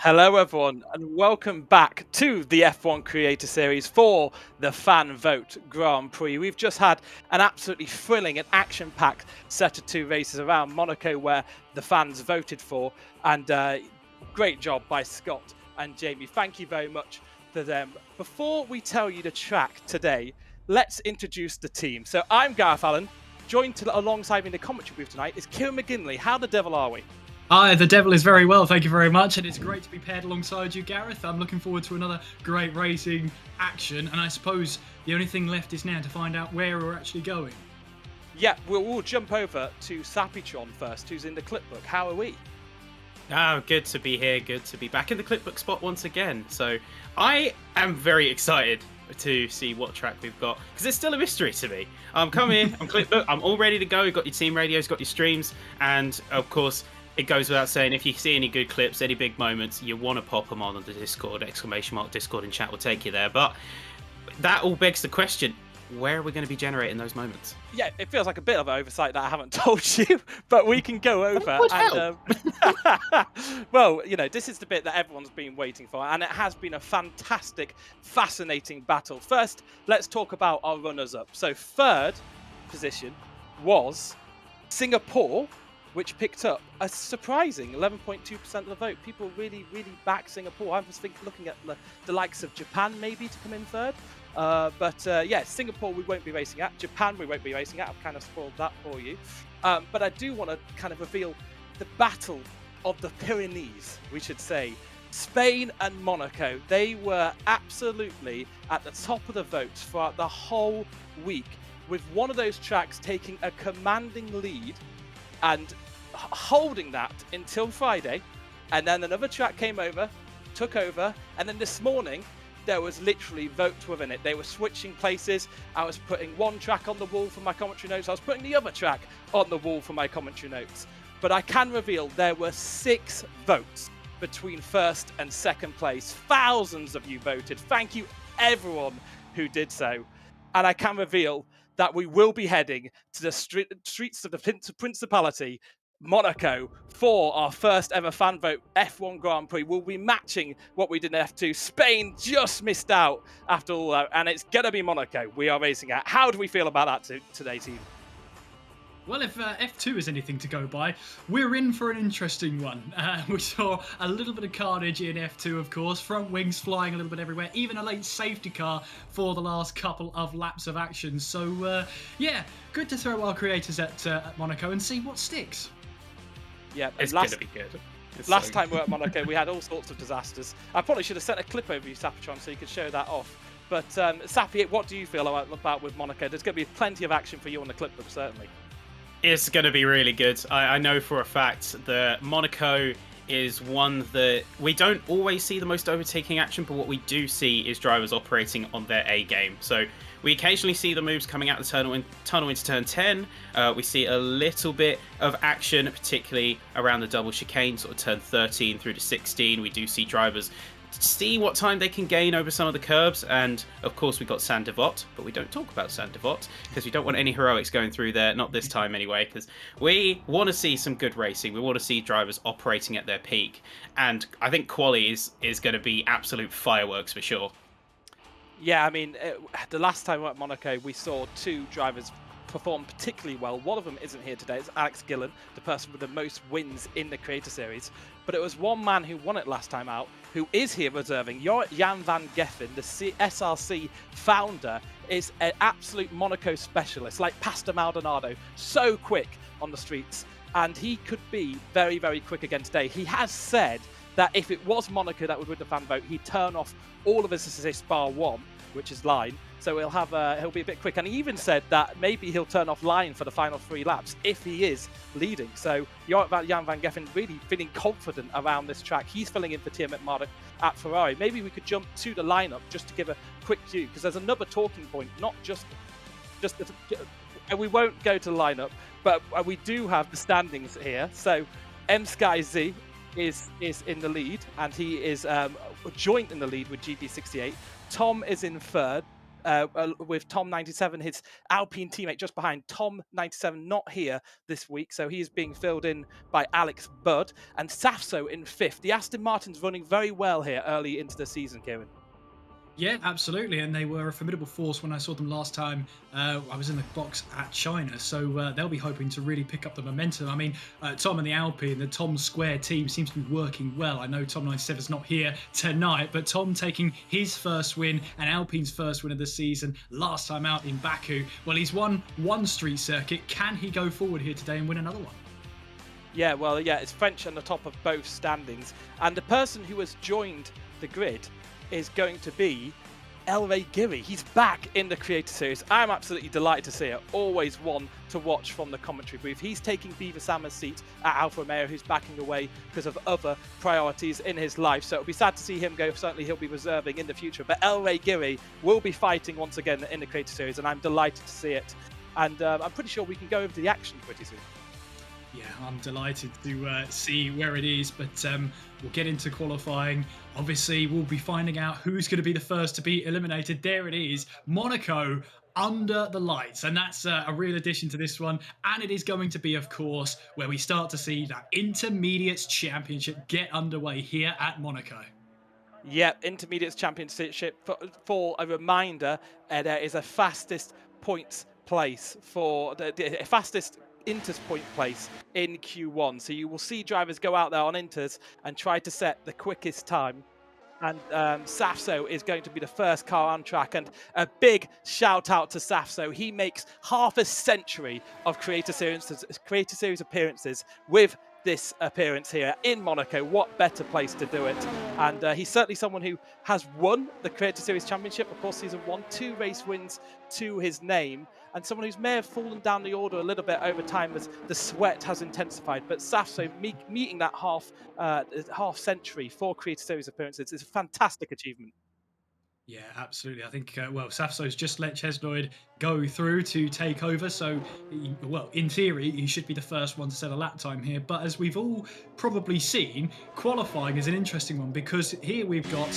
Hello, everyone, and welcome back to the F1 Creator Series for the Fan Vote Grand Prix. We've just had an absolutely thrilling and action-packed set of two races around Monaco where the fans voted for, and great job by Scott and Jamie. Thank you very much for them. Before we tell you the track today, let's introduce the team. So I'm Gareth Allen. Joined alongside me in the commentary booth tonight is Kieran McGinley. How the devil are we? Hi, the devil is very well, thank you very much, and it's great to be paired alongside you, Gareth. I'm looking forward to another great racing action, and I suppose the only thing left is now to find out where we're actually going. Yeah, we'll jump over to Sapitron first, who's in the clipbook. How are we? Oh, good to be here, good to be back in the clipbook spot once again. So I am very excited to see what track we've got, because it's still a mystery to me. I'm coming, I'm clipbook, I'm all ready to go. You've got your team radios, got your streams, and of course, it goes without saying, if you see any good clips, any big moments, you want to pop them on the Discord, ! Discord and chat will take you there. But that all begs the question, where are we going to be generating those moments? Yeah, it feels like a bit of an oversight that I haven't told you, but we can go over. And, well, you know, this is the bit that everyone's been waiting for, and it has been a fantastic, fascinating battle. First, let's talk about our runners-up. So third position was Singapore, which picked up a surprising 11.2% of the vote. People really, really back Singapore. I was looking at the likes of Japan maybe to come in third. But yeah, Singapore we won't be racing at. Japan we won't be racing at. I've kind of spoiled that for you. But I do want to kind of reveal the battle of the Pyrenees, we should say. Spain and Monaco, they were absolutely at the top of the votes throughout the whole week, with one of those tracks taking a commanding lead and holding that until Friday, and then another track came over, took over, and then this morning there was literally votes within it. They were switching places. I was putting one track on the wall for my commentary notes, I was putting the other track on the wall for my commentary notes. But I can reveal there were 6 votes between first and second place. Thousands of you voted. Thank you everyone who did so. And I can reveal that we will be heading to the streets of the Principality, Monaco, for our first ever fan vote F1 Grand Prix. We'll be matching what we did in F2. Spain just missed out after all that, and it's going to be Monaco we are racing at. How do we feel about that today, team? Well, if F2 is anything to go by, we're in for an interesting one. We saw a little bit of carnage in F2, of course, front wings flying a little bit everywhere, even a late safety car for the last couple of laps of action. So, yeah, good to throw our creators at Monaco and see what sticks. Yeah, it's going to be good. Last time we were at Monaco, we had all sorts of disasters. I probably should have sent a clip over you, Sapitron, so you could show that off. But, Sappy, what do you feel about with Monaco? There's going to be plenty of action for you on the clipbook, certainly. It's going to be really good. I know for a fact that Monaco is one that we don't always see the most overtaking action, but what we do see is drivers operating on their A game. So we occasionally see the moves coming out of the tunnel into turn 10. We see a little bit of action, particularly around the double chicane, sort of turn 13 through to 16. We do see drivers see what time they can gain over some of the curbs, and of course we got Saint Devote, but we don't talk about Saint Devote because we don't want any heroics going through there, not this time anyway, because we want to see some good racing. We want to see drivers operating at their peak, and I think quali is going to be absolute fireworks for sure. Yeah, I mean, the last time we were at Monaco, we saw 2 drivers perform particularly well. One of them isn't here today. It's Alex Gillen, the person with the most wins in the Creator Series. But it was one man who won it last time out, who is here reserving. Jan van Geffen, the SRC founder, is an absolute Monaco specialist, like Pastor Maldonado, so quick on the streets. And he could be very, very quick again today. He has said that if it was Monaco that would win the fan vote, he'd turn off all of his assists bar 1, which is line. So he'll be a bit quick. And he even said that maybe he'll turn off line for the final 3 laps if he is leading. So Jan van Geffen really feeling confident around this track. He's filling in for Thierry Marduk at Ferrari. Maybe we could jump to the lineup just to give a quick view, because there's another talking point, not just we won't go to the lineup, but we do have the standings here. So M Sky Z is in the lead, and he is joint in the lead with GD68. Tom is in third. with Tom 97, his Alpine teammate just behind. Tom 97 not here this week, so he is being filled in by Alex Budd, and Safso in 5th. The Aston Martin's running very well here early into the season, Kieran. Yeah, absolutely, and they were a formidable force when I saw them last time. I was in the box at China, so they'll be hoping to really pick up the momentum. I mean, Tom and the Alpine, the Tom Square team seems to be working well. I know Tom 97's not here tonight, but Tom taking his first win and Alpine's first win of the season last time out in Baku. Well, he's won one street circuit. Can he go forward here today and win another one? Yeah, well, yeah, it's French on the top of both standings, and the person who has joined the grid is going to be Elray Giri. He's back in the Creator Series. I'm absolutely delighted to see it. Always one to watch from the commentary booth. He's taking Beaver Sama's seat at Alfa Romeo, who's backing away because of other priorities in his life. So it'll be sad to see him go. Certainly he'll be reserving in the future. But Elray Giri will be fighting once again in the Creator Series, and I'm delighted to see it. And I'm pretty sure we can go over to the action pretty soon. Yeah, I'm delighted to see where it is, but we'll get into qualifying. Obviously, we'll be finding out who's going to be the first to be eliminated. There it is, Monaco under the lights, and that's a real addition to this one. And it is going to be, of course, where we start to see that Intermediates Championship get underway here at Monaco. Yep, Intermediates Championship. For a reminder, there is a fastest points place for the fastest Inters point place in Q1. So you will see drivers go out there on Inters and try to set the quickest time. And Safso is going to be the first car on track. And a big shout out to Safso. He makes half a century of Creator Series appearances with this appearance here in Monaco. What better place to do it? And he's certainly someone who has won the Creator Series Championship. Of course, season 1, 2 race wins to his name, and someone who's may have fallen down the order a little bit over time as the sweat has intensified. But Safso meeting that half century for Creator Series appearances is a fantastic achievement. Yeah, absolutely. I think, well, Safso's just let Chesnoid go through to take over. So, well, in theory, he should be the first one to set a lap time here. But as we've all probably seen, qualifying is an interesting one, because here we've got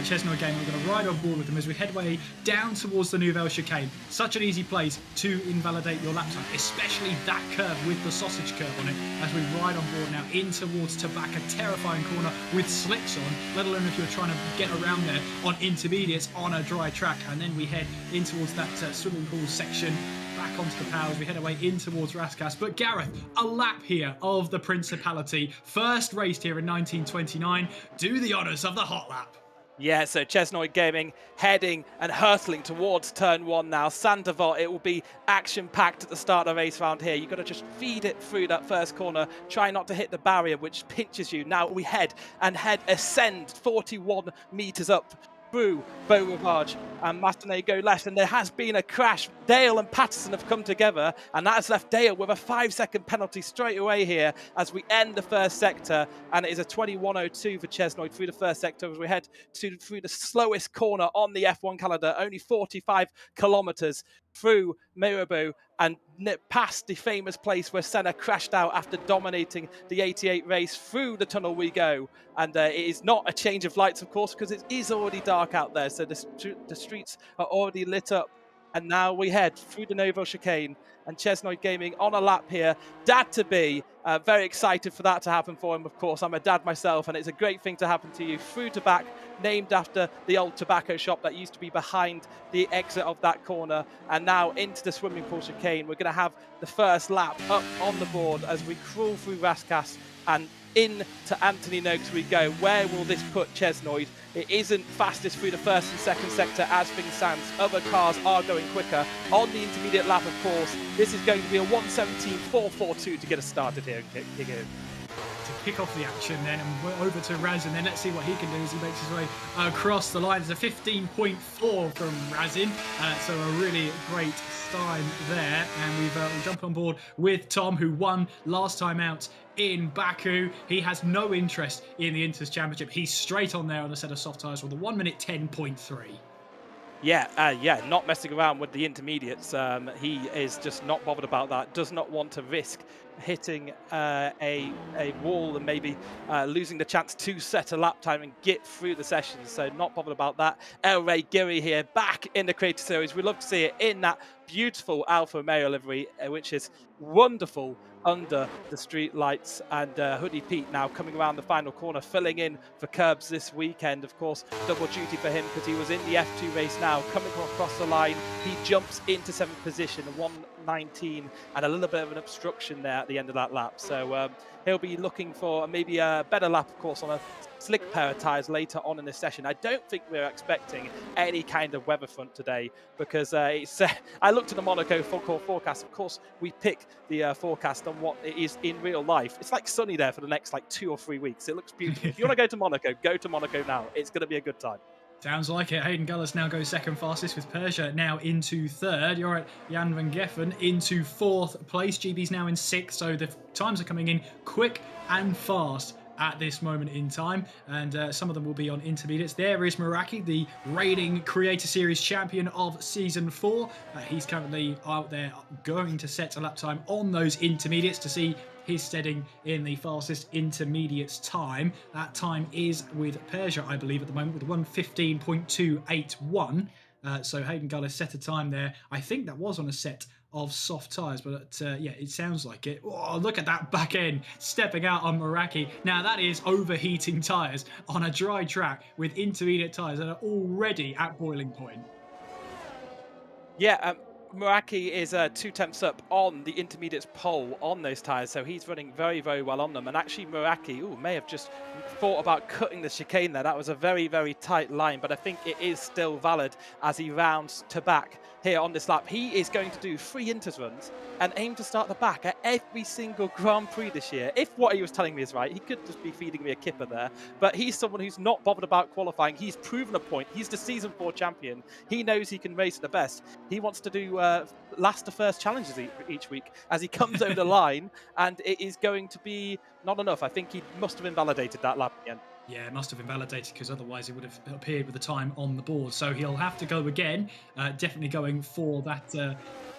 Chesnoid Gaming. We're going to ride on board with them as we head way down towards the Nouvelle Chicane. Such an easy place to invalidate your lap time, especially that curve with the sausage curve on it. As we ride on board now in towards Tabak, a terrifying corner with slicks on, let alone if you're trying to get around there on intermediate on a dry track. And then we head in towards that swimming pool section, back onto the powers. We head away in towards Raskas. But Gareth, a lap here of the Principality, first raced here in 1929. Do the honours of the hot lap. Yeah, so Chesnoid Gaming heading and hurtling towards turn 1 now. Sandoval, it will be action-packed at the start of the race round here. You've got to just feed it through that first corner. Try not to hit the barrier, which pinches you. Now we ascend 41 metres up through Beau Rivage, and Massenet go left, and there has been a crash. Dale and Patterson have come together, and that has left Dale with a 5-second penalty straight away here as we end the first sector, and it is a 21.02 for Chesnoid through the first sector as we head through the slowest corner on the F1 calendar, only 45 kilometers through Mirabeau and past the famous place where Senna crashed out after dominating the 88 race. Through the tunnel we go, and it is not a change of lights, of course, because it is already dark out there, so the streets are already lit up. And now we head through the Nouvelle Chicane, and Chesnoid Gaming on a lap here. Dad to be, very excited for that to happen for him, of course. I'm a dad myself, and it's a great thing to happen to you. Through Tabak, named after the old tobacco shop that used to be behind the exit of that corner. And now into the swimming pool chicane. We're going to have the first lap up on the board as we crawl through Raskas and in to Anthony Noakes we go. Where will this put Chesnoid? It isn't fastest through the first and second sector as things stand. Other cars are going quicker on the intermediate lap, of course. This is going to be a 1:17.442 to get us started here and kick in. To kick off the action then, and we're over to Raz, and then let's see what he can do as he makes his way across the line. There's a 15.4 from Razin, so a really great time there. And we'll jump on board with Tom, who won last time out in Baku. He has no interest in the Inters Championship. He's straight on there on a set of soft tyres with a 1:10.3. Yeah, not messing around with the intermediates. He is just not bothered about that. Does not want to risk hitting a wall and maybe losing the chance to set a lap time and get through the sessions. So not bothered about that. El Rey Giri here, back in the Creator Series. We love to see it in that beautiful Alfa Romeo livery, which is wonderful under the street lights. And Hoodie Pete now coming around the final corner, filling in for Curbs this weekend. Of course, double duty for him because he was in the F2 race now. Coming across the line, he jumps into 7th position, 1:19, and a little bit of an obstruction there at the end of that lap. So he'll be looking for maybe a better lap, of course, on a slick pair of tyres later on in the session. I don't think we're expecting any kind of weather front today because I looked at the Monaco full course forecast. Of course, we pick the forecast on what it is in real life. It's like sunny there for the next like 2 or 3 weeks. It looks beautiful. If you want to go to Monaco now. It's going to be a good time. Sounds like it. Hayden Gullis now goes second fastest with Persia now into third. You're at Jan van Geffen into 4th place. GB's now in 6th, so the times are coming in quick and fast at this moment in time, and some of them will be on intermediates. There is Meraki, the reigning Creator Series champion of Season 4. He's currently out there going to set a lap time on those intermediates to see his steading in the fastest intermediates time. That time is with Persia, I believe, at the moment with 1:15.281. So Hayden Gullis set a time there. I think that was on a set of soft tyres, but yeah, it sounds like it. Oh, look at that back end stepping out on Meraki. Now that is overheating tyres on a dry track with intermediate tyres that are already at boiling point. Yeah, Meraki is 2 tenths up on the intermediates pole on those tyres, so he's running very, very well on them. And actually, Meraki may have just thought about cutting the chicane there. That was a very, very tight line, but I think it is still valid as he rounds to back here on this lap. He is going to do 3 inters runs and aim to start the back at every single Grand Prix this year. If what he was telling me is right, he could just be feeding me a kipper there. But he's someone who's not bothered about qualifying. He's proven a point. He's the Season 4 champion. He knows he can race the best. He wants to do last to first challenges each week as he comes over the line, and it is going to be not enough. I think he must have invalidated that lap again. Yeah, it must have invalidated because otherwise it would have appeared with the time on the board. So he'll have to go again, definitely going for that.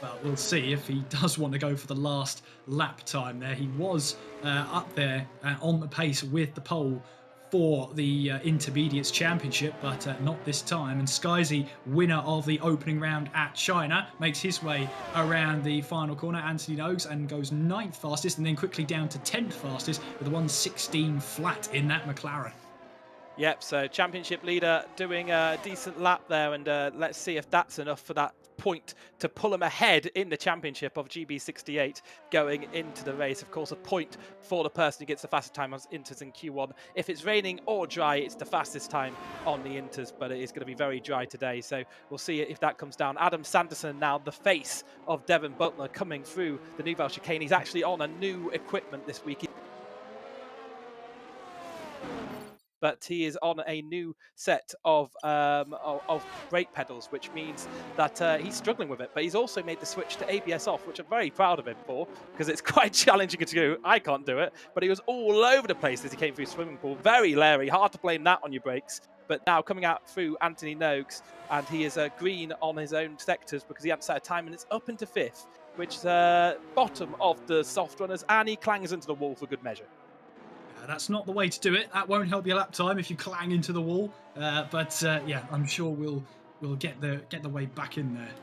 Well, we'll see if he does want to go for the last lap time there. He was up there on the pace with the pole for the Intermediates Championship, but not this time. And Skyzy, winner of the opening round at China, makes his way around the final corner, Anthony Noakes, and goes 9th fastest, and then quickly down to 10th fastest with a 1:16 flat in that McLaren. Yep, so championship leader doing a decent lap there, and let's see if that's enough for that point to pull him ahead in the championship of GB68 going into the race. Of course, a point for the person who gets the fastest time on inters in Q1. If it's raining or dry, it's the fastest time on the inters, but it is going to be very dry today, so we'll see if that comes down. Adam Sanderson, now the face of Devon Butler, coming through the Nouvelle Chicane. He's actually on a new equipment this week, but he is on a new set of brake pedals, which means that he's struggling with it. But he's also made the switch to ABS off, which I'm very proud of him for, because it's quite challenging to do. I can't do it, but he was all over the place as he came through swimming pool. Very Larry, hard to blame that on your brakes. But now coming out through Anthony Noakes, and he is green on his own sectors because he hadn't set a time, and it's up into 5th, which is bottom of the soft runners, and he clangs into the wall for good measure. That's not the way to do it. That won't help your lap time if you clang into the wall. But yeah, I'm sure we'll get the way back in there.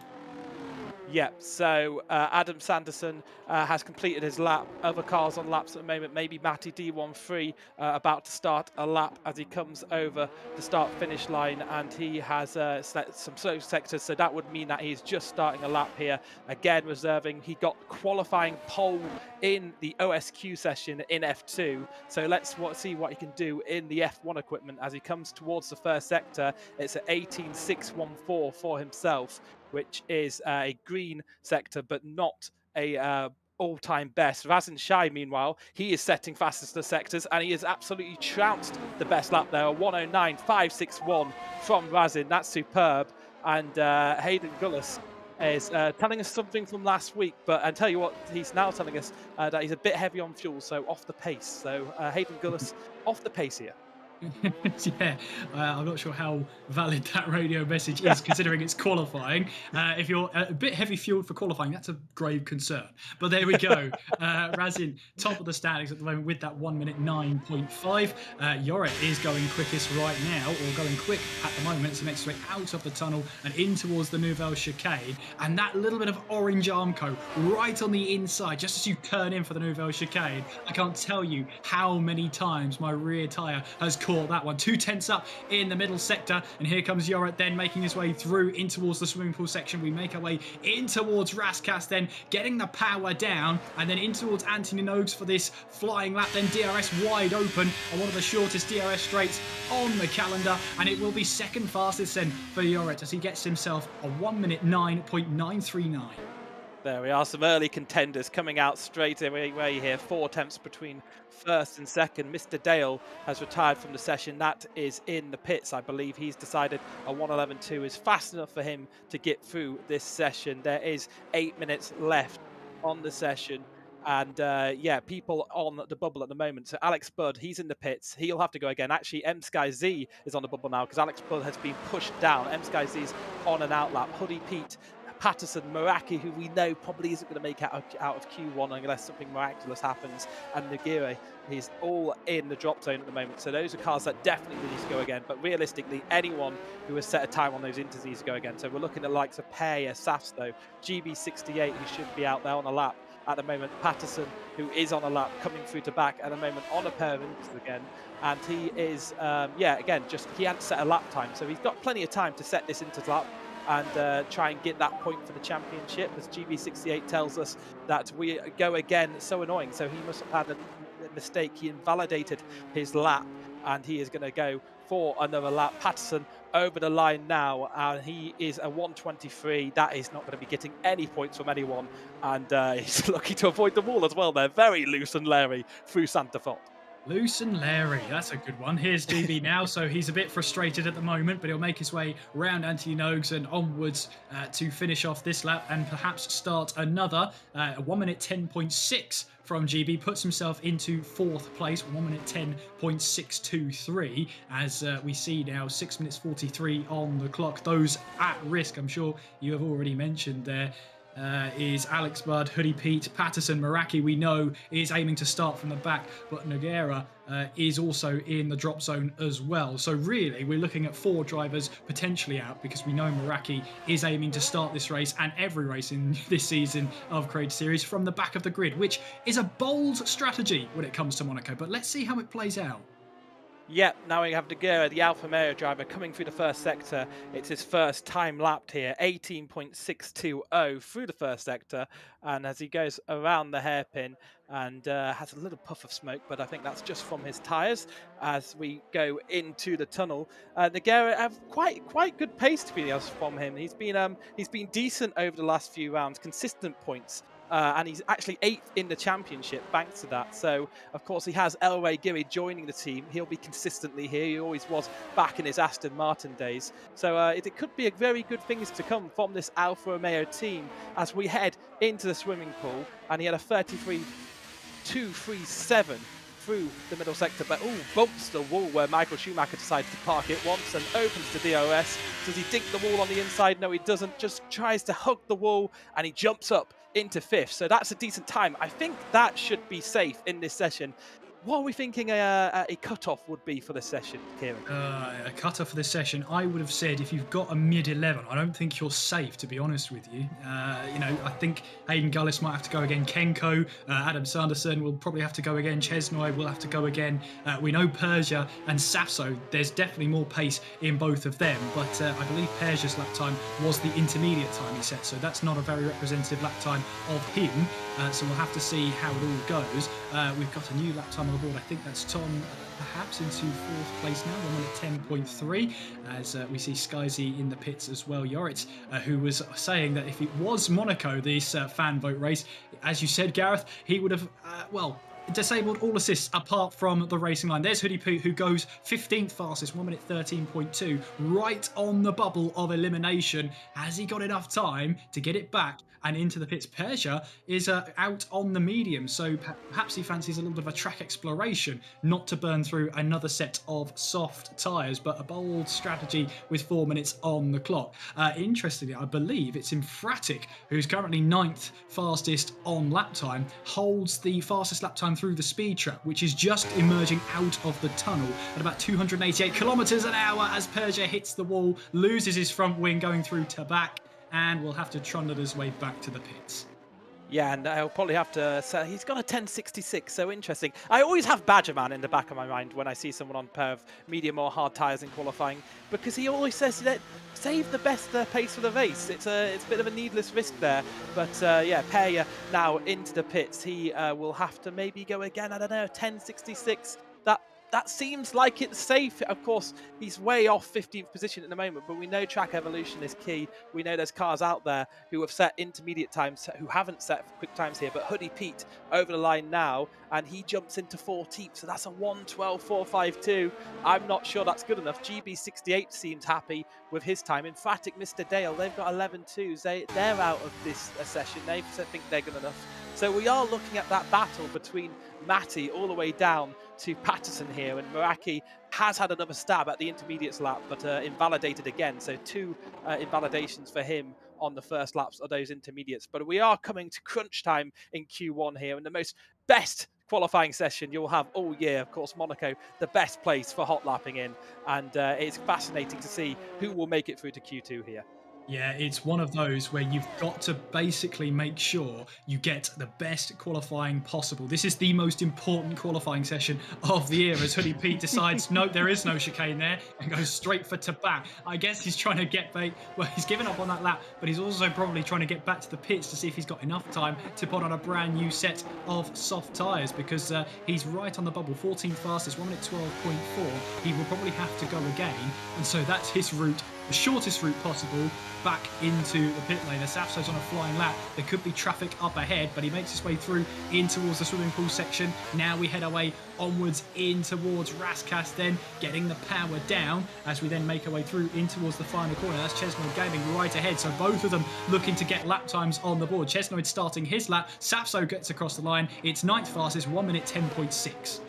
Yeah, so Adam Sanderson has completed his lap. Other cars on laps at the moment. Maybe Matty D13 about to start a lap as he comes over the start-finish line, and he has some slow sectors, so that would mean that he's just starting a lap here. Again, reserving. He got qualifying pole in the OSQ session in F2, so let's see what he can do in the F1 equipment as he comes towards the first sector. It's at 18.614 for himself, which is a green sector, but not a all-time best. Razin Shai, meanwhile, he is setting fastest the sectors, and he has absolutely trounced the best lap there, a 1:09.561 from Razin. That's superb. And Hayden Gullis is telling us something from last week, but I tell you what, he's now telling us that he's a bit heavy on fuel, so off the pace. So Hayden Gullis off the pace here. Yeah, I'm not sure how valid that radio message is, considering it's qualifying. If you're a bit heavy fueled for qualifying, that's a grave concern. But there we go. Razin, top of the standings at the moment with that 1 minute 9.5. Yoret is going quickest right now, or going quick at the moment, so makes his way out of the tunnel and in towards the Nouvelle Chicane. And that little bit of orange Armco right on the inside, just as you turn in for the Nouvelle Chicane. I can't tell you how many times my rear tyre has caught that one. 2/10 up in the middle sector, and here comes Yoret then making his way through in towards the swimming pool section. We make our way in towards Raskas, then getting the power down, and then in towards Anthony Nogues for this flying lap. Then DRS wide open on one of the shortest DRS straights on the calendar, and it will be second fastest then for Yoret as he gets himself a 1 minute 9.939. There we are, some early contenders coming out straight away here. 4 attempts between first and second. Mr. Dale has retired from the session. That is in the pits, I believe. He's decided a 1:11.2 is fast enough for him to get through this session. There is 8 minutes left on the session. And yeah, people on the bubble at the moment. So Alex Budd, he's in the pits. He'll have to go again. Actually, M Sky Z is on the bubble now because Alex Budd has been pushed down. M Sky Z's on an out lap. Hoodie Pete, Patterson, Meraki, who we know probably isn't going to make out of Q1 unless something miraculous happens, and Nagire, he's all in the drop zone at the moment. So those are cars that definitely need to go again. But realistically, anyone who has set a time on those inters needs to go again. So we're looking at the likes of Peya, Safsto, GB68, who should be out there on a lap at the moment. Patterson, who is on a lap, coming through to back at the moment on a pair of inters again. And he is, yeah, again, just he hadn't set a lap time. So he's got plenty of time to set this inters lap and try and get that point for the championship. As GB68 tells us that we go again, so annoying. So he must have had a mistake. He invalidated his lap, and he is going to go for another lap. Patterson over the line now, and he is a 1:23. That is not going to be getting any points from anyone, and he's lucky to avoid the wall as well. They're very loose and Larry through Santa Fault. Loose and Larry, that's a good one. Here's GB now, so he's a bit frustrated at the moment, but he'll make his way round Anthony Nogues and onwards to finish off this lap and perhaps start another. 1 minute 10.6 from GB puts himself into 4th place, 1 minute 10.623, as we see now 6 minutes 43 on the clock. Those at risk, I'm sure you have already mentioned there. Is Alex Budd, Hoodie Pete, Patterson, Meraki, we know is aiming to start from the back, but Nogueira is also in the drop zone as well. So really, we're looking at 4 drivers potentially out, because we know Meraki is aiming to start this race and every race in this season of Creator Series from the back of the grid, which is a bold strategy when it comes to Monaco, but let's see how it plays out. Yep, now we have De Guerra, the Alfa Romeo driver, coming through the first sector. It's his first time lapped here, 18.620 through the first sector. And as he goes around the hairpin and has a little puff of smoke, but I think that's just from his tyres as we go into the tunnel. De Guerra have quite good pace, to be honest, from him. He's been decent over the last few rounds, consistent points. And he's actually 8th in the championship thanks to that. So, of course, he has Elway Giri joining the team. He'll be consistently here. He always was back in his Aston Martin days. So it could be a very good things to come from this Alfa Romeo team as we head into the swimming pool. And he had a 33.237 through the middle sector, but bumps the wall where Michael Schumacher decides to park it once and opens the DRS. Does he dig the wall on the inside? No, he doesn't. Just tries to hug the wall, and he jumps up into 5th. So that's a decent time. I think that should be safe in this session. What are we thinking a cut-off would be for this session, Kieran? A cut-off for this session, I would have said if you've got a mid-11, I don't think you're safe, to be honest with you. You know, I think Hayden Gullis might have to go again. Kenko, Adam Sanderson will probably have to go again. Chesnoy will have to go again. We know Persia and Safso, there's definitely more pace in both of them, but I believe Persia's lap time was the intermediate time he set, so that's not a very representative lap time of him. So we'll have to see how it all goes. We've got a new lap time on the board. I think that's Tom perhaps into 4th place now, 1 minute 10.3, as we see Skyzy in the pits as well. Yoritz, who was saying that if it was Monaco, this fan vote race, as you said, Gareth, he would have, well, disabled all assists apart from the racing line. There's Hoodie Pete, who goes 15th fastest, 1 minute 13.2, right on the bubble of elimination. Has he got enough time to get it back and into the pits? Persia is out on the medium, so perhaps he fancies a little bit of a track exploration, not to burn through another set of soft tyres, but a bold strategy with 4 minutes on the clock. Interestingly, I believe it's Infratic, who's currently 9th fastest on lap time, holds the fastest lap time through the speed trap, which is just emerging out of the tunnel at about 288 kilometers an hour as Persia hits the wall, loses his front wing going through Tabak, and will have to trundle his way back to the pits. Yeah, and I'll probably have to say he's got a 1066, so interesting. I always have Badgerman in the back of my mind when I see someone on a pair of medium or hard tyres in qualifying, because he always says that save the best pace for the race. It's a bit of a needless risk there, but yeah, Perja now into the pits. He will have to maybe go again. I don't know, 1066. That seems like it's safe. Of course, he's way off 15th position at the moment, but we know track evolution is key. We know there's cars out there who have set intermediate times, who haven't set quick times here, but Hoodie Pete over the line now, and he jumps into 14th, so that's a 1:12.452. I'm not sure that's good enough. GB68 seems happy with his time. Emphatic Mr. Dale, they've got 11.2s. They're out of this session. They think they're good enough. So we are looking at that battle between Matty all the way down to Patterson here, and Meraki has had another stab at the intermediates lap, but invalidated again. So 2 invalidations for him on the first laps of those intermediates. But we are coming to crunch time in Q1 here, and the best qualifying session you'll have all year. Of course, Monaco, the best place for hot lapping in, and it's fascinating to see who will make it through to Q2 here. Yeah, it's one of those where you've got to basically make sure you get the best qualifying possible. This is the most important qualifying session of the year as Hoodie Pete decides, no, there is no chicane there, and goes straight for Tabak. I guess he's trying to get back, well, he's given up on that lap, but he's also probably trying to get back to the pits to see if he's got enough time to put on a brand new set of soft tyres, because he's right on the bubble, 14th fastest, 1 minute 12.4. He will probably have to go again, and so that's his route, the shortest route possible, back into the pit lane. As Safso's on a flying lap, there could be traffic up ahead, but he makes his way through in towards the swimming pool section. Now we head away onwards in towards Raskas, then getting the power down as we then make our way through in towards the final corner. That's Chesnoid Gaming right ahead, so both of them looking to get lap times on the board. Chesnoid starting his lap, Safso gets across the line. It's 9th fastest, 1 minute 10.6.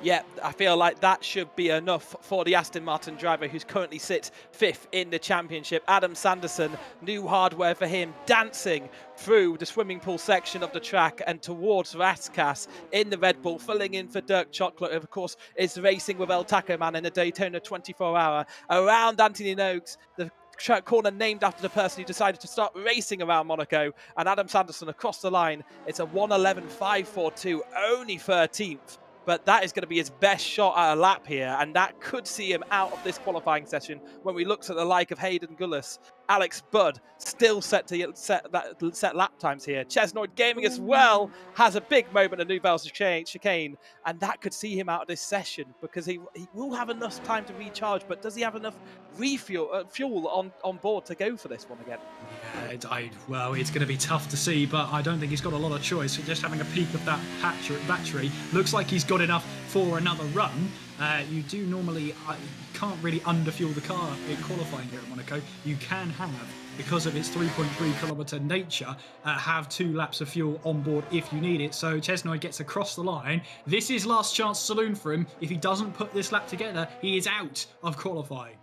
Yeah, I feel like that should be enough for the Aston Martin driver, who's currently sits 5th in the championship. Adam Sanderson, new hardware for him, dancing through the swimming pool section of the track and towards Raskas in the Red Bull, filling in for Dirk Chocolate, who of course is racing with El Taco Man in the Daytona 24-hour. Around Anthony Noakes, the corner named after the person who decided to start racing around Monaco, and Adam Sanderson across the line. It's a 1:11.542, only 13th. But that is going to be his best shot at a lap here, and that could see him out of this qualifying session when we looked at the like of Hayden Gullis. Alex Budd still set lap times here. Chesnoid Gaming as well has a big moment of Nouvelle chicane, and that could see him out of this session, because he will have enough time to recharge, but does he have enough fuel on board to go for this one again? Yeah, well, it's going to be tough to see, but I don't think he's got a lot of choice. Just having a peek of that battery, looks like he's got enough for another run. You do normally, can't really underfuel the car in qualifying here at Monaco. You can have, because of its 3.3 kilometre nature, have 2 laps of fuel on board if you need it. So Chesnoid gets across the line. This is last chance saloon for him. If he doesn't put this lap together, he is out of qualifying.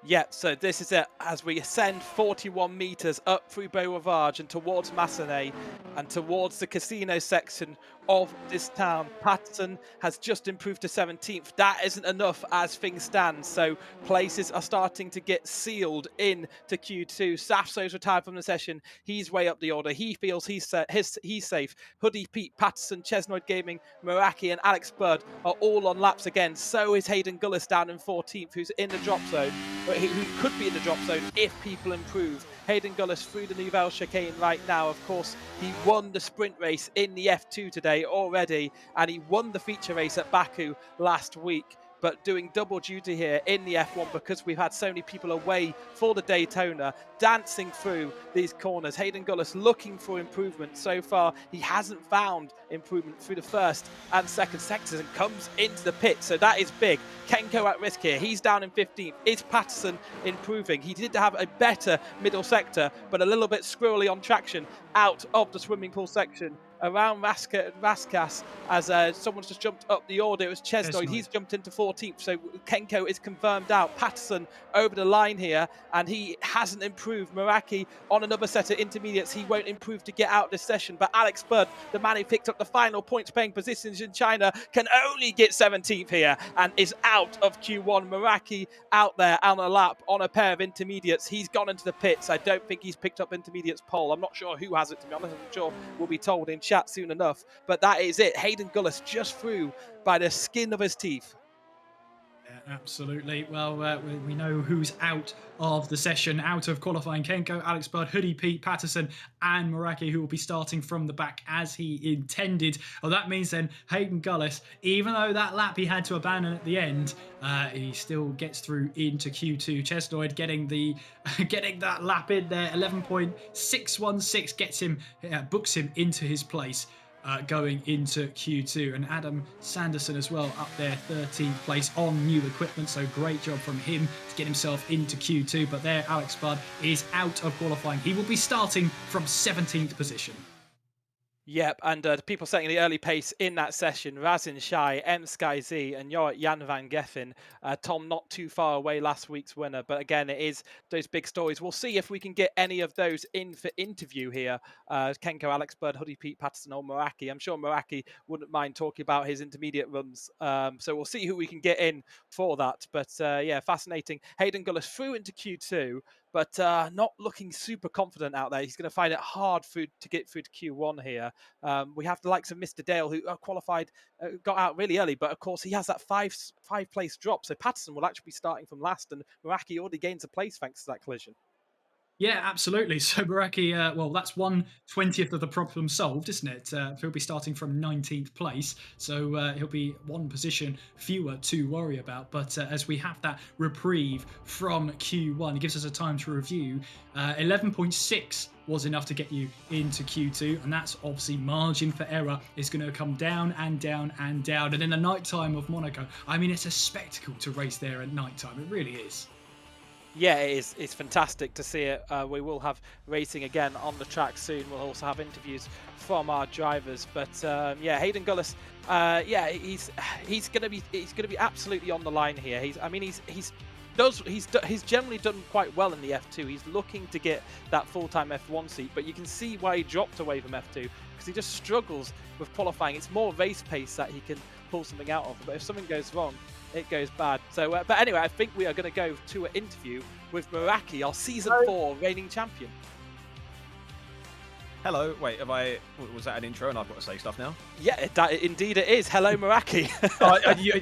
Yeah, so this is it as we ascend 41 metres up through Beaurivage and towards Massenet and towards the casino section of this town. Patterson has just improved to 17th. That isn't enough as things stand, so places are starting to get sealed in to Q2. Safso's retired from the session. He's way up the order. He feels he's safe. Hoodie Pete, Patterson, Chesnoid Gaming, Meraki and Alex Budd are all on laps again. So is Hayden Gullis down in 14th, who's in the drop zone, who could be in the drop zone if people improve. Hayden Gullis through the Nouvelle chicane right now. Of course, he won the sprint race in the F2 today already, and he won the feature race at Baku last week. but doing double duty here in the F1 because we've had so many people away for the Daytona, dancing through these corners. Hayden Gullis looking for improvement. So far, he hasn't found improvement through the first and second sectors and comes into the pit. So that is big. Kenko at risk here. He's down in 15th. Is Patterson improving? He did have a better middle sector, but a little bit squirrely on traction out of the swimming pool section around Vasquez as someone's just jumped up the order. It was Chesnoid. He's jumped into 14th. So Kenko is confirmed out. Patterson over the line here, and he hasn't improved. Meraki on another set of intermediates. He won't improve to get out this session. But Alex Bird, the man who picked up the final points paying positions in China, can only get 17th here and is out of Q1. Meraki out there on a lap on a pair of intermediates. He's gone into the pits. I don't think he's picked up intermediates pole. I'm not sure who has it, to be honest. I'm sure we'll be told in chat soon enough. But that is it. Hayden Gullis just through by the skin of his teeth. Yeah, absolutely. Well, we know who's out of the session, out of qualifying. Kenko, Alex Bird, Hoodie Pete, Patterson and Meraki, who will be starting from the back as he intended. Well, that means then Hayden Gullis, even though that lap he had to abandon at the end, he still gets through into Q2. Chesnoid getting that lap in there, 11.616 gets him, books him into his place. Going into Q2, and Adam Sanderson as well up there, 13th place on new equipment, so great job from him to get himself into Q2. But there, Alex Budd is out of qualifying. He will be starting from 17th position. Yep, and people setting the early pace in that session, Razin Shai, M Sky Z, and Jorrit Jan van Geffen. Tom not too far away, last week's winner, but again, it is those big stories. We'll see if we can get any of those in for interview here. Kenko, Alex Bird, Hoodie Pete, Patterson, or Meraki. I'm sure Meraki wouldn't mind talking about his intermediate runs, so we'll see who we can get in for that. But yeah, fascinating. Hayden Gullis through into Q2, but not looking super confident out there. He's going to find it hard to get through to Q1 here. We have the likes of Mr. Dale, who qualified, got out really early, but of course he has that five place drop. So Patterson will actually be starting from last, and Meraki already gains a place thanks to that collision. Yeah, absolutely. So Meraki, well, that's 1/20th of the problem solved, isn't it? He'll be starting from 19th place, so he'll be one position fewer to worry about. But as we have that reprieve from Q1, it gives us a time to review. 11.6 was enough to get you into Q2, and that's obviously margin for error is going to come down and down and down. And in the night time of Monaco, I mean, it's a spectacle to race there at night time. It really is. Yeah, it is. It's fantastic to see it. We will have racing again on the track soon. We'll also have interviews from our drivers. But yeah, Hayden Gullis. Yeah, he's gonna be absolutely on the line here. He's generally done quite well in the F2. He's looking to get that full-time F1 seat, but you can see why he dropped away from F2 because he just struggles with qualifying. It's more race pace that he can pull something out of. But if something goes wrong, it goes bad. So, but anyway, I think we are going to go to an interview with Meraki, our Season 4 reigning champion. Hello. Wait, was that an intro and I've got to say stuff now? Yeah, indeed it is. Hello, Meraki.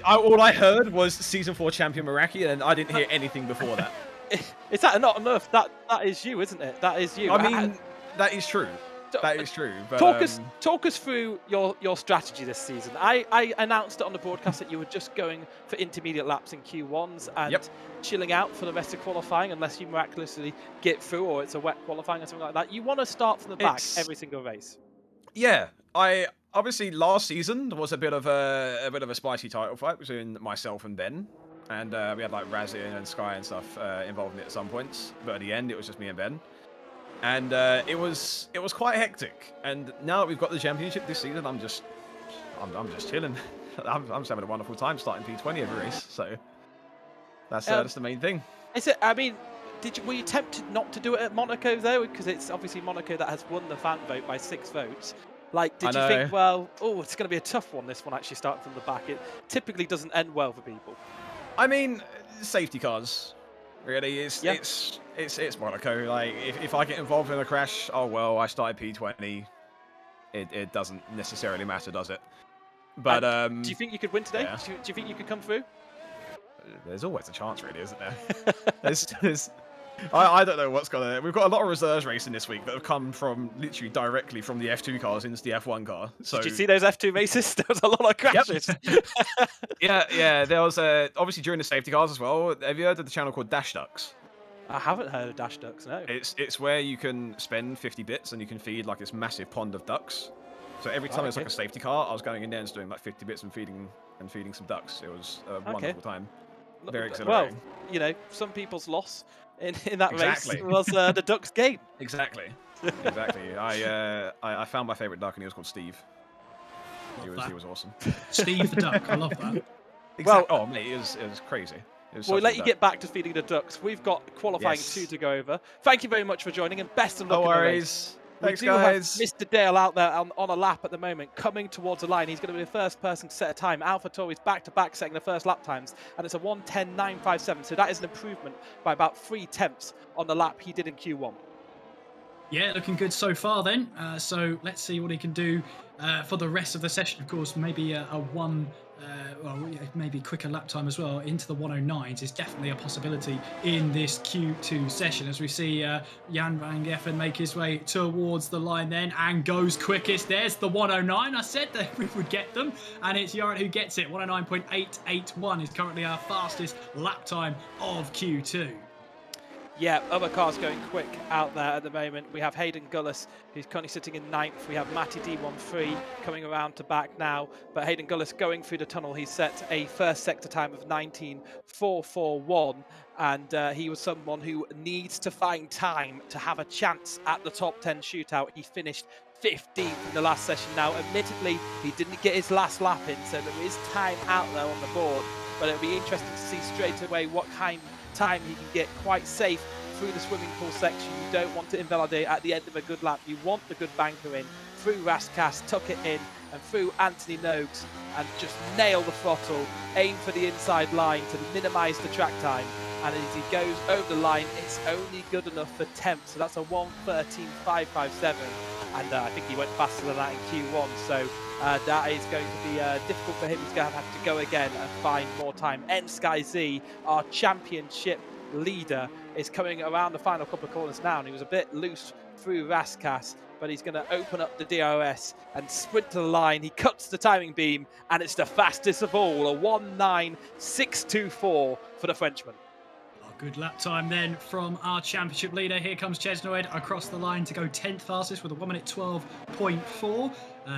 All I heard was Season 4 champion Meraki, and I didn't hear anything before that. Is that not enough? That is you, isn't it? That is you. I mean, that is true. That is true. But, talk us through your strategy this season. I announced it on the broadcast that you were just going for intermediate laps in Q1s and chilling out for the rest of qualifying unless you miraculously get through or it's a wet qualifying or something like that. You want to start from the back every single race. Yeah, obviously last season was a bit of a spicy title fight between myself and Ben, and we had like Razin and Sky and stuff involved in it at some points. But at the end, it was just me and Ben. And it was quite hectic. And now that we've got the championship this season, I'm just chilling. I'm just having a wonderful time starting P20 every race. So that's the main thing. Is it? I mean, were you tempted not to do it at Monaco though? Because it's obviously Monaco that has won the fan vote by 6 votes. Like, did you think, well, it's going to be a tough one, this one, actually starting from the back? It typically doesn't end well for people. I mean, safety cars. Really, it's Monaco. Like, if I get involved in a crash, oh well, I started P20. It doesn't necessarily matter, does it? But do you think you could win today? Yeah. Do you think you could come through? There's always a chance, really, isn't there? I don't know what's gonna. We've got a lot of reserves racing this week that have come from literally directly from the F2 cars into the F1 car. So Did you see those F2 races? There was a lot of crashes. yeah. There was obviously during the safety cars as well. Have you heard of the channel called Dash Ducks? I haven't heard of Dash Ducks, no. It's where you can spend 50 bits and you can feed like this massive pond of ducks. So every time there's like a safety car, I was going in there and just doing like 50 bits and feeding some ducks. It was a wonderful time. Very exhilarating. Well, you know, some people's loss in that Exactly. race was the ducks' game. Exactly. Exactly. I found my favorite duck and he was called Steve. He was awesome. Steve the duck. I love that. Well, oh mate, it was crazy. We'll let you get back to feeding the ducks. We've got qualifying 2 to go over. Thank you very much for joining and best of luck in the race. Thanks, we do guys. have Mr. Dale out there on a lap at the moment, coming towards the line. He's going to be the first person to set a time. AlphaTauri's back-to-back setting the first lap times, and it's a 1:10.957. So that is an improvement by about 3/10 on the lap he did in Q1. Yeah, looking good so far then. So let's see what he can do for the rest of the session. Of course, maybe maybe quicker lap time as well into the 109s is definitely a possibility in this Q2 session, as we see Jan van Geffen make his way towards the line then and goes quickest. There's the 109. I said that we would get them, and it's Jorrit who gets it. 109.881 is currently our fastest lap time of Q2. Yeah, other cars going quick out there at the moment. We have Hayden Gullis, who's currently sitting in 9th. We have Matty D13 coming around to back now. But Hayden Gullis going through the tunnel, he set a first sector time of 19.441. And he was someone who needs to find time to have a chance at the top 10 shootout. He finished 15th in the last session now. Admittedly, he didn't get his last lap in, so there is time out there on the board. But it'll be interesting to see straight away what kind of time he can get quite safe through the swimming pool section. You don't want to invalidate at the end of a good lap. You want the good banker in, through Raskas, tuck it in, and through Anthony Noakes, and just nail the throttle, aim for the inside line to minimise the track time. And as he goes over the line, it's only good enough for 10th, so that's a 1:13.557. And I think he went faster than that in Q1, so that is going to be difficult for him. He's going to have to go again and find more time. N-Sky Z, our championship leader, is coming around the final couple of corners now, and he was a bit loose through Raskas, but he's going to open up the DRS and sprint to the line. He cuts the timing beam, and it's the fastest of all, a 1:9.624 for the Frenchman. Good lap time then from our championship leader. Here comes Chesnoed across the line to go 10th fastest with a 1:12.4.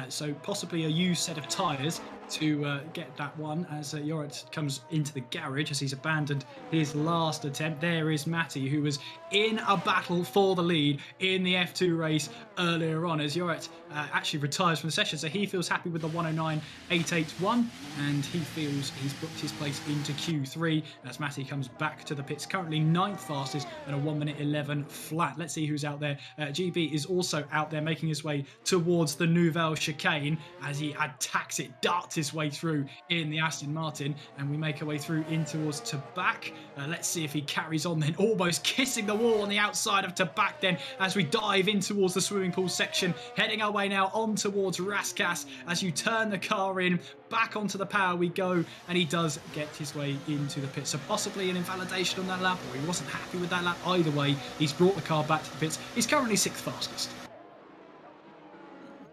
So possibly a used set of tyres to get that one as Jorrit comes into the garage as he's abandoned his last attempt. There is Matty, who was in a battle for the lead in the F2 race earlier on, as Jorrit actually retires from the session, so he feels happy with the 109.881 and he feels he's booked his place into Q3 as Matty comes back to the pits, currently 9th fastest and a 1:11 flat. Let's see who's out there. GB is also out there making his way towards the Nouvelle chicane as he attacks it, darts his way through in the Aston Martin, and we make our way through in towards Tabak. Let's see if he carries on then, almost kissing the wall on the outside of Tabak then as we dive in towards the swimming pool section, heading our way now on towards Raskas as you turn the car in, back onto the power we go, and he does get his way into the pits. So possibly an invalidation on that lap, or he wasn't happy with that lap. Either way, he's brought the car back to the pits. He's currently 6th fastest.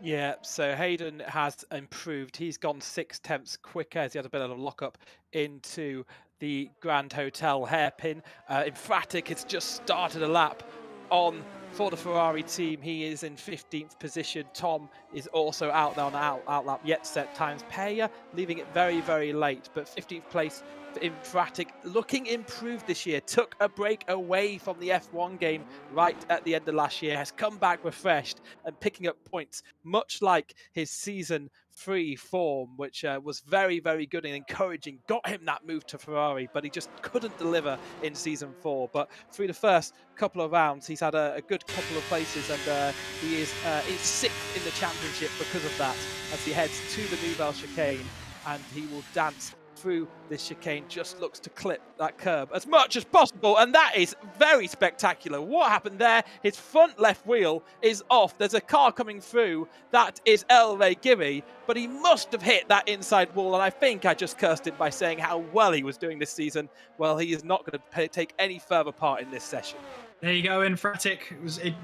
Yeah, so Hayden has improved. He's gone 6/10 quicker as he had a bit of a lock-up into the Grand Hotel hairpin. Emphatic has just started a lap on for the Ferrari team. He is in 15th position. Tom is also out there on the out lap, yet set times. Peya leaving it very, very late, but 15th place for Emphatic, looking improved this year. Took a break away from the F1 game right at the end of last year, has come back refreshed and picking up points, much like his season 3 form, which was very, very good and encouraging. Got him that move to Ferrari, but he just couldn't deliver in season 4. But through the first couple of rounds, he's had a good couple of places, and he is 6th in the championship because of that, as he heads to the Nouvelle chicane, and he will dance through this chicane, just looks to clip that curb as much as possible, and that is very spectacular. What happened there? His front left wheel is off. There's a car coming through. That is Elray Giri, but he must have hit that inside wall, and I think I just cursed him by saying how well he was doing this season. Well, he is not going to take any further part in this session. There you go, Infratic.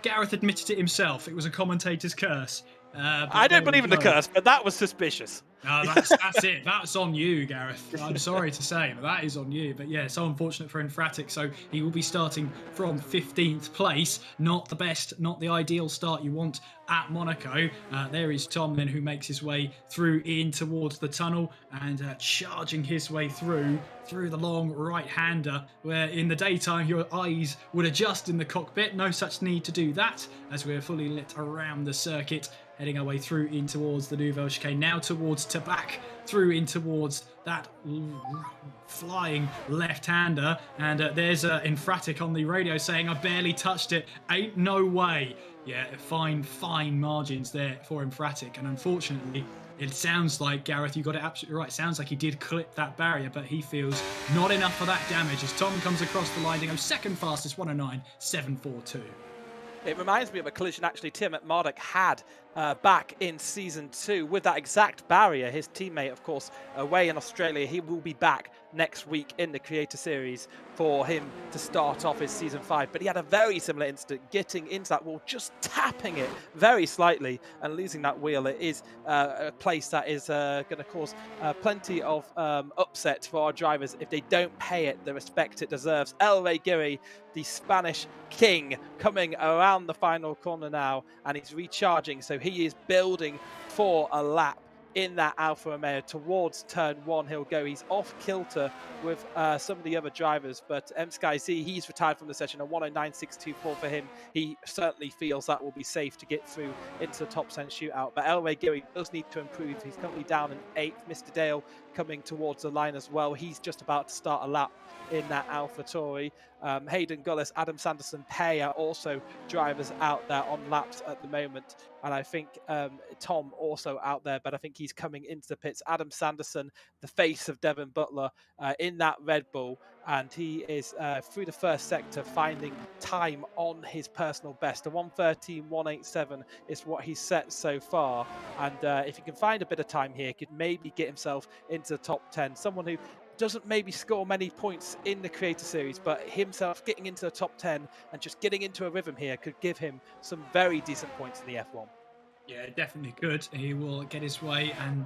Gareth admitted it himself. It was a commentator's curse. I don't believe in the curse, but that was suspicious. No, that's it. That's on you, Gareth. I'm sorry to say, but that is on you. But yeah, so unfortunate for Infratic. So he will be starting from 15th place. Not the best, not the ideal start you want at Monaco. There is Tom then, who makes his way through in towards the tunnel and charging his way through the long right-hander, where in the daytime your eyes would adjust in the cockpit. No such need to do that, as we're fully lit around the circuit, heading our way through in towards the Nouvelle Chicane, now towards Tabac, through in towards that flying left-hander, and there's Infratic on the radio saying, I barely touched it, ain't no way. Yeah, fine margins there for Infratic, and unfortunately, it sounds like, Gareth, you got it absolutely right. It sounds like he did clip that barrier, but he feels not enough for that damage as Tom comes across the line to go second fastest, 109.742. It reminds me of a collision actually Tim at Marduk had back in Season 2 with that exact barrier. His teammate, of course, away in Australia. He will be back next week in the Creator Series for him to start off his Season 5. But he had a very similar incident, getting into that wall, just tapping it very slightly and losing that wheel. It is a place that is going to cause plenty of upset for our drivers if they don't pay it the respect it deserves. Elray Giri, the Spanish king, coming around the final corner now, and he's recharging, so he is building for a lap in that Alfa Romeo towards turn 1. He'll go. He's off kilter with some of the other drivers, but M-Sky Z, he's retired from the session, a 109.624 for him. He certainly feels that will be safe to get through into the top 10 shootout, but Elray Giri does need to improve. He's currently down in 8th. Mr. Dale coming towards the line as well. He's just about to start a lap in that Alpha Tauri. Hayden Gullis, Adam Sanderson, Pay are also drivers out there on laps at the moment. And I think Tom also out there, but I think he's coming into the pits. Adam Sanderson, the face of Devon Butler, in that Red Bull. And he is through the first sector finding time on his personal best. A 1:13.187 is what he's set so far. And if he can find a bit of time here, could maybe get himself into the top 10. Someone who doesn't maybe score many points in the Creator Series, but himself getting into the top 10 and just getting into a rhythm here could give him some very decent points in the F1. Yeah, definitely could. He will get his way, and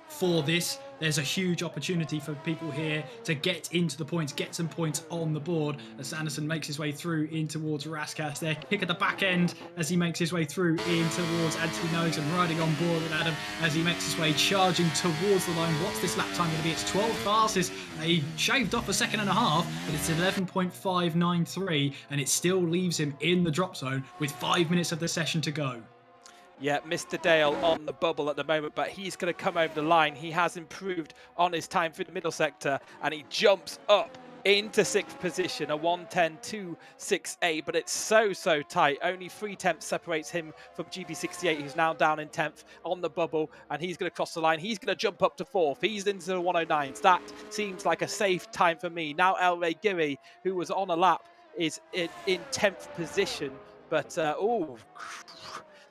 for this, there's a huge opportunity for people here to get into the points, get some points on the board. As Sanderson makes his way through in towards Raskas there, kick at the back end as he makes his way through in towards Anthony Noakes, and riding on board with Adam as he makes his way charging towards the line. What's this lap time going to be? It's 12 fastest. He shaved off a second and a half, but it's 11.593, and it still leaves him in the drop zone with 5 minutes of the session to go. Yeah, Mr. Dale on the bubble at the moment, but he's going to come over the line. He has improved on his time through the middle sector, and he jumps up into 6th position, a 1:10.268, but it's so tight. Only 3 tenths separates him from GB68, who's now down in 10th on the bubble, and he's going to cross the line. He's going to jump up to 4th. He's into the 109s. That seems like a safe time for me. Now Elray Giri, who was on a lap, is in 10th position, but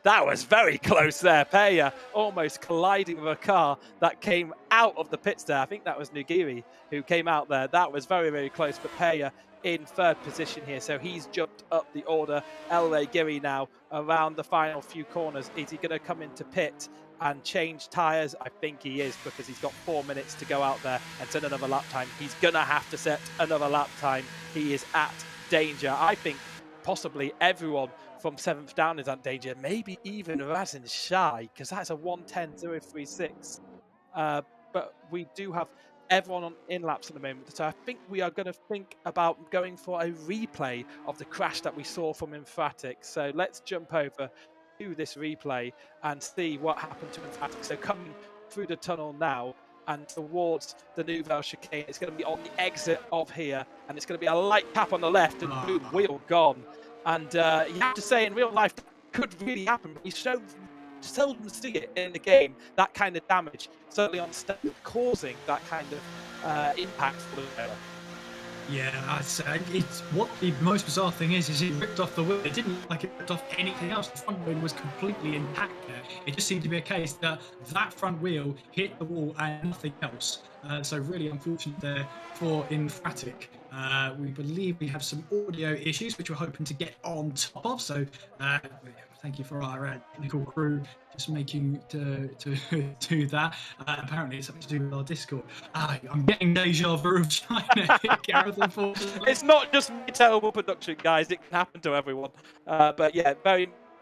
that was very close there. Peya almost colliding with a car that came out of the pits there. I think that was Nugiri who came out there. That was very close, but Peya in 3rd position here. So he's jumped up the order. Elray Giri now around the final few corners. Is he going to come into pit and change tyres? I think he is, because he's got 4 minutes to go out there and set another lap time. He's going to have to set another lap time. He is at danger. I think possibly everyone from 7th down is at danger, maybe even Razin Shai, because that's a 1:10.036. But we do have everyone on in laps at the moment, so I think we are going to think about going for a replay of the crash that we saw from Infratic. So let's jump over to this replay and see what happened to Infratic. So coming through the tunnel now and towards the Nouvelle Chicane, it's going to be on the exit of here, and it's going to be a light tap on the left and wheel gone. And you have to say, in real life, that could really happen. He's shown seldom see it in the game, that kind of damage, certainly on stage, causing that kind of impact for the player. Yeah, I'd say it's what the most bizarre thing is it ripped off the wheel. It didn't look like it ripped off anything else. The front wheel was completely intact there. It just seemed to be a case that that front wheel hit the wall and nothing else. So really unfortunate there for Emphatic. We believe we have some audio issues which we're hoping to get on top of. So thank you for our technical crew just making to do that. Apparently it's something to do with our Discord. I'm getting deja vu of China. Gareth, unfortunately. It's not just me, terrible production, guys. It can happen to everyone. But yeah,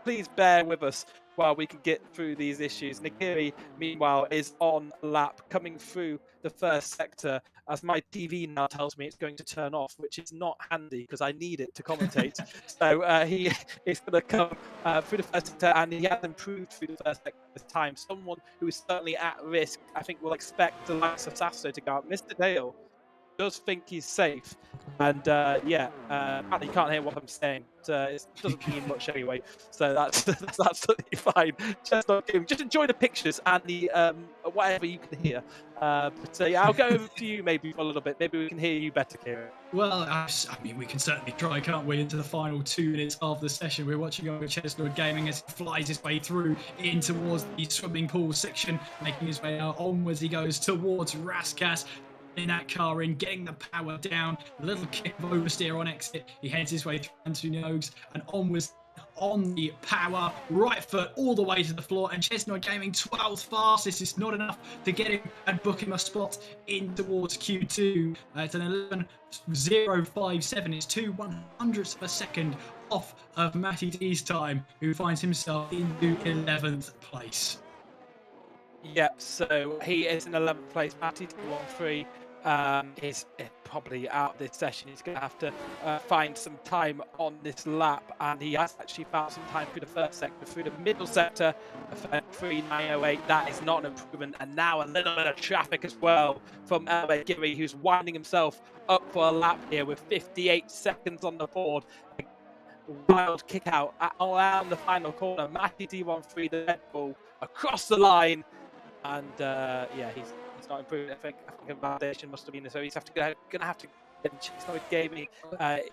please bear with us while we can get through these issues. Nagiri, meanwhile, is on lap, coming through the first sector, as my TV now tells me it's going to turn off, which is not handy because I need it to commentate. So he is going to come through the first sector, and he has improved through the first sector this time. Someone who is certainly at risk, I think, will expect the likes of Sasso to go out. Mr. Dale does think he's safe, and yeah, apparently you can't hear what I'm saying. It doesn't mean much anyway, so that's absolutely fine. Just enjoy the pictures and the whatever you can hear. But yeah, I'll go over to you maybe for a little bit. Maybe we can hear you better, Kieran. Well, I mean, we can certainly try, can't we, into the final 2 minutes of the session. We're watching over Chestnut Gaming as he flies his way through in towards the swimming pool section, making his way out onwards. He goes towards Raskas. In that car in, getting the power down, a little kick of oversteer on exit. He heads his way through Anthony Nogues and onwards on the power, right foot all the way to the floor, and Chestnut Gaming 12th fastest is not enough to get him and book him a spot in towards Q2. It's an 11.057. It's 2/100ths of a second off of Matty D's time, who finds himself into 11th place. Yep, so he is in 11th place. Matty D13 is probably out of this session. He's going to have to find some time on this lap, and he has actually found some time through the first sector. Through the middle sector, 3.908, that is not an improvement, and now a little bit of traffic as well from Giri, who's winding himself up for a lap here with 58 seconds on the board. Wild kick out around the final corner. Matty D13, the Red Bull, across the line, and yeah, he's not improving. I think validation must have been so he's gonna have to Chestnut Gaming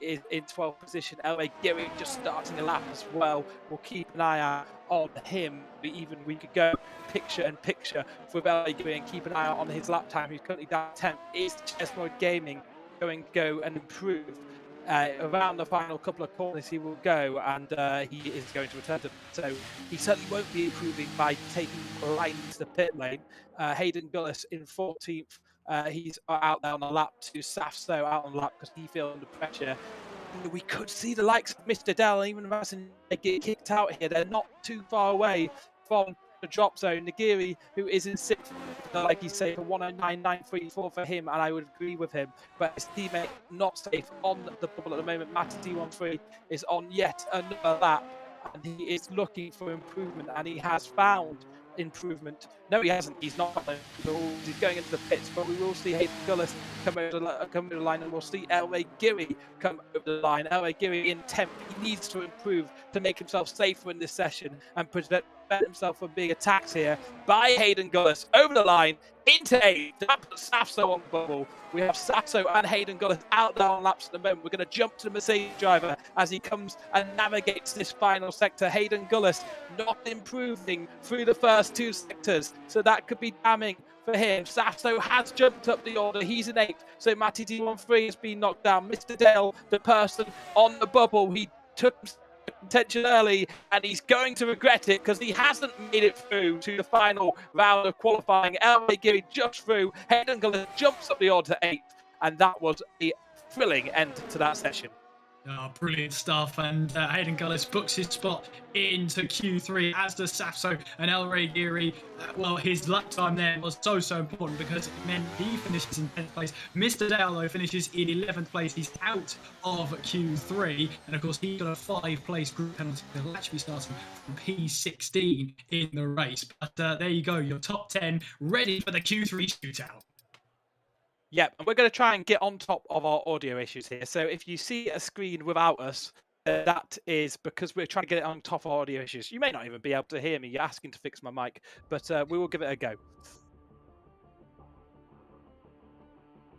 is in 12th position. LA Giri just starting a lap as well. We'll keep an eye out on him. Even we could go picture in picture with LA Giri and keep an eye out on his lap time. He's currently down 10th. Is Chestnut Gaming going to go and improve? Around the final couple of corners he will go, and he is going to return to, so he certainly won't be improving by taking right into the pit lane. Hayden Gullis in 14th, he's out there on the lap to Safso out on the lap because he feels under pressure. We could see the likes of Mr. Dell, even Rasen, get kicked out here. They're not too far away from the drop zone. Nagiri, who is in 6th, like you say, for 109.934 for him, and I would agree with him. But his teammate not safe on the bubble at the moment. Matty D13 is on yet another lap, and he is looking for improvement, and he has found improvement. No, he hasn't. He's not. He's going into the pits, but we will see Hayden Gullis come over the line, and we'll see Elway Giri come over the line. Elway Giri in 10th. He needs to improve to make himself safer in this session and prevent himself from being attacked here by Hayden Gullis over the line into 8th. That puts Safso on the bubble. We have Safso and Hayden Gullis out there on laps at the moment. We're going to jump to the Mercedes driver as he comes and navigates this final sector. Hayden Gullis not improving through the first 2 sectors, so that could be damning for him. Safso has jumped up the order. He's in 8th, so Matty D13 has been knocked down. Mr. Dale, the person on the bubble, he took attention early, and he's going to regret it because he hasn't made it through to the final round of qualifying. LA Giri just through. Hayden Gullis jumps up the order to 8th, and that was a thrilling end to that session. Oh, brilliant stuff, and Hayden Gullis books his spot into Q3, as does Safso and El Rey Giri. Well, his lap time there was so important because it meant he finishes in 10th place. Mr. Dale, though, finishes in 11th place. He's out of Q3, and of course, he got a 5-place group penalty. He'll actually be starting from P16 in the race. But there you go, your top 10 ready for the Q3 shootout. Yeah, and we're going to try and get on top of our audio issues here. So if you see a screen without us, that is because we're trying to get it on top of audio issues. You may not even be able to hear me. You're asking to fix my mic, but we will give it a go.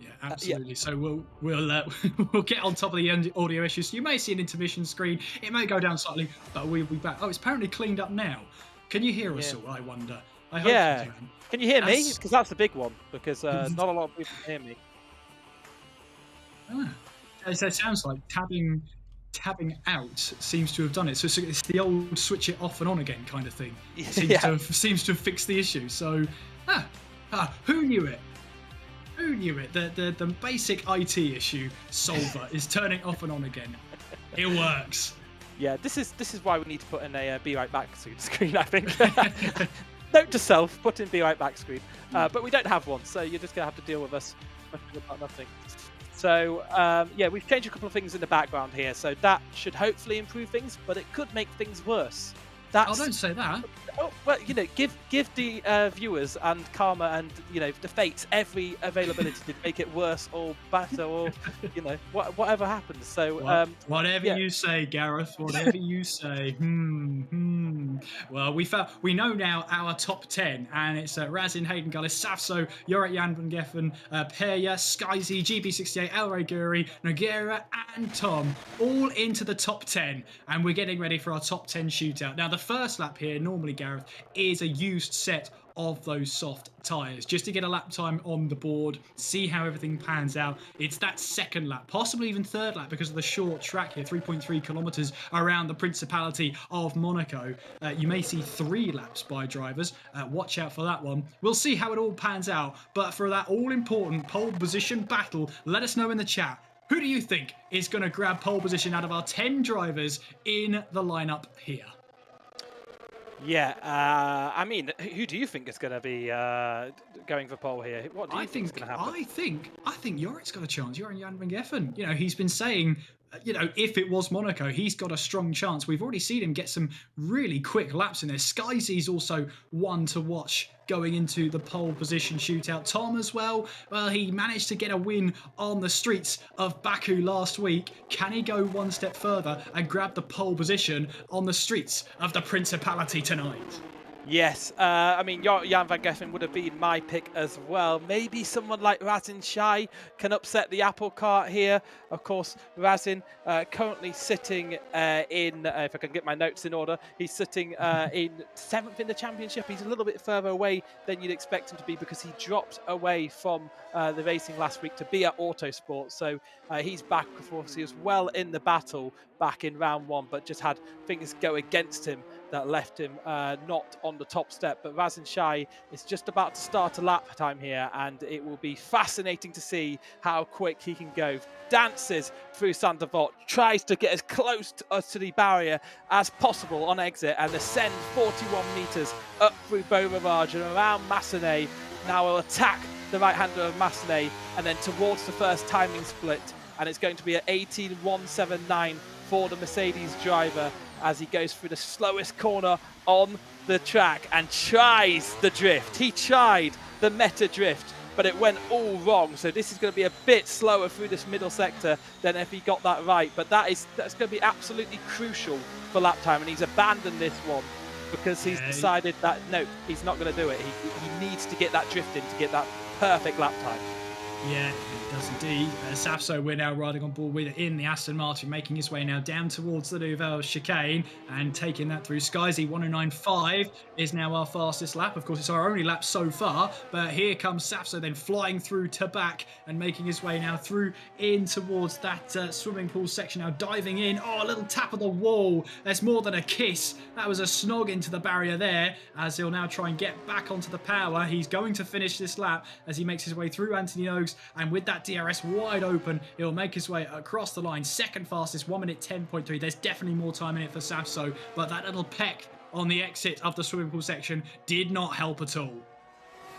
Yeah, absolutely. So we'll get on top of the audio issues. You may see an intermission screen. It may go down slightly, but we'll be back. Oh, it's apparently cleaned up now. Can you hear us all? I wonder. I hope you can. Can you hear me? Because that's the big one. Because not a lot of people can hear me. So it sounds like tabbing out seems to have done it. So it's the old switch it off and on again kind of thing. Seems to have fixed the issue. So, who knew it? Who knew it? The basic IT issue solver is turning off and on again. It works. Yeah, this is why we need to put in a Be Right Back screen, I think. Note to self, put in Be Right Back screen. But we don't have one, so you're just going to have to deal with us about nothing. So, yeah, we've changed a couple of things in the background here, so that should hopefully improve things, but it could make things worse. Don't say that. Oh, well, you know, give the viewers and Karma and, you know, the fates every availability to make it worse or better or, you know, whatever happens. So, whatever you say, Gareth. Whatever you say. Well, we know now our top 10, and it's Razin, Hayden Gullis, Safso, Yorik Jan van Geffen, Perya, Skyzy, GB68, El Guri, Noguera, and Tom all into the top 10, and we're getting ready for our top 10 shootout. Now, the first lap here, normally, Gareth, is a used set of those soft tyres just to get a lap time on the board, see how everything pans out. It's that second lap, possibly even third lap, because of the short track here, 3.3 kilometers around the Principality of Monaco. You may see 3 laps by drivers. Watch out for that one. We'll see how it all pans out, but for that all-important pole position battle, let us know in the chat. Who do you think is going to grab pole position out of our 10 drivers in the lineup here? Yeah, I mean, who do you think is going to be going for pole here? What do you think is going to happen? I think Yorik's got a chance. Yorik Jan van Geffen. You know, he's been saying, you know, if it was Monaco, he's got a strong chance. We've already seen him get some really quick laps in there. Skyzy's also one to watch going into the pole position shootout. Tom as well. Well, he managed to get a win on the streets of Baku last week. Can he go one step further and grab the pole position on the streets of the Principality tonight? Yes, I mean, Jan van Geffen would have been my pick as well. Maybe someone like Razin Shai can upset the apple cart here. Of course, Razin currently sitting in, if I can get my notes in order, he's sitting in 7th in the championship. He's a little bit further away than you'd expect him to be because he dropped away from the racing last week to be at Autosport. So he's back, of course. He was well in the battle back in round 1, but just had things go against him that left him not on the top step. But Razin Shai is just about to start a lap time here, and it will be fascinating to see how quick he can go. Dances through Sandavot, tries to get as close to the barrier as possible on exit, and ascend 41 metres up through Beaurivage and around Massenet. Now will attack the right-hander of Massenet, and then towards the first timing split, and it's going to be an 18.179 for the Mercedes driver as he goes through the slowest corner on the track and tries the drift. He tried the meta drift, but it went all wrong. So this is going to be a bit slower through this middle sector than if he got that right. But that's going to be absolutely crucial for lap time, and he's abandoned this one because he's decided that, no, he's not going to do it. He needs to get that drift in to get that perfect lap time. Yeah, it does indeed. Safso, we're now riding on board with in the Aston Martin, making his way now down towards the Nouvelle chicane and taking that through. Skyzy 109.5 is now our fastest lap. Of course, it's our only lap so far, but here comes Safso then flying through to back and making his way now through in towards that swimming pool section, now diving in. Oh, a little tap of the wall. That's more than a kiss. That was a snog into the barrier there, as he'll now try and get back onto the power. He's going to finish this lap as he makes his way through Anthony Oaks, and with that DRS wide open, he'll make his way across the line. Second fastest, 1 minute 10.3. There's definitely more time in it for Safso, but that little peck on the exit of the swimming pool section did not help at all.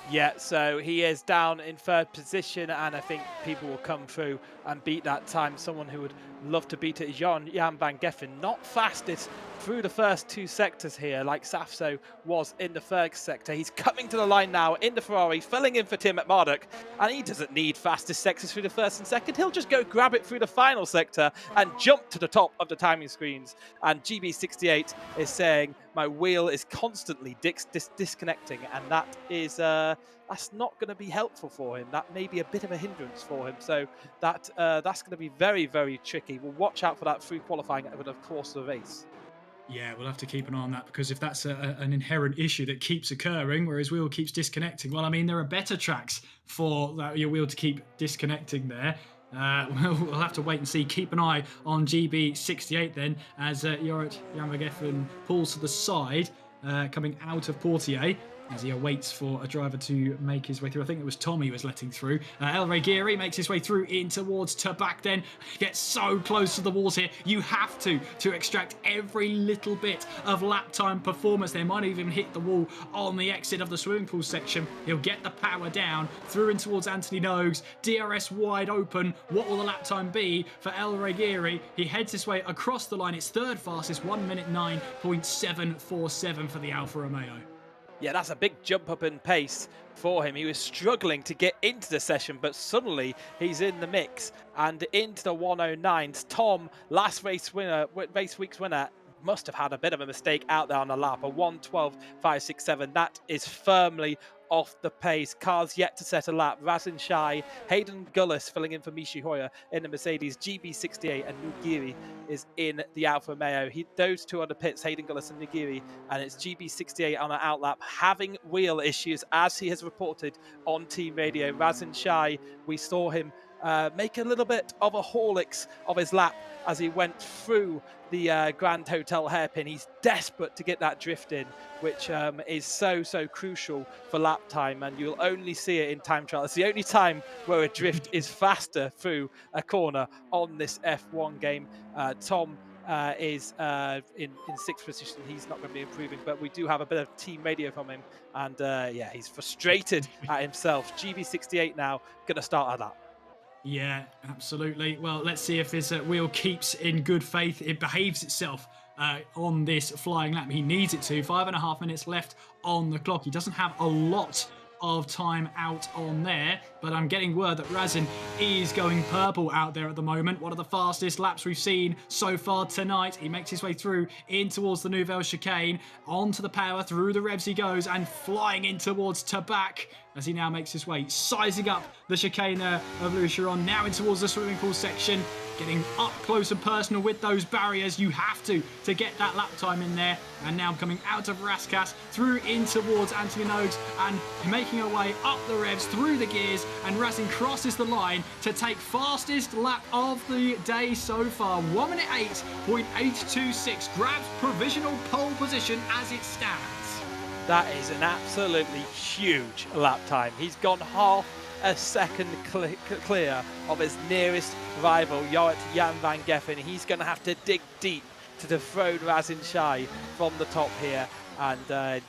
Yeah, so he is down in 3rd position, and I think people will come through and beat that time. Someone who would love to beat it is Jan van Geffen. Not fastest through the first 2 sectors here, like Safso was in the first sector. He's coming to the line now in the Ferrari, filling in for Tim at Marduk, and he doesn't need fastest sectors through the first and second. He'll just go grab it through the final sector and jump to the top of the timing screens. And GB68 is saying, my wheel is constantly disconnecting, and that is that's not going to be helpful for him. That may be a bit of a hindrance for him. So that's going to be very, very tricky. We'll watch out for that through qualifying over the course of the race. Yeah, we'll have to keep an eye on that, because if that's an inherent issue that keeps occurring, where his wheel keeps disconnecting, well, I mean, there are better tracks for your wheel to keep disconnecting there. We'll have to wait and see. Keep an eye on GB68 then, as Jorrit Jan van Geffen pulls to the side, coming out of Portier, as he awaits for a driver to make his way through. I think it was Tommy was letting through. El Reguiri makes his way through in towards Tabak then. Gets so close to the walls here. You have to extract every little bit of lap time performance. They might even hit the wall on the exit of the swimming pool section. He'll get the power down through in towards Anthony Nogues. DRS wide open. What will the lap time be for El Reguiri? He heads his way across the line. It's third fastest, 1 minute 9.747 for the Alfa Romeo. Yeah, that's a big jump up in pace for him. He was struggling to get into the session, but suddenly he's in the mix and into the 109s. Tom, last race week's winner, must have had a bit of a mistake out there on the lap. A 1:12.567. That is firmly off the pace. Cars yet to set a lap. Razin Shai, Hayden Gullis filling in for Michi Hoyer in the Mercedes. GB68 and Nugiri is in the Alfa Romeo. Those two are the pits, Hayden Gullis and Nugiri, and it's GB68 on an outlap having wheel issues, as he has reported on team radio. Razin Shai, we saw him make a little bit of a Horlicks of his lap as he went through the Grand Hotel hairpin. He's desperate to get that drift in, which is so crucial for lap time, and you'll only see it in time trial. It's the only time where a drift is faster through a corner on this F1 game. Tom is in 6th position. He's not going to be improving, but we do have a bit of team radio from him, and yeah, he's frustrated at himself. GB68 now going to start at that. Yeah, absolutely. Well, let's see if his wheel keeps in good faith. It behaves itself on this flying lap. He needs it to. 5.5 minutes left on the clock. He doesn't have a lot of time out on there, but I'm getting word that Razin is going purple out there at the moment. One of the fastest laps we've seen so far tonight. He makes his way through in towards the Nouvelle Chicane, onto the power, through the revs he goes, and flying in towards Tabak as he now makes his way, sizing up the chicane of Louis Chiron, now in towards the swimming pool section, getting up close and personal with those barriers. You have to get that lap time in there. And now coming out of Raskas, through in towards Anthony Nogues, and making her way up the revs, through the gears, and Razin crosses the line to take fastest lap of the day so far. 1 minute 8.826, grabs provisional pole position as it stands. That is an absolutely huge lap time. He's gone half a second clear of his nearest rival, Jorrit Jan van Geffen. He's going to have to dig deep to dethrone Razin Shai from the top here. And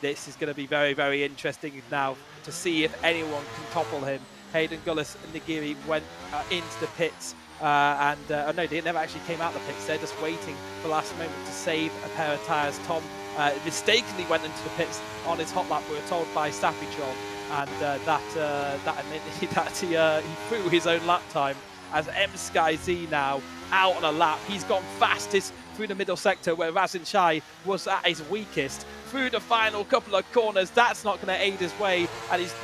this is going to be very interesting now to see if anyone can topple him. Hayden Gullis and Nigiri went into the pits. No, they never actually came out the pits. They're just waiting for the last moment to save a pair of tyres. Tom mistakenly went into the pits on his hot lap, we were told by Staffy John, and that admitted that he threw his own lap time, as M Sky Z now out on a lap. He's gone fastest through the middle sector where Razin Shai was at his weakest. Through the final couple of corners, that's not going to aid his way, and he's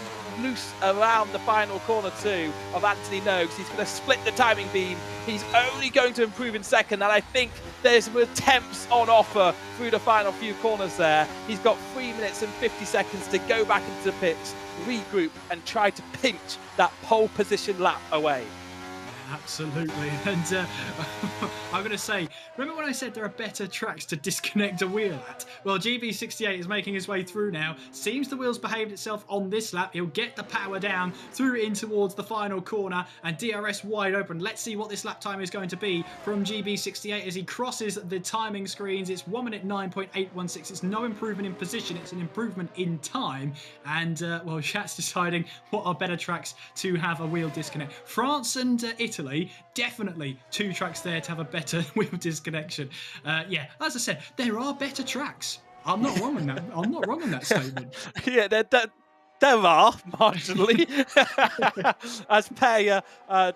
loose around the final corner too of Anthony Nogues. He's going to split the timing beam. He's only going to improve in second, and I think there's some attempts on offer through the final few corners there. He's got 3 minutes and 50 seconds to go back into the pits, regroup, and try to pinch that pole position lap away. Absolutely. And I'm going to say, remember when I said there are better tracks to disconnect a wheel at? Well, GB68 is making his way through now. Seems the wheel's behaved itself on this lap. He'll get the power down through in towards the final corner, and DRS wide open. Let's see what this lap time is going to be from GB68 as he crosses the timing screens. It's 1 minute 9.816. It's no improvement in position. It's an improvement in time. And, well, chat's deciding what are better tracks to have a wheel disconnect. France and Italy fundamentally, definitely 2 tracks there to have a better wheel disconnection. Yeah, as I said, there are better tracks. I'm not wrong on that. I'm not wrong on that statement. Yeah, there are marginally as Peya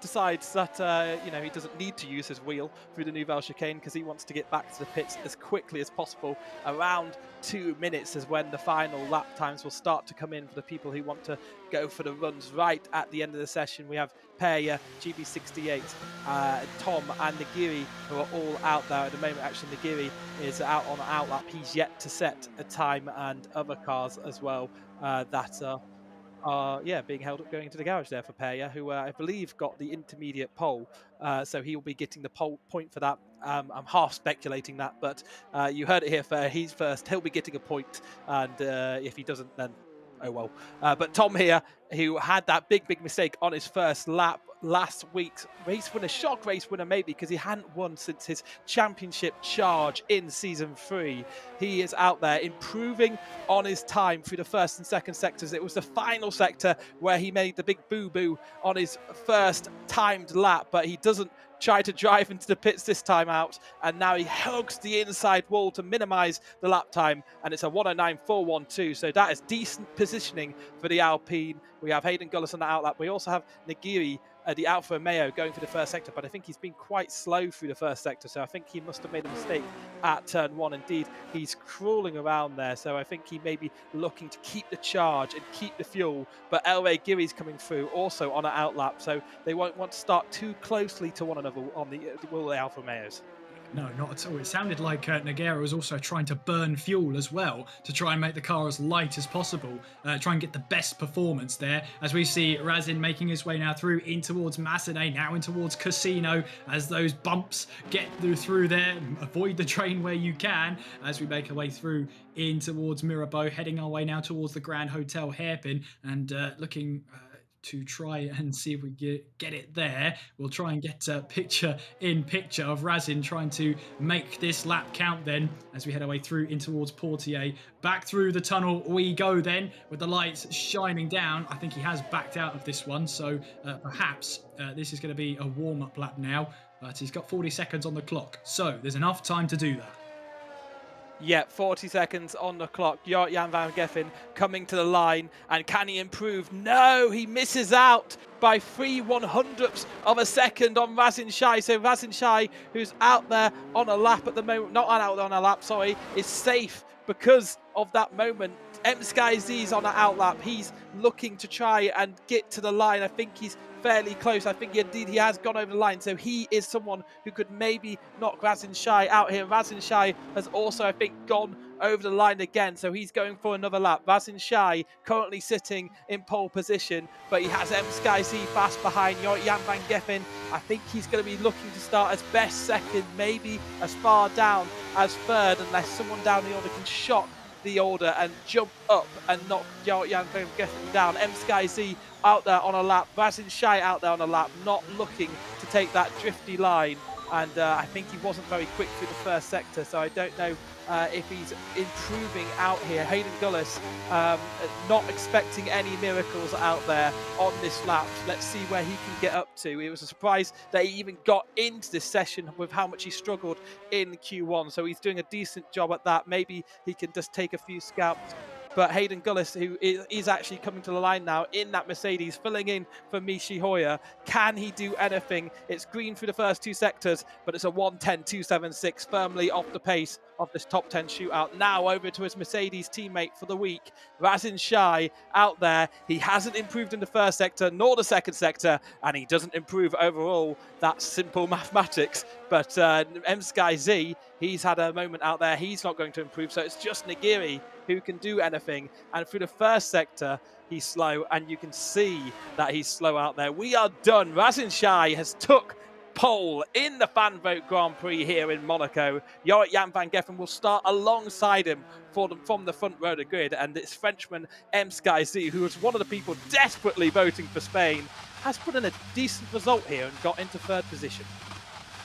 decides that he doesn't need to use his wheel through the Nouvelle chicane because he wants to get back to the pits as quickly as possible. Around 2 minutes is when the final lap times will start to come in for the people who want to go for the runs right at the end of the session. We have Peya, GB68, Tom and Nagiri who are all out there at the moment. Actually, Nagiri is out on an outlap. He's yet to set a time, and other cars as well that are being held up going into the garage there for Peya, who I believe got the intermediate pole, so he will be getting the pole point for that. I'm half speculating that, but you heard it here. He's first, he'll be getting a point, and if he doesn't, then oh well. But Tom here, who had that big mistake on his first lap last week's race winner, shock race winner maybe, because he hadn't won since his championship charge in season 3. He is out there improving on his time through the first and second sectors. It was the final sector where he made the big boo-boo on his first timed lap, but he doesn't try to drive into the pits this time out, and now he hugs the inside wall to minimize the lap time, and it's a 109.412, so that is decent positioning for the Alpine. We have Hayden Gullis on the outlap. We also have Nagiri, the Alfa Romeo, going for the first sector, but I think he's been quite slow through the first sector, so I think he must have made a mistake at turn 1. Indeed, he's crawling around there, so I think he may be looking to keep the charge and keep the fuel, but Elway Giri's coming through also on an outlap, so they won't want to start too closely to one another on the Alfa Romeos. No, not at all. It sounded like Nagera was also trying to burn fuel as well to try and make the car as light as possible, try and get the best performance there. As we see Razin making his way now through in towards Massenet, now in towards Casino, as those bumps get through there. Avoid the train where you can as we make our way through in towards Mirabeau, heading our way now towards the Grand Hotel Hairpin, and looking to try and see if we get it there. We'll try and get a picture of Razin trying to make this lap count then as we head our way through in towards Portier. Back through the tunnel we go then with the lights shining down. I think he has backed out of this one, so perhaps this is going to be a warm-up lap now, but he's got 40 seconds on the clock, so there's enough time to do that. Yeah, 40 seconds on the clock. Jan van Geffen coming to the line, and can he improve? No, he misses out by 3/100ths of a second on Razin Shai. So Razin Shai, who's out there on a lap at the moment, not out on a lap, sorry, is safe because of that moment. M-Sky Z's on an outlap. He's looking to try and get to the line. I think he's fairly close. I think indeed he has gone over the line. So he is someone who could maybe knock Razin Shai out here. Razin Shai has also, I think, gone over the line again. So he's going for another lap. Razin Shai currently sitting in pole position, but he has M-Sky Z fast behind Jan van Geffen. I think he's going to be looking to start as best second, maybe as far down as third, unless someone down the order can shock the order and jump up and knock Jan van Geffen down. M-Sky Z out there on a lap, Razin Shai out there on a lap, not looking to take that drifty line, and I think he wasn't very quick through the first sector, so I don't know if he's improving out here. Hayden Gullis, not expecting any miracles out there on this lap. Let's see where he can get up to. It was a surprise that he even got into this session with how much he struggled in Q1, so he's doing a decent job at that. Maybe he can just take a few scalps. But Hayden Gullis, who is actually coming to the line now in that Mercedes, filling in for Michi Hoyer. Can he do anything? It's green through the first 2 sectors, but it's a 1:10.276, firmly off the pace of this top 10 shootout. Now over to his Mercedes teammate for the week, Razin Shai out there. He hasn't improved in the first sector nor the second sector, and he doesn't improve overall. That's simple mathematics. But M-Sky Z, he's had a moment out there. He's not going to improve, so it's just Nagiri who can do anything. And through the first sector, he's slow, and you can see that he's slow out there. We are done. Razin Shai has took pole in the Fan Vote Grand Prix here in Monaco. Jan van Geffen will start alongside him from the front row of the grid, and it's Frenchman M-Sky Z, who was one of the people desperately voting for Spain, has put in a decent result here and got into 3rd position.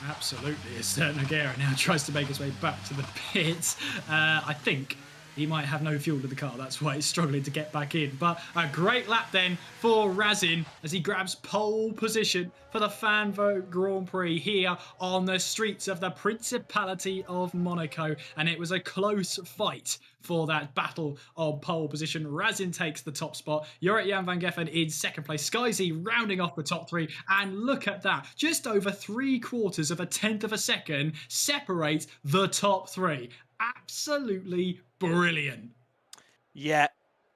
Absolutely, as Nogueira now tries to make his way back to the pits. I think he might have no fuel to the car. That's why he's struggling to get back in. But a great lap then for Razin as he grabs pole position for the Fan Vote Grand Prix here on the streets of the Principality of Monaco. And it was a close fight for that battle of pole position. Razin takes the top spot. Jorrit Jan van Geffen in second place. SkyZ rounding off the top three. And look at that. Just over 3/4 of a tenth of a second separate the top three. Absolutely brilliant. Yeah,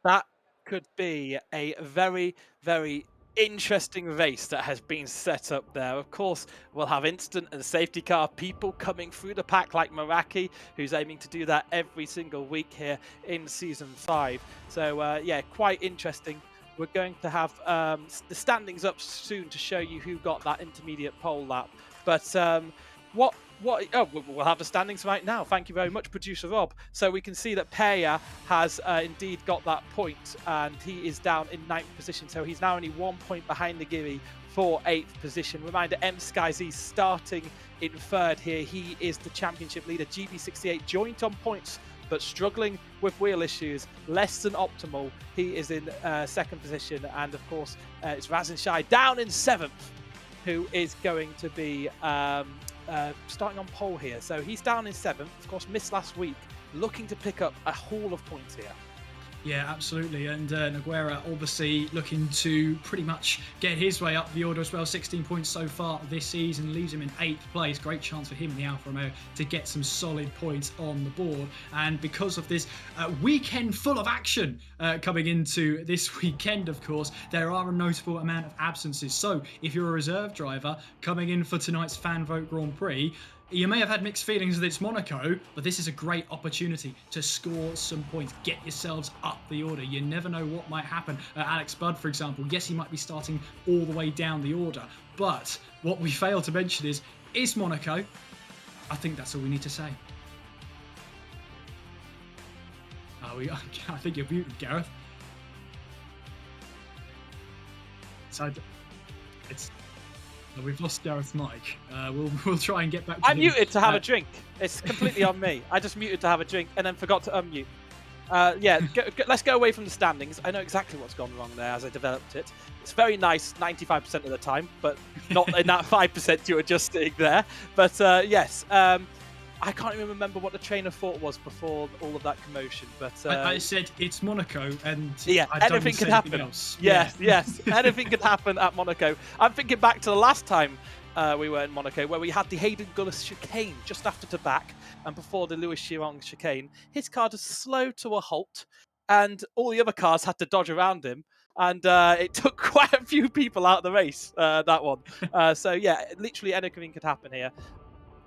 that could be a very, very interesting race that has been set up there. Of course, we'll have instant and safety car people coming through the pack like Meraki, who's aiming to do that every single week here in Season 5. So, yeah, quite interesting. We're going to have the standings up soon to show you who got that intermediate pole lap. But oh, we'll have the standings right now. Thank you very much, producer Rob. So we can see that Peya has indeed got that point, and he is down in 9th position. So he's now only 1 point behind Nagiri for 8th position. Reminder, MSkyZ starting in 3rd here. He is the championship leader. GB68 joint on points, but struggling with wheel issues, less than optimal. He is in 2nd position, and of course, it's Razin Shai down in 7th, who is going to be starting on pole here. So he's down in 7th, of course, missed last week, looking to pick up a haul of points here. Yeah, absolutely. And Nogueira obviously looking to pretty much get his way up the order as well. 16 points so far this season, leaves him in 8th place. Great chance for him in the Alfa Romeo to get some solid points on the board. And because of this weekend full of action coming into this weekend, of course, there are a notable amount of absences. So if you're a reserve driver coming in for tonight's Fan Vote Grand Prix, you may have had mixed feelings that it's Monaco, but this is a great opportunity to score some points. Get yourselves up the order. You never know what might happen. Alex Budd, for example, yes, he might be starting all the way down the order, but what we fail to mention is Monaco. I think that's all we need to say. I think you're muted, Gareth. So it's... We've lost Gareth's mic. We'll try and get back to I muted to have a drink. It's completely on me. I just muted to have a drink and then forgot to unmute. Yeah, let's go away from the standings. I know exactly what's gone wrong there as I developed it. It's very nice 95% of the time, but not in that 5% you're adjusting there. But yes, I can't even remember what the train of thought was before all of that commotion. But I said it's Monaco, and yeah, anything could happen. Else. Yes, yes, anything could happen at Monaco. I'm thinking back to the last time we were in Monaco, where we had the Hayden Gullis chicane just after to back, and before the Louis Chiron chicane, his car just slowed to a halt, and all the other cars had to dodge around him. And it took quite a few people out of the race, that one. So yeah, literally anything could happen here.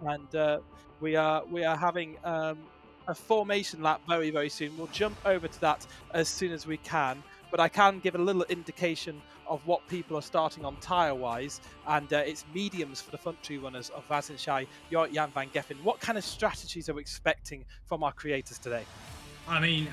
And we are having a formation lap very, very soon. We'll jump over to that as soon as we can. But I can give a little indication of what people are starting on tyre-wise. And it's mediums for the front two runners of Razin Shai, Jorrit Jan van Geffen. What kind of strategies are we expecting from our creators today? I mean,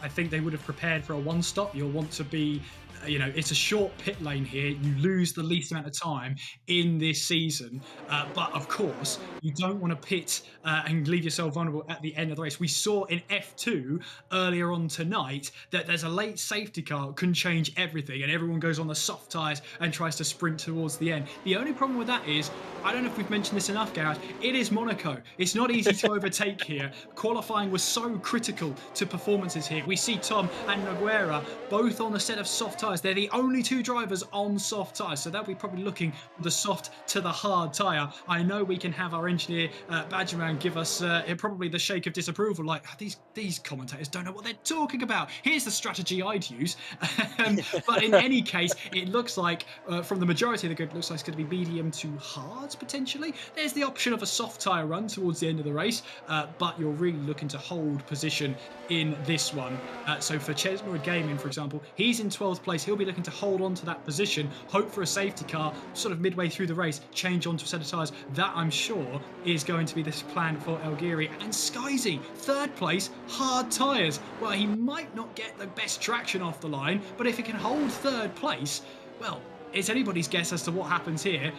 I think they would have prepared for a one-stop. You'll want to be... it's a short pit lane here. You lose the least amount of time in this season. But of course, you don't want to pit and leave yourself vulnerable at the end of the race. We saw in F2 earlier on tonight that there's a late safety car can change everything, and everyone goes on the soft tyres and tries to sprint towards the end. The only problem with that is, I don't know if we've mentioned this enough, Gareth, it is Monaco. It's not easy to overtake here. Qualifying was so critical to performances here. We see Tom and Nogueira both on a set of soft tyres. They're the only two drivers on soft tyres, so they'll be probably looking for the soft to the hard tyre. I know we can have our engineer Badgerman give us probably the shake of disapproval, like, these commentators don't know what they're talking about. Here's the strategy I'd use. But in any case, it looks like from the majority of the grid, it looks like it's going to be medium to hards potentially. There's the option of a soft tyre run towards the end of the race, but you're really looking to hold position in this one. So for Chesmura Gaming, for example, he's in 12th place. He'll be looking to hold on to that position, hope for a safety car, sort of midway through the race, change onto a set of tyres. That, I'm sure, is going to be this plan for Elgiri. And SkyZ, 3rd place, hard tyres. Well, he might not get the best traction off the line, but if he can hold 3rd place, well, it's anybody's guess as to what happens here.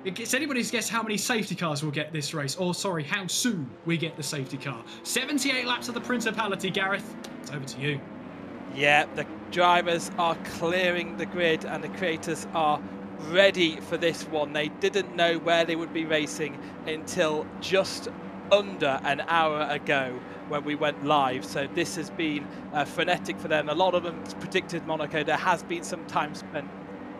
It's anybody's guess how many safety cars we'll get this race, or sorry, how soon we get the safety car. 78 laps of the Principality, Gareth. It's over to you. Yeah, the drivers are clearing the grid and the creators are ready for this one. They didn't know where they would be racing until just under an hour ago when we went live. So this has been frenetic for them. A lot of them predicted Monaco. There has been some time spent,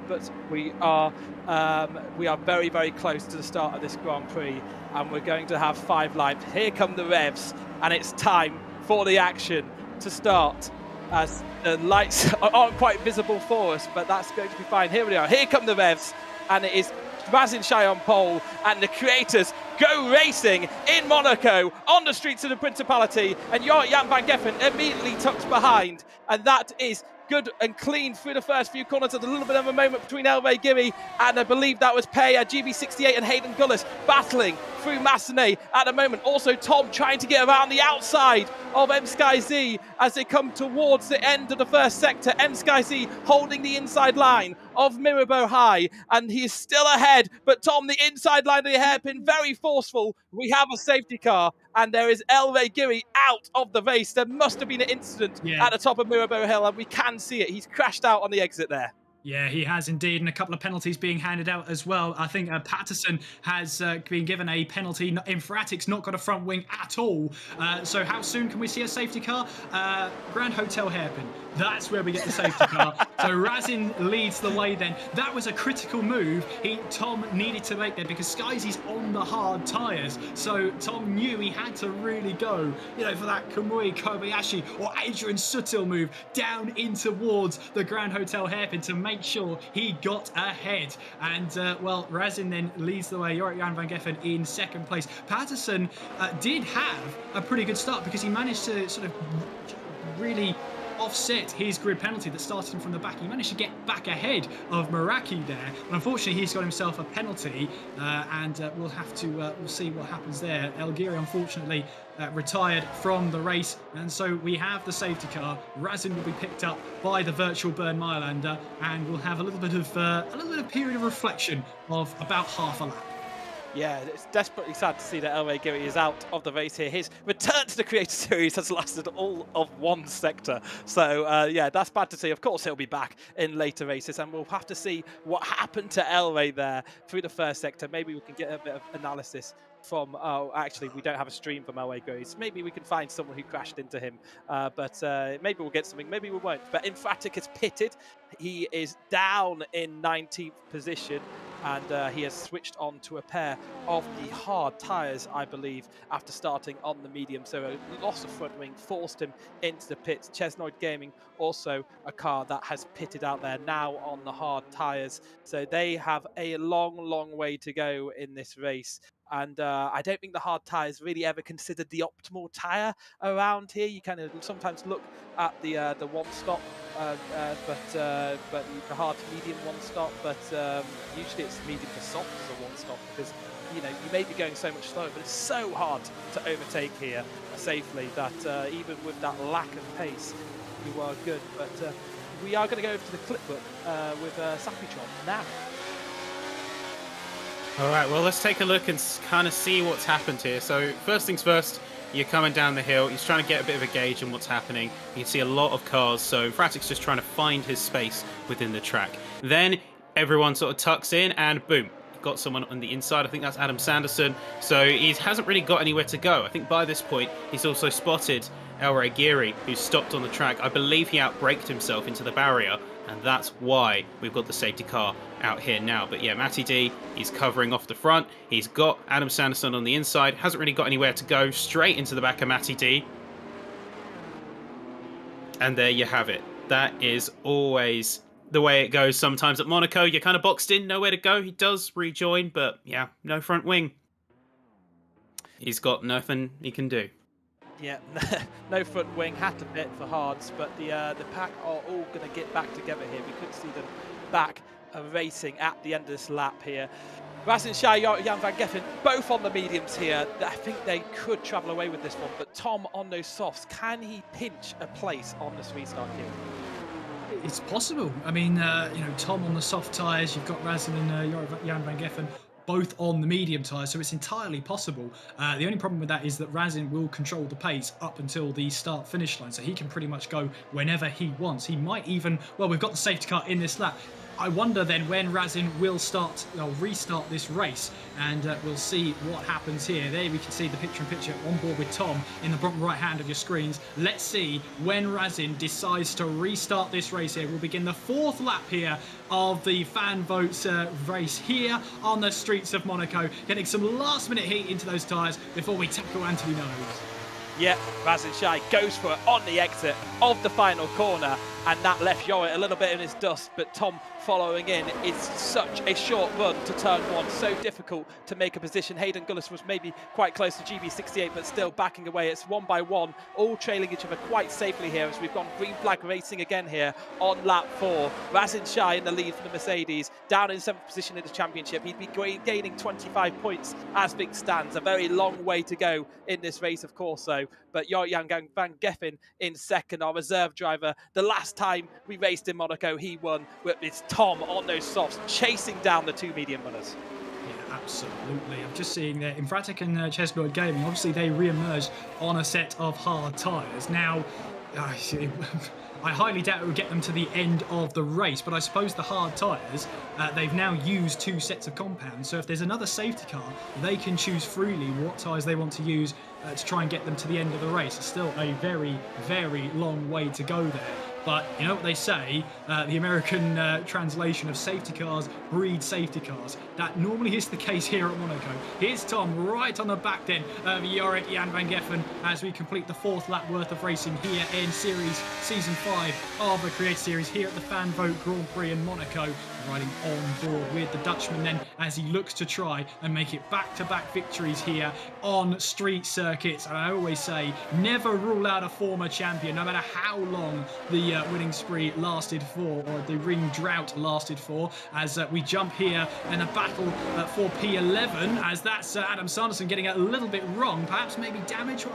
but we are very, very close to the start of this Grand Prix, and we're going to have 5 laps. Here come the revs, and it's time for the action to start. As the lights aren't quite visible for us, but that's going to be fine. Here we are. Here come the revs, and it is Razin Shai on pole, and the creators go racing in Monaco on the streets of the Principality, and Jan van Geffen immediately tucks behind, and that is good and clean through the first few corners. There's a little bit of a moment between Elray Giri and I believe that was Pay, GB68 and Hayden Gullis battling through Massenet at the moment. Also Tom trying to get around the outside of M-Sky Z as they come towards the end of the first sector. M-Sky Z holding the inside line of Mirabeau High, and he is still ahead, but Tom, the inside line of the hairpin, very forceful. We have a safety car, and there is Elray Giri out of the race. There must have been an incident at the top of Mirabeau Hill, and we can see it. He's crashed out on the exit there. Yeah, he has indeed, and a couple of penalties being handed out as well. I think Patterson has been given a penalty. Infratics not got a front wing at all. So how soon can we see a safety car? Grand Hotel Hairpin. That's where we get the safety car. So Razin leads the way then. That was a critical move Tom needed to make there because Skyzy's on the hard tyres. So Tom knew he had to really go, for that Kamui Kobayashi or Adrian Sutil move down in towards the Grand Hotel Hairpin to make sure he got ahead. And Razin then leads the way. Jan van Geffen in second place. Patterson did have a pretty good start because he managed to sort of really offset his grid penalty that started him from the back. He managed to get back ahead of Meraki there, but unfortunately he's got himself a penalty, and we'll have to we'll see what happens there. Elgiri unfortunately retired from the race, and so we have the safety car. Razin will be picked up by the virtual Bern Mailander, and we'll have a little bit of period of reflection of about half a lap. Yeah, it's desperately sad to see that Elray Giri is out of the race here. His return to the Creator Series has lasted all of one sector. So, yeah, that's bad to see. Of course, he'll be back in later races, and we'll have to see what happened to Elray there through the first sector. Maybe we can get a bit of analysis from, actually, we don't have a stream from Elray Giri. So maybe we can find someone who crashed into him. But maybe we'll get something. Maybe we won't. But Infratic is pitted. He is down in 19th position. And he has switched on to a pair of the hard tyres, I believe, after starting on the medium. So a loss of front wing forced him into the pits. Chesnoid Gaming, also a car that has pitted out there now on the hard tyres. So they have a long, long way to go in this race. And I don't think the hard tyres really ever considered the optimal tyre around here. You kind of sometimes look at the one stop, but the hard to medium one stop. But usually it's medium to soft as a one stop because you may be going so much slower, but it's so hard to overtake here safely that even with that lack of pace, you are good. But we are going to go over to the clip book with Sapitron now. All right, well, let's take a look and kind of see what's happened here. So first things first, you're coming down the hill. He's trying to get a bit of a gauge on what's happening. You can see a lot of cars, so Fratic's just trying to find his space within the track. Then everyone sort of tucks in and boom, got someone on the inside. I think that's Adam Sanderson. So he hasn't really got anywhere to go. I think by this point, he's also spotted Elray Giri, who's stopped on the track. I believe he outbraked himself into the barrier, and that's why we've got the safety car out here now. But yeah, Matty D, he's covering off the front. He's got Adam Sanderson on the inside. Hasn't really got anywhere to go. Straight into the back of Matty D. And there you have it. That is always the way it goes sometimes at Monaco. You're kind of boxed in, nowhere to go. He does rejoin, but yeah, no front wing. He's got nothing he can do. Yeah, no front wing, had to bit for hards, but the pack are all going to get back together here. We could see them back racing at the end of this lap here. Razin Shai, Jan van Geffen, both on the mediums here. I think they could travel away with this one, but Tom on those softs, can he pinch a place on this restart queue? It's possible. I mean, Tom on the soft tyres, you've got Razin and Jan van Geffen both on the medium tyres, so it's entirely possible. The only problem with that is that Razin will control the pace up until the start-finish line, so he can pretty much go whenever he wants. He might even, well, we've got the safety car in this lap. I wonder then when Razin will restart this race, and we'll see what happens here. There we can see the picture-in-picture on board with Tom in the bottom right hand of your screens. Let's see when Razin decides to restart this race here. We'll begin the 4th lap here of the fan votes race here on the streets of Monaco, getting some last-minute heat into those tyres before we tackle Anthony Nose. Yeah, Razin Shai goes for it on the exit of the final corner, and that left Yorit a little bit in his dust, but Tom following in. It's such a short run to turn 1, so difficult to make a position. Hayden Gullis was maybe quite close to GB68, but still backing away. It's 1 by 1, all trailing each other quite safely here as we've gone green flag racing again here on lap 4. Razin Shai in the lead for the Mercedes, down in 7th position in the championship. He'd be gaining 25 points as things stands. A very long way to go in this race, of course, though. But Jan van Geffen in 2nd, our reserve driver. The last time we raced in Monaco, he won. It's Tom on those softs, chasing down the 2 medium runners. Yeah, absolutely. I'm just seeing there, Infratic and Chessboard Gaming, obviously they re-emerged on a set of hard tyres. Now, I highly doubt it would get them to the end of the race, but I suppose the hard tyres, they've now used 2 sets of compounds, so if there's another safety car, they can choose freely what tyres they want to use to try and get them to the end of the race. It's still a very, very long way to go there. But you know what they say, the American translation of safety cars breed safety cars. That normally is the case here at Monaco. Here's Tom right on the back then of Jorrit Jan van Geffen as we complete the 4th lap worth of racing here in Season 5 of the Creator Series here at the Fan Vote Grand Prix in Monaco. Riding on board with the Dutchman then as he looks to try and make it back-to-back victories here on street circuits. And I always say, never rule out a former champion, no matter how long the winning spree lasted for, or the ring drought lasted for, as we jump here in a battle for P11, as that's Adam Sanderson getting it a little bit wrong, perhaps maybe damage,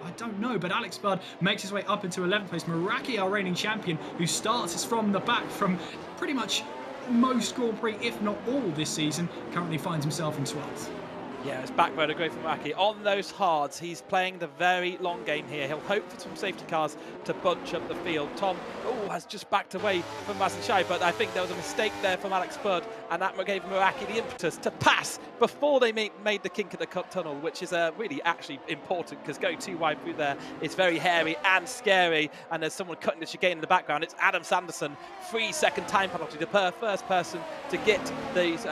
I don't know, but Alex Budd makes his way up into 11th place. Meraki, our reigning champion, who starts us from the back from pretty much most Grand Prix, if not all this season, currently finds himself in 12th. Yeah, it's back road, a great from Maki. On those hards, he's playing the very long game here. He'll hope for some safety cars to bunch up the field. Tom has just backed away from Razin Shai, but I think there was a mistake there from Alex Budd, and that gave Meraki the impetus to pass before they made the kink of the cut tunnel, which is really actually important, because going too wide through there is very hairy and scary, and there's someone cutting the chicane in the background. It's Adam Sanderson, 3-second time penalty, the first person to get these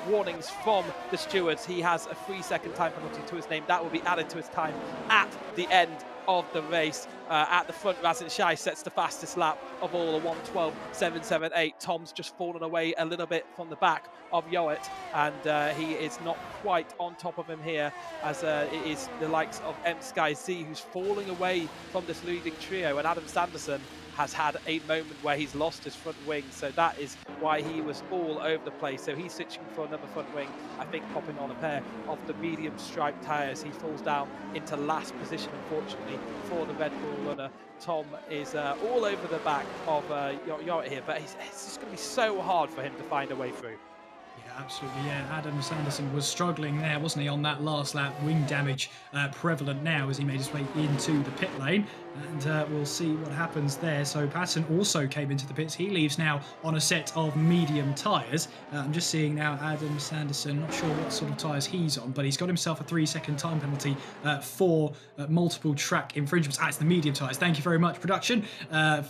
warnings from the stewards. He has a 3-second time penalty to his name. That will be added to his time at the end of the race. At the front, Razin Shai sets the fastest lap of all, a 1:12.778. Tom's just fallen away a little bit from the back of Yoit, and he is not quite on top of him here, as it is the likes of M Sky Z who's falling away from this leading trio, and Adam Sanderson has had a moment where he's lost his front wing, so that is why he was all over the place. So he's switching for another front wing, I think popping on a pair of the medium striped tyres. He falls down into last position, unfortunately, for the Red Bull runner. Tom is all over the back of Yorit here, but it's just going to be so hard for him to find a way through. Yeah, absolutely, yeah. Adam Sanderson was struggling there, wasn't he, on that last lap. Wing damage prevalent now as he made his way into the pit lane. And we'll see what happens there. So Patton also came into the pits. He leaves now on a set of medium tyres. I'm just seeing now Adam Sanderson, not sure what sort of tyres he's on, but he's got himself a 3-second time penalty for multiple track infringements. It's the medium tyres. Thank you very much, production.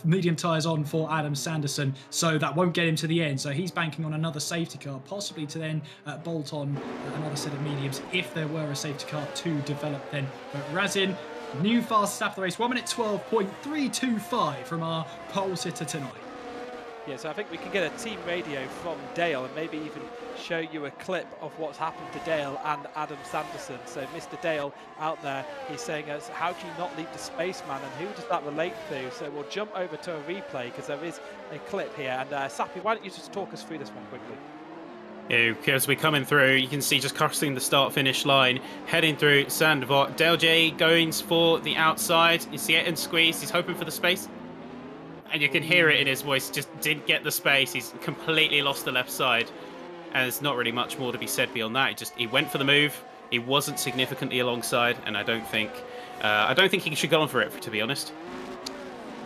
Medium tyres on for Adam Sanderson, so that won't get him to the end. So he's banking on another safety car, possibly to then bolt on another set of mediums if there were a safety car to develop then. But Razin, new fastest lap of the race, 1:12.325 from our pole sitter tonight. Yeah, so I think we can get a team radio from Dale and maybe even show you a clip of what's happened to Dale and Adam Sanderson. So Mr. Dale out there, he's saying, how can you not leave the spaceman, and who does that relate to? So we'll jump over to a replay because there is a clip here. And Sappy, why don't you just talk us through this one quickly? Yeah, because we're coming through, you can see just crossing the start-finish line, heading through Sandvort. Dale J going for the outside. You see it and squeeze. He's hoping for the space. And you can hear it in his voice. Just didn't get the space. He's completely lost the left side. and there's not really much more to be said beyond that. He went for the move. He wasn't significantly alongside, and I don't think he should go on for it, to be honest.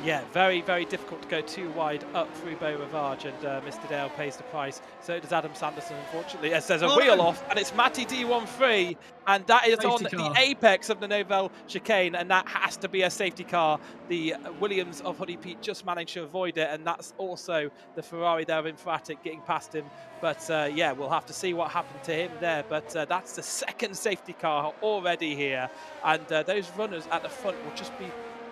Yeah, very, very difficult to go too wide up through Beau Rivage, and Mr. Dale pays the price. So does Adam Sanderson, unfortunately. As there's a wheel off, and it's Matty D13, and that is on the apex of the Nouvelle chicane, and that has to be a safety car. The Williams of Hoodie Pete just managed to avoid it, and that's also the Ferrari there of Infratic getting past him. But yeah, we'll have to see what happened to him there. But that's the second safety car already here, and those runners at the front will just be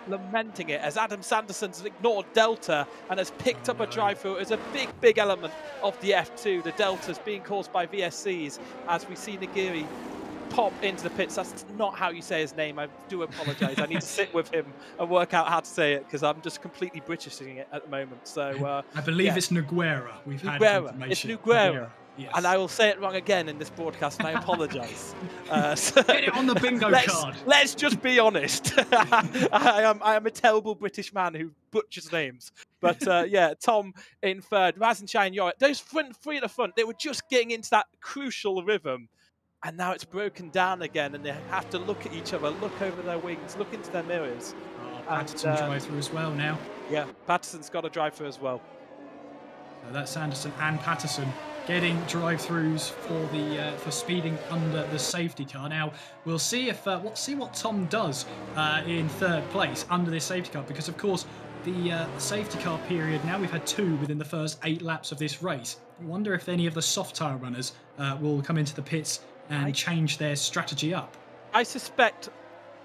lamenting it as Adam Sanderson's ignored Delta and has picked up a drive-through. It's a big, big element of the F2. The Deltas being caused by VSCs as we see Nagiri pop into the pits. That's not how you say his name. I do apologise. I need to sit with him and work out how to say it because I'm just completely Britishing it at the moment. So I believe it's Noguera. We've had It's confirmation. Noguera. Yes. And I will say it wrong again in this broadcast, and I apologise. Get it on the bingo card. Let's just be honest. I am a terrible British man who butchers names. But yeah, Tom in third, Raz and Shine Yorick. Those front three at the front, they were just getting into that crucial rhythm. And now it's broken down again, and they have to look at each other, look over their wings, look into their mirrors. Patterson drive through as well now. Yeah, Patterson's got to drive through as well. So that's Sanderson and Patterson getting drive-throughs for speeding under the safety car. Now we'll see if what Tom does in third place under this safety car, because of course the safety car period, now we've had 2 within the first 8 laps of this race. I wonder if any of the soft tyre runners will come into the pits and change their strategy up. I suspect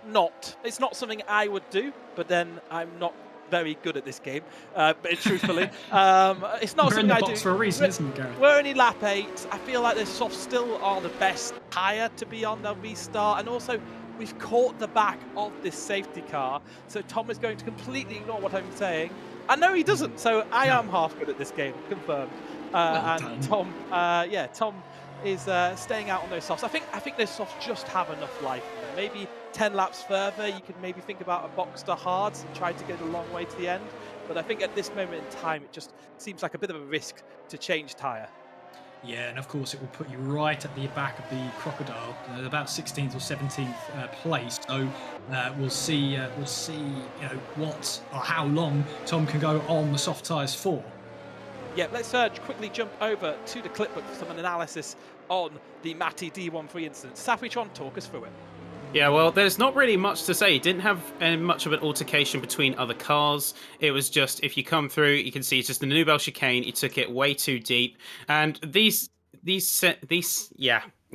not. It's not something I would do, but then I'm not very good at this game, but truthfully, it's not something I do. For a reason, isn't it, Gareth? We're only lap 8. I feel like the softs still are the best tyre to be on the restart, and also we've caught the back of this safety car, so Tom is going to completely ignore what I'm saying. I know he doesn't, so I am half good at this game, confirmed. And Tom, Tom is staying out on those softs. I think those softs just have enough life. Maybe 10 laps further, you could maybe think about a Boxster hards and try to get a long way to the end. But I think at this moment in time, it just seems like a bit of a risk to change tyre. Yeah, and of course it will put you right at the back of the Crocodile, about 16th or 17th place. So we'll see what or how long Tom can go on the soft tyres for. Yeah, let's quickly jump over to the clipbook for some analysis on the Matty D13 incident. Safritron, talk us through it. Yeah, well, there's not really much to say. It didn't have much of an altercation between other cars. It was just, if you come through, you can see it's just the Nouvelle chicane. He took it way too deep. And the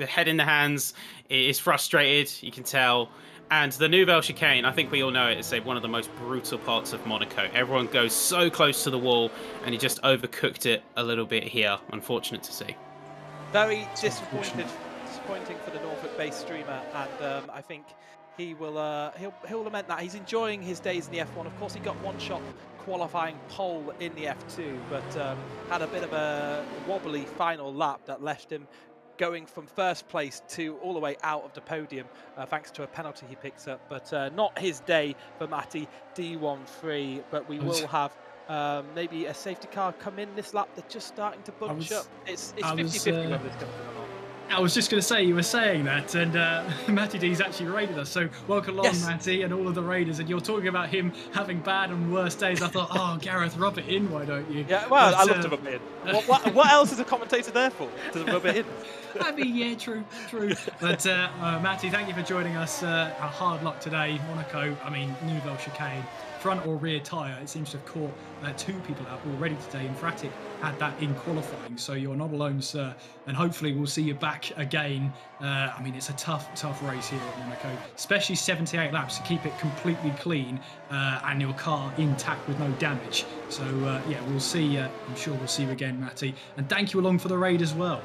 head in the hands is frustrated, you can tell. And the Nouvelle chicane, I think we all know it, is one of the most brutal parts of Monaco. Everyone goes so close to the wall, and he just overcooked it a little bit here. Unfortunate to see. Very disappointing for the Norfolk-based streamer, and I think he will he'll lament that. He's enjoying his days in the F1. Of course, he got one shot qualifying pole in the F2, but had a bit of a wobbly final lap that left him going from first place to all the way out of the podium, thanks to a penalty he picks up. But not his day for Matty D13. But we will have maybe a safety car come in this lap. They're just starting to bunch up. It's 50-50 whether this comes in or not. I was just going to say, you were saying that, and Matty D's actually raided us, so welcome along, Matty, and all of the raiders, and you're talking about him having bad and worse days. I thought, oh, Gareth, rub it in, why don't you? Yeah, well, but, I love to rub it in. What else is a commentator there for? To rub it in? I mean, yeah, true. But, Matty, thank you for joining us. Hard luck today, Monaco, Nouvelle chicane. Front or rear tyre, it seems to have caught 2 people out already today. Infratic had that in qualifying, so you're not alone, sir. And hopefully we'll see you back again. It's a tough race here at Monaco, especially 78 laps to keep it completely clean and your car intact with no damage. So, we'll see. I'm sure we'll see you again, Matty. And thank you along for the raid as well.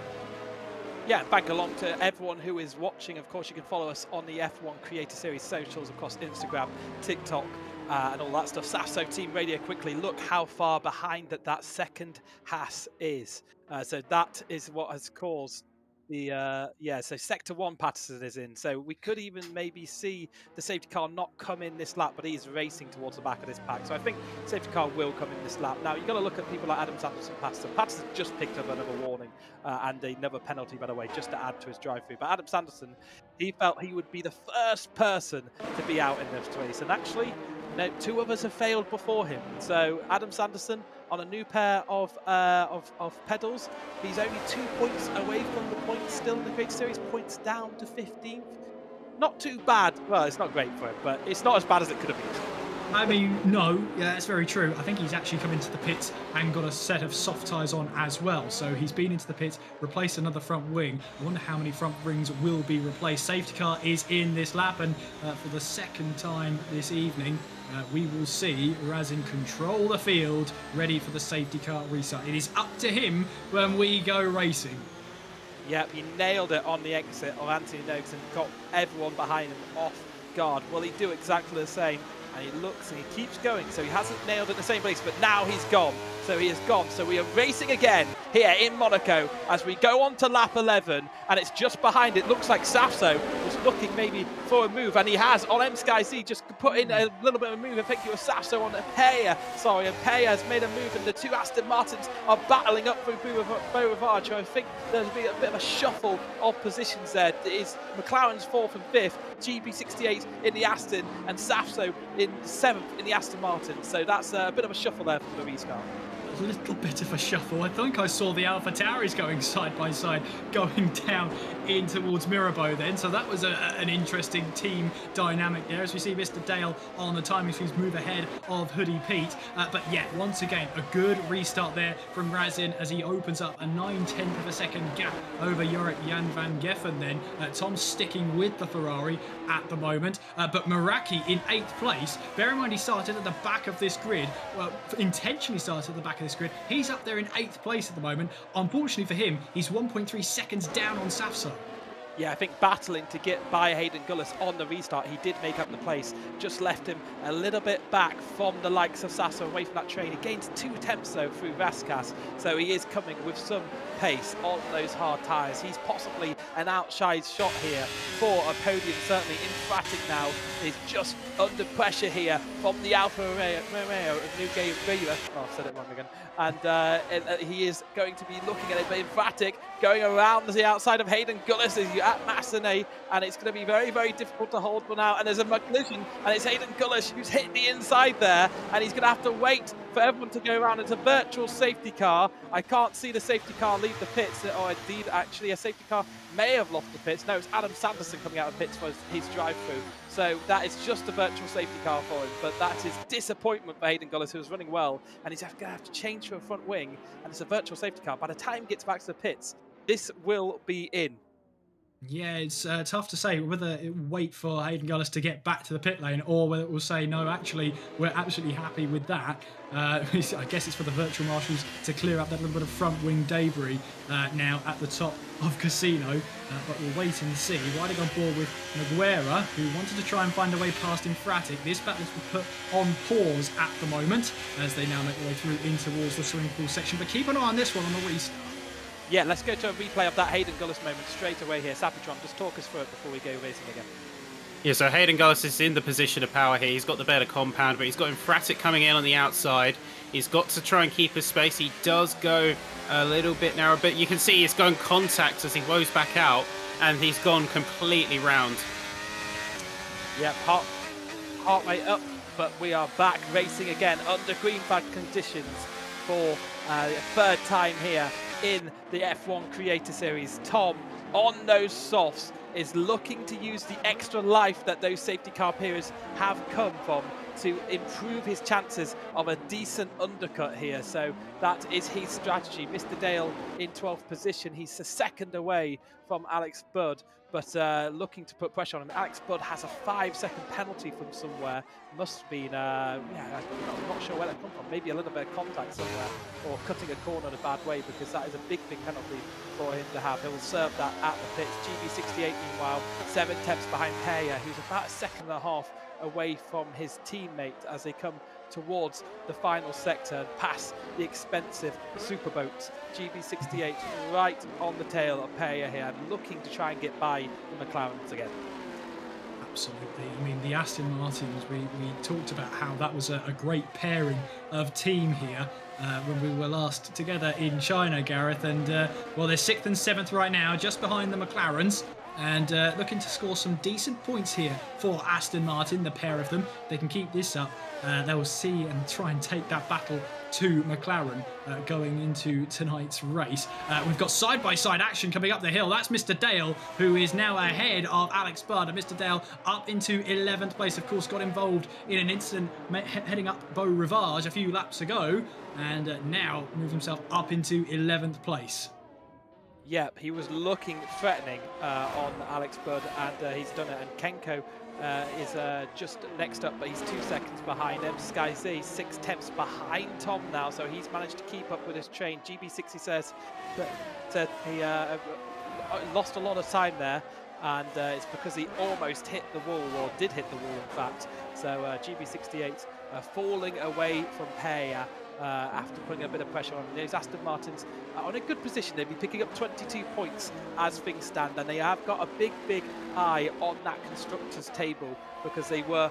Yeah, thank along to everyone who is watching. Of course, you can follow us on the F1 Creator Series socials across Instagram, TikTok, and all that stuff. Safso Team Radio, quickly look how far behind that second Haas is. So that is what has caused So sector 1 Patterson is in, so we could even maybe see the safety car not come in this lap, but he's racing towards the back of this pack. So I think safety car will come in this lap. Now you've got to look at people like Adam Sanderson. Patterson just picked up another warning and another penalty, by the way, just to add to his drive-through. But Adam Sanderson, he felt he would be the first person to be out in this race, and actually, no, 2 others have failed before him. So Adam Sanderson on a new pair of pedals, he's only 2 points away from the points still in the Creator Series, points down to 15th. Not too bad. Well, it's not great for him, but it's not as bad as it could have been. I mean, no, yeah, that's very true. I think he's actually come into the pits and got a set of soft tyres on as well. So he's been into the pits, replaced another front wing. I wonder how many front wings will be replaced. Safety car is in this lap, and for the second time this evening, we will see Razin control the field, ready for the safety car restart. It is up to him when we go racing. Yep, he nailed it on the exit of Anthony Noakes and got everyone behind him off guard. Will he do exactly the same? And he looks and he keeps going, so he hasn't nailed it in the same place, but now he's gone. So he is gone. So we are racing again here in Monaco as we go on to lap 11, and it's just behind. It looks like Safso was looking maybe for a move, and he has on M Sky C just put in a little bit of a move. I think it was Safso on Apea. Sorry, Apea has made a move, and the 2 Aston Martins are battling up through Beauregard. So I think there's been a bit of a shuffle of positions there. It is McLaren's 4th and 5th, GB68 in the Aston, and Safso in 7th in the Aston Martin. So that's a bit of a shuffle there for the restart. A little bit of a shuffle. I think I saw the Alpha Tauris going side by side, going down in towards Mirabeau then. So that was an interesting team dynamic there, as we see Mr. Dale on the timing fuse move ahead of Hoodie Pete. But yeah, once again, a good restart there from Razin as he opens up a 9/10 of a second gap over Jorik Jan van Geffen then. Tom sticking with the Ferrari at the moment. But Meraki in 8th place. Bear in mind he started at the back of this grid. Well, intentionally started at the back of this grid. He's up there in 8th place at the moment. Unfortunately for him, he's 1.3 seconds down on Safso. Yeah, I think battling to get by Hayden Gullis on the restart, he did make up the place. Just left him a little bit back from the likes of Sasso, away from that train. He gains 2 attempts though through Vasquez, so he is coming with some pace on those hard tyres. He's possibly an outside shot here for a podium, certainly. Infratic now is just under pressure here from the Alfa Romeo of New Gay Riva. Oh, I've said it wrong again. And he is going to be looking at it, but Infratic going around the outside of Hayden Gullis as you at Massenet, and it's going to be very, very difficult to hold one out. And there's a collision, and it's Hayden Gullis who's hit the inside there, and he's going to have to wait for everyone to go around. It's a virtual safety car. I can't see the safety car leave the pits, or indeed, actually, a safety car may have lost the pits. No, it's Adam Sanderson coming out of the pits for his drive-through. So that is just a virtual safety car for him, but that is disappointment for Hayden Gullis, who was running well, and he's going to have to change to a front wing, and it's a virtual safety car. By the time he gets back to the pits, this will be in. Yeah, it's tough to say whether it will wait for Hayden Gullis to get back to the pit lane or whether it will say, no, actually, we're absolutely happy with that. I guess it's for the virtual marshals to clear up that little bit of front wing debris now at the top of Casino. But we'll wait and see. Riding on board with Noguera, who wanted to try and find a way past Infratic. This battle has been put on pause at the moment as they now make their way through in towards the swimming pool section. But keep an eye on this one on the restart. Yeah, let's go to a replay of that Hayden Gullis moment straight away here. Sapitron, just talk us through it before we go racing again. Yeah, so Hayden Gullis is in the position of power here. He's got the better compound, but he's got Infratic coming in on the outside. He's got to try and keep his space. He does go a little bit narrow, but you can see he's going contact as he woes back out, and he's gone completely round. Yeah, heart rate up, but we are back racing again under green flag conditions for the 3rd time here in the F1 Creator Series. Tom, on those softs, is looking to use the extra life that those safety car periods have come from to improve his chances of a decent undercut here. So that is his strategy. Mr. Dale in 12th position. He's a second away from Alex Budd, but looking to put pressure on him. Alex Budd has a 5-second penalty from somewhere. Must have been, I'm not sure where that come from. Maybe a little bit of contact somewhere, or cutting a corner in a bad way, because that is a big penalty for him to have. He'll serve that at the pits. GB68, meanwhile, 7 tenths behind Peya, who's about a second and a half away from his teammate as they come towards the final sector and past the expensive superboats. GB68 right on the tail of Peya here, looking to try and get by the McLarens again. Absolutely. I mean, the Aston Martins, we talked about how that was a great pairing of team here when we were last together in China, Gareth. And, well, they're 6th and 7th right now, just behind the McLarens. And looking to score some decent points here for Aston Martin, the pair of them. They can keep this up. They will see and try and take that battle to McLaren going into tonight's race. We've got side-by-side action coming up the hill. That's Mr. Dale, who is now ahead of Alex Budd. And Mr. Dale up into 11th place, of course, got involved in an incident heading up Beau Rivage a few laps ago. And now moves himself up into 11th place. Yeah, he was looking threatening on Alex Budd, and he's done it. And Kenko is just next up, but he's 2 seconds behind him. Sky Z 6/10 behind Tom now, so he's managed to keep up with his train. GB60 says that he lost a lot of time there, and it's because he almost hit the wall, or did hit the wall, in fact. So GB68 falling away from Peya. After putting a bit of pressure on them. These Aston Martins are on a good position. They'll be picking up 22 points as things stand, and they have got a big eye on that constructors table, because they were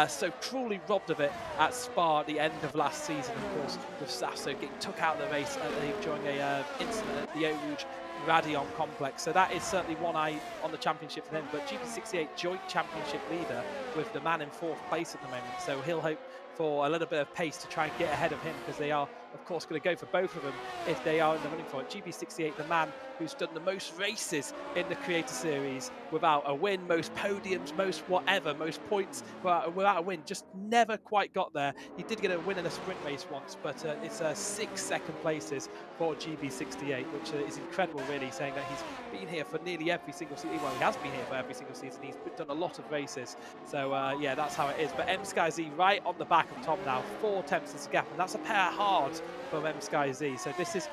so cruelly robbed of it at Spa at the end of last season, of course, with Sasso getting took out of the race during a incident at the Eau Rouge Radion complex. So that is certainly one eye on the championship for him. But GB68 joint championship leader with the man in 4th place at the moment, so he'll hope for a little bit of pace to try and get ahead of him, because they are, of course, going to go for both of them if they are in the running for it. GB68, the man who's done the most races in the Creator Series without a win, most podiums, most whatever, most points without a win, just never quite got there. He did get a win in a sprint race once, but it's 6 second places for GB68, which is incredible, really, saying that he's been here for nearly every single season. Well, he has been here for every single season. He's done a lot of races. So, yeah, that's how it is. But M Sky Z right on the back of Tom now, 4 tenths is the gap, and that's a pair hard from M Sky Z. So this is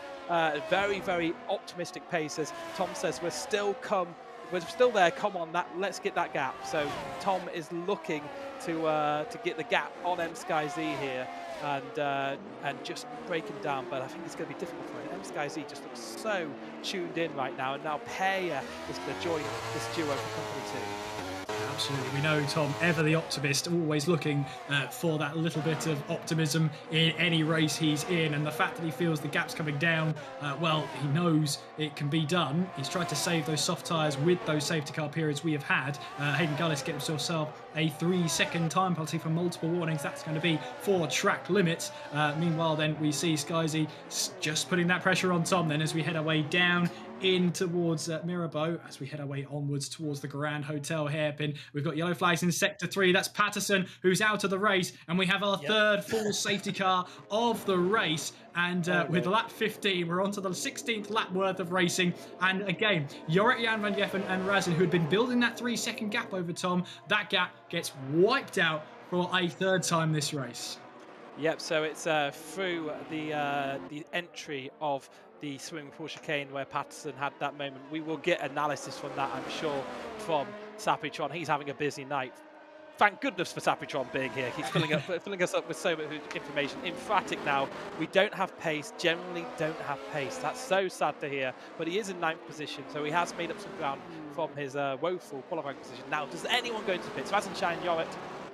very optimistic paces. Tom says we're still there, come on, let's get that gap. So Tom is looking to get the gap on M Sky Z here, and just breaking down, but I think it's going to be difficult for him. M Sky Z just looks so tuned in right now, and now Peya is going to join this duo for company 2. Absolutely. We know Tom, ever the optimist, always looking for that little bit of optimism in any race he's in. And the fact that he feels the gap's coming down, well, he knows it can be done. He's tried to save those soft tyres with those safety car periods we have had. Hayden Gullis gets himself a 3-second time penalty for multiple warnings. That's going to be for track limits. Meanwhile, then we see Skyzy just putting that pressure on Tom then as we head our way down in towards Mirabeau, as we head our way onwards towards the Grand Hotel hairpin. We've got yellow flags in sector 3. That's Patterson, who's out of the race, and we have our third full safety car of the race. And with lap 15, we're on to the 16th lap worth of racing. And again, Jorrit Jan van Geffen and Razin, who had been building that 3-second gap over Tom, that gap gets wiped out for a third time this race. Yep, so it's through the entry of the swimming pool chicane where Patterson had that moment. We will get analysis from that, I'm sure, from Sapitron. He's having a busy night. Thank goodness for Sapitron being here. He's filling us up with so much information. Emphatic now. We don't have pace, generally don't have pace. That's so sad to hear. But he is in 9th position, so he has made up some ground from his woeful qualifying position. Now, does anyone go into the pits? Razin Shine Jorrit?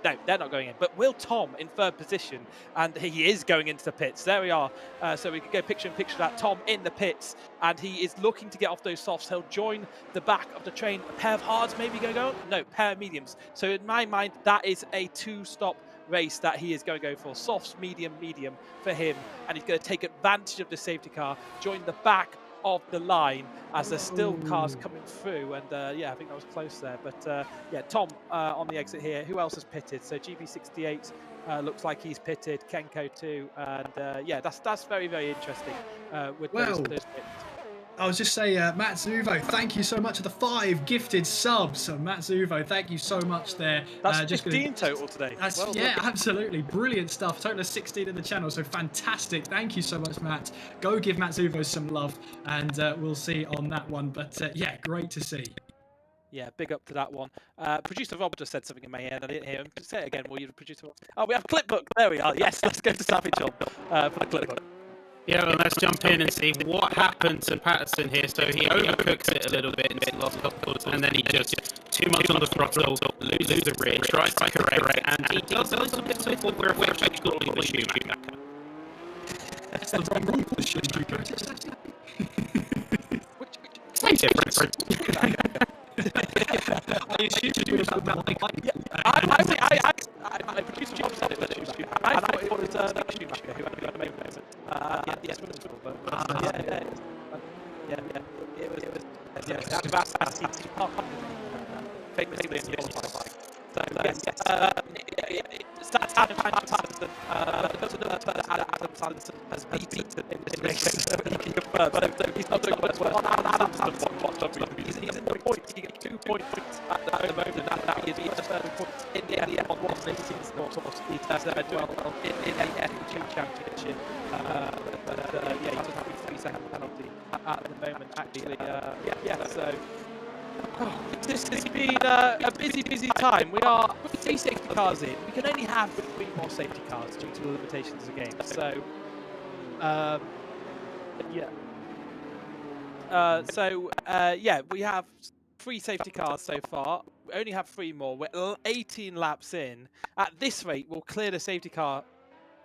No, they're not going in. But will Tom in 3rd position? And he is going into the pits. There we are. So we can go picture in picture that Tom in the pits. And he is looking to get off those softs. He'll join the back of the train. A pair of hards maybe going to go? No, pair of mediums. So in my mind, that is a 2-stop race that he is going to go for. Softs, medium for him. And he's going to take advantage of the safety car, join the back of the line as there's still cars coming through, and yeah, I think that was close there, but yeah, Tom on the exit here. Who else has pitted? So GB68 looks like he's pitted, Kenko too, and yeah, that's very interesting with those pits. I was just saying, Matt Zuvo, thank you so much for the 5 gifted subs. So Matt Zuvo, thank you so much there. That's just 15 total today. Well, yeah, absolutely. Brilliant stuff. Total of 16 in the channel, so fantastic. Thank you so much, Matt. Go give Matt Zuvo some love, and we'll see on that one. But yeah, great to see. Yeah, big up to that one. Producer Rob just said something in my ear and I didn't hear him. Say it again, will you, Producer Rob? Oh, we have Clipbook. There we are. Yes, let's go to Savage Job for the Clipbook. Yeah, well, let's jump in and see what happened to Patterson here. So he overcooks it a little bit in the last couple, and then he just too much on the throttle, loses the rear, tries to correct, and he does a little bit of what we're effectively the Schumacher. That's the wrong rule for the Schumacher. Same difference. I assumed you were talking about like. I produced Job said it was Schumacher. I thought it was Schumacher who had the main person. Yes, but it was famously qualified. So Adam Sanderson has beaten in this race. So he can confirm. So he's not doing well. He's in the points. He gets 2 points at the moment. And that is the further points in the end on one racing sport. He's done well in the F2 championship. But he doesn't have his 3-second penalty at the moment. Actually, so. This has been a busy time. We are 3 safety cars in. We can only have 3 more safety cars due to the limitations of the game. So, we have 3 safety cars so far. We only have 3 more. We're 18 laps in. At this rate, we'll clear the safety car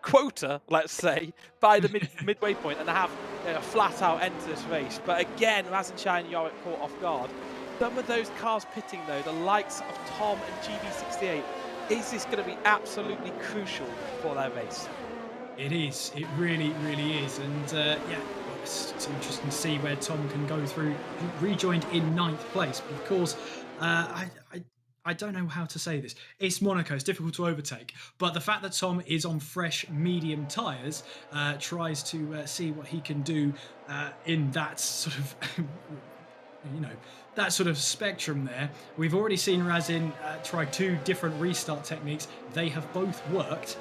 quota, let's say, by the midway point and have a flat out end to this race. But again, Rasenshine and Yorick caught off guard. Some of those cars pitting, though, the likes of Tom and GB68, is this going to be absolutely crucial for their race? It is. It really, really is. And it's interesting to see where Tom can go through. Rejoined in 9th place. But of course, I don't know how to say this. It's Monaco. It's difficult to overtake. But the fact that Tom is on fresh medium tyres tries to see what he can do in that sort of... that sort of spectrum there. We've already seen Razin try 2 different restart techniques. They have both worked.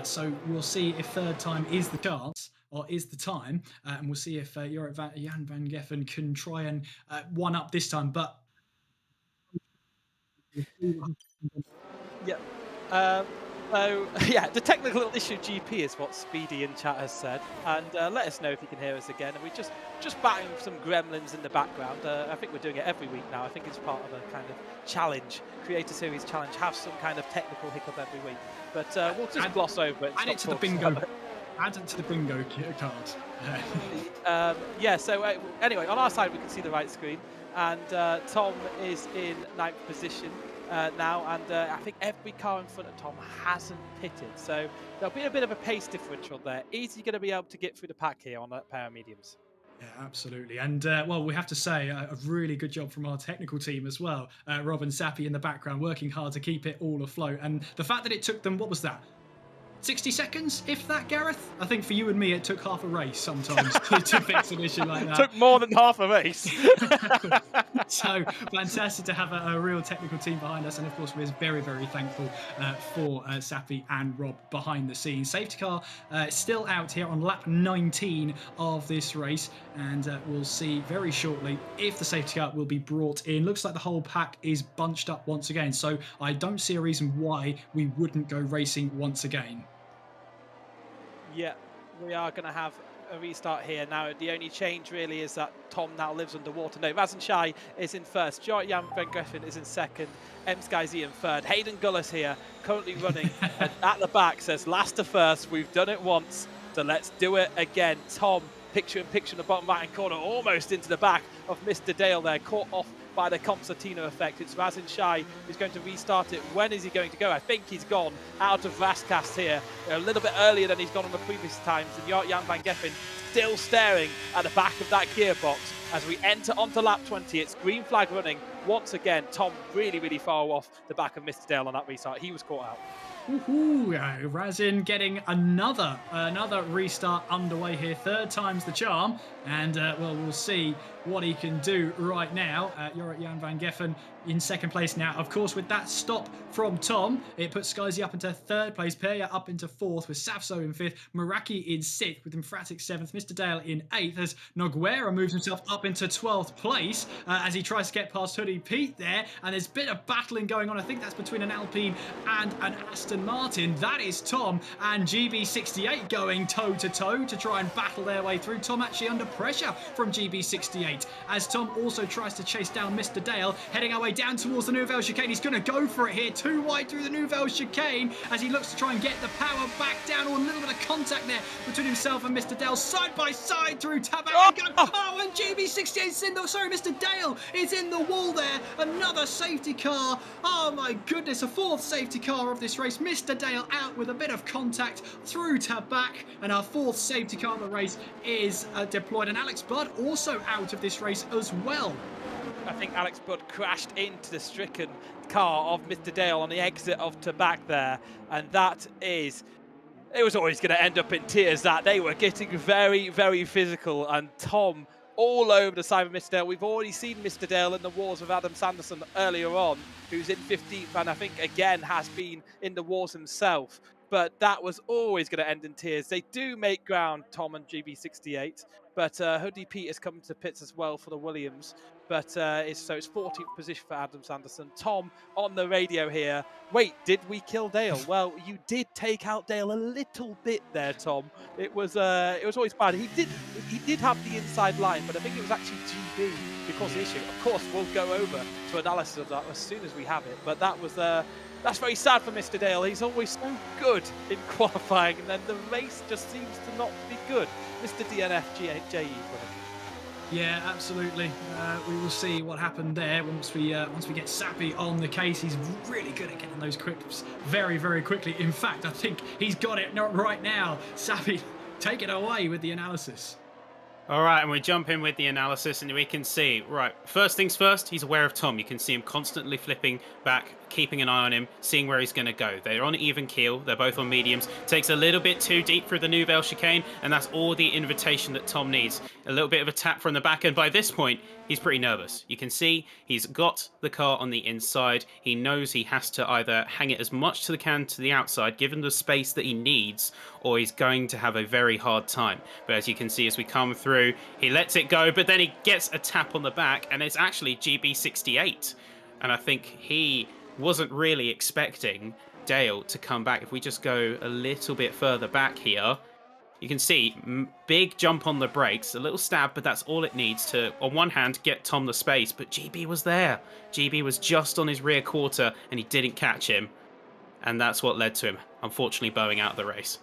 So we'll see if third time is the chance or is the time. And we'll see if Jan van Geffen can try and one up this time. But the technical issue GP is what Speedy in chat has said, and let us know if you can hear us again. And we're just batting some gremlins in the background. I think we're doing it every week now. I think it's part of a kind of challenge, Creator Series challenge, have some kind of technical hiccup every week. But we'll just gloss over it. Add it to the bingo. Add it to the bingo card. Anyway, on our side we can see the right screen, and Tom is in 9th position. Now, and I think every car in front of Tom hasn't pitted, so there'll be a bit of a pace differential there. Is he going to be able to get through the pack here on that pair of mediums? Yeah, absolutely. And, we have to say a really good job from our technical team as well. Rob and Sappy in the background working hard to keep it all afloat. And the fact that it took them, what was that? 60 seconds, if that, Gareth? I think for you and me, it took half a race sometimes to fix an issue like that. Took more than half a race. So fantastic to have a real technical team behind us. And of course, we're very, very thankful for Sappy and Rob behind the scenes. Safety car still out here on lap 19 of this race. And we'll see very shortly if the safety car will be brought in. Looks like the whole pack is bunched up once again. So I don't see a reason why we wouldn't go racing once again. Yeah, we are going to have a restart here. Now, the only change really is that Tom now lives underwater. No, Rasenshine is in first. Jan van Geffen is in second. Skyzy in third. Hayden Gullis here, currently running at the back, says last to first. We've done it once, so let's do it again. Tom, picture in picture in the bottom right-hand corner, almost into the back of Mr. Dale there, caught off by the concertina effect. It's Rasenshine who's going to restart it. When is he going to go? I think he's gone out of Rascast here a little bit earlier than he's gone on the previous times. And Jan van Geffen still staring at the back of that gearbox as we enter onto lap 20. It's green flag running once again. Tom really, really far off the back of Mr. Dale on that restart. He was caught out. Razin getting another restart underway here. 3rd time's the charm. And, we'll see what he can do right now. Jan van Geffen in second place now. Of course, with that stop from Tom, it puts Skyzy up into third place, Perya up into fourth, with Savso in fifth, Meraki in sixth, with Emphatic seventh, Mr. Dale in eighth, as Noguera moves himself up into 12th place as he tries to get past Hoodie Pete there. And there's a bit of battling going on. I think that's between an Alpine and an Aston Martin. That is Tom and GB68 going toe-to-toe to try and battle their way through. Tom actually under pressure from GB68 as Tom also tries to chase down Mr. Dale, heading our way down towards the Nouvelle Chicane. He's going to go for it here, too wide through the Nouvelle Chicane as he looks to try and get the power back down. Or a little bit of contact there between himself and Mr. Dale, side by side through Tabac. And GB68's in the, sorry, Mr. Dale is in the wall there. Another safety car. Oh my goodness, a fourth safety car of this race. Mr. Dale out with a bit of contact through Tabac, and our fourth safety car of the race is deployed. And Alex Budd also out of this race as well. I think Alex Budd crashed into the stricken car of Mr. Dale on the exit of Tabac there, and that is, it was always going to end up in tears. That they were getting very, very physical, and Tom all over the side of Mr. Dale. We've already seen Mr. Dale in the wars with Adam Sanderson earlier on, who's in 15th, and I think again has been in the wars himself. But that was always going to end in tears. They do make ground, Tom and GB68, but Hoodie Pete is coming to pits as well for the Williams. But it's 14th position for Adam Sanderson. Tom on the radio here. Wait, did we kill Dale? Well, you did take out Dale a little bit there, Tom. It was always bad. He did have the inside line, but I think it was actually GB because the issue. Of course, we'll go over to analysis of that as soon as we have it. But that was that's very sad for Mr. Dale. He's always so good in qualifying, and then the race just seems to not be good. Mr. DNF JE. Yeah, absolutely. We will see what happened there once we get Sappy on the case. He's really good at getting those quips very, very quickly. In fact, I think he's got it right now. Sappy, take it away with the analysis. All right, and we jump in with the analysis, and we can see, right, first things first, he's aware of Tom. You can see him constantly flipping back, keeping an eye on him, seeing where he's going to go. They're on even keel. They're both on mediums. Takes a little bit too deep through the Nouvelle Chicane, and that's all the invitation that Tom needs. A little bit of a tap from the back, and by this point, he's pretty nervous. You can see he's got the car on the inside. He knows he has to either hang it as much to the can to the outside, given the space that he needs, or he's going to have a very hard time. But as you can see, as we come through, he lets it go, but then he gets a tap on the back, and it's actually GB68. And I think he wasn't really expecting Dale to come back. If we just go a little bit further back here, you can see big jump on the brakes, a little stab, but that's all it needs to, on one hand, get Tom the space. But GB was there. GB was just on his rear quarter, and he didn't catch him. And that's what led to him, unfortunately, bowing out of the race.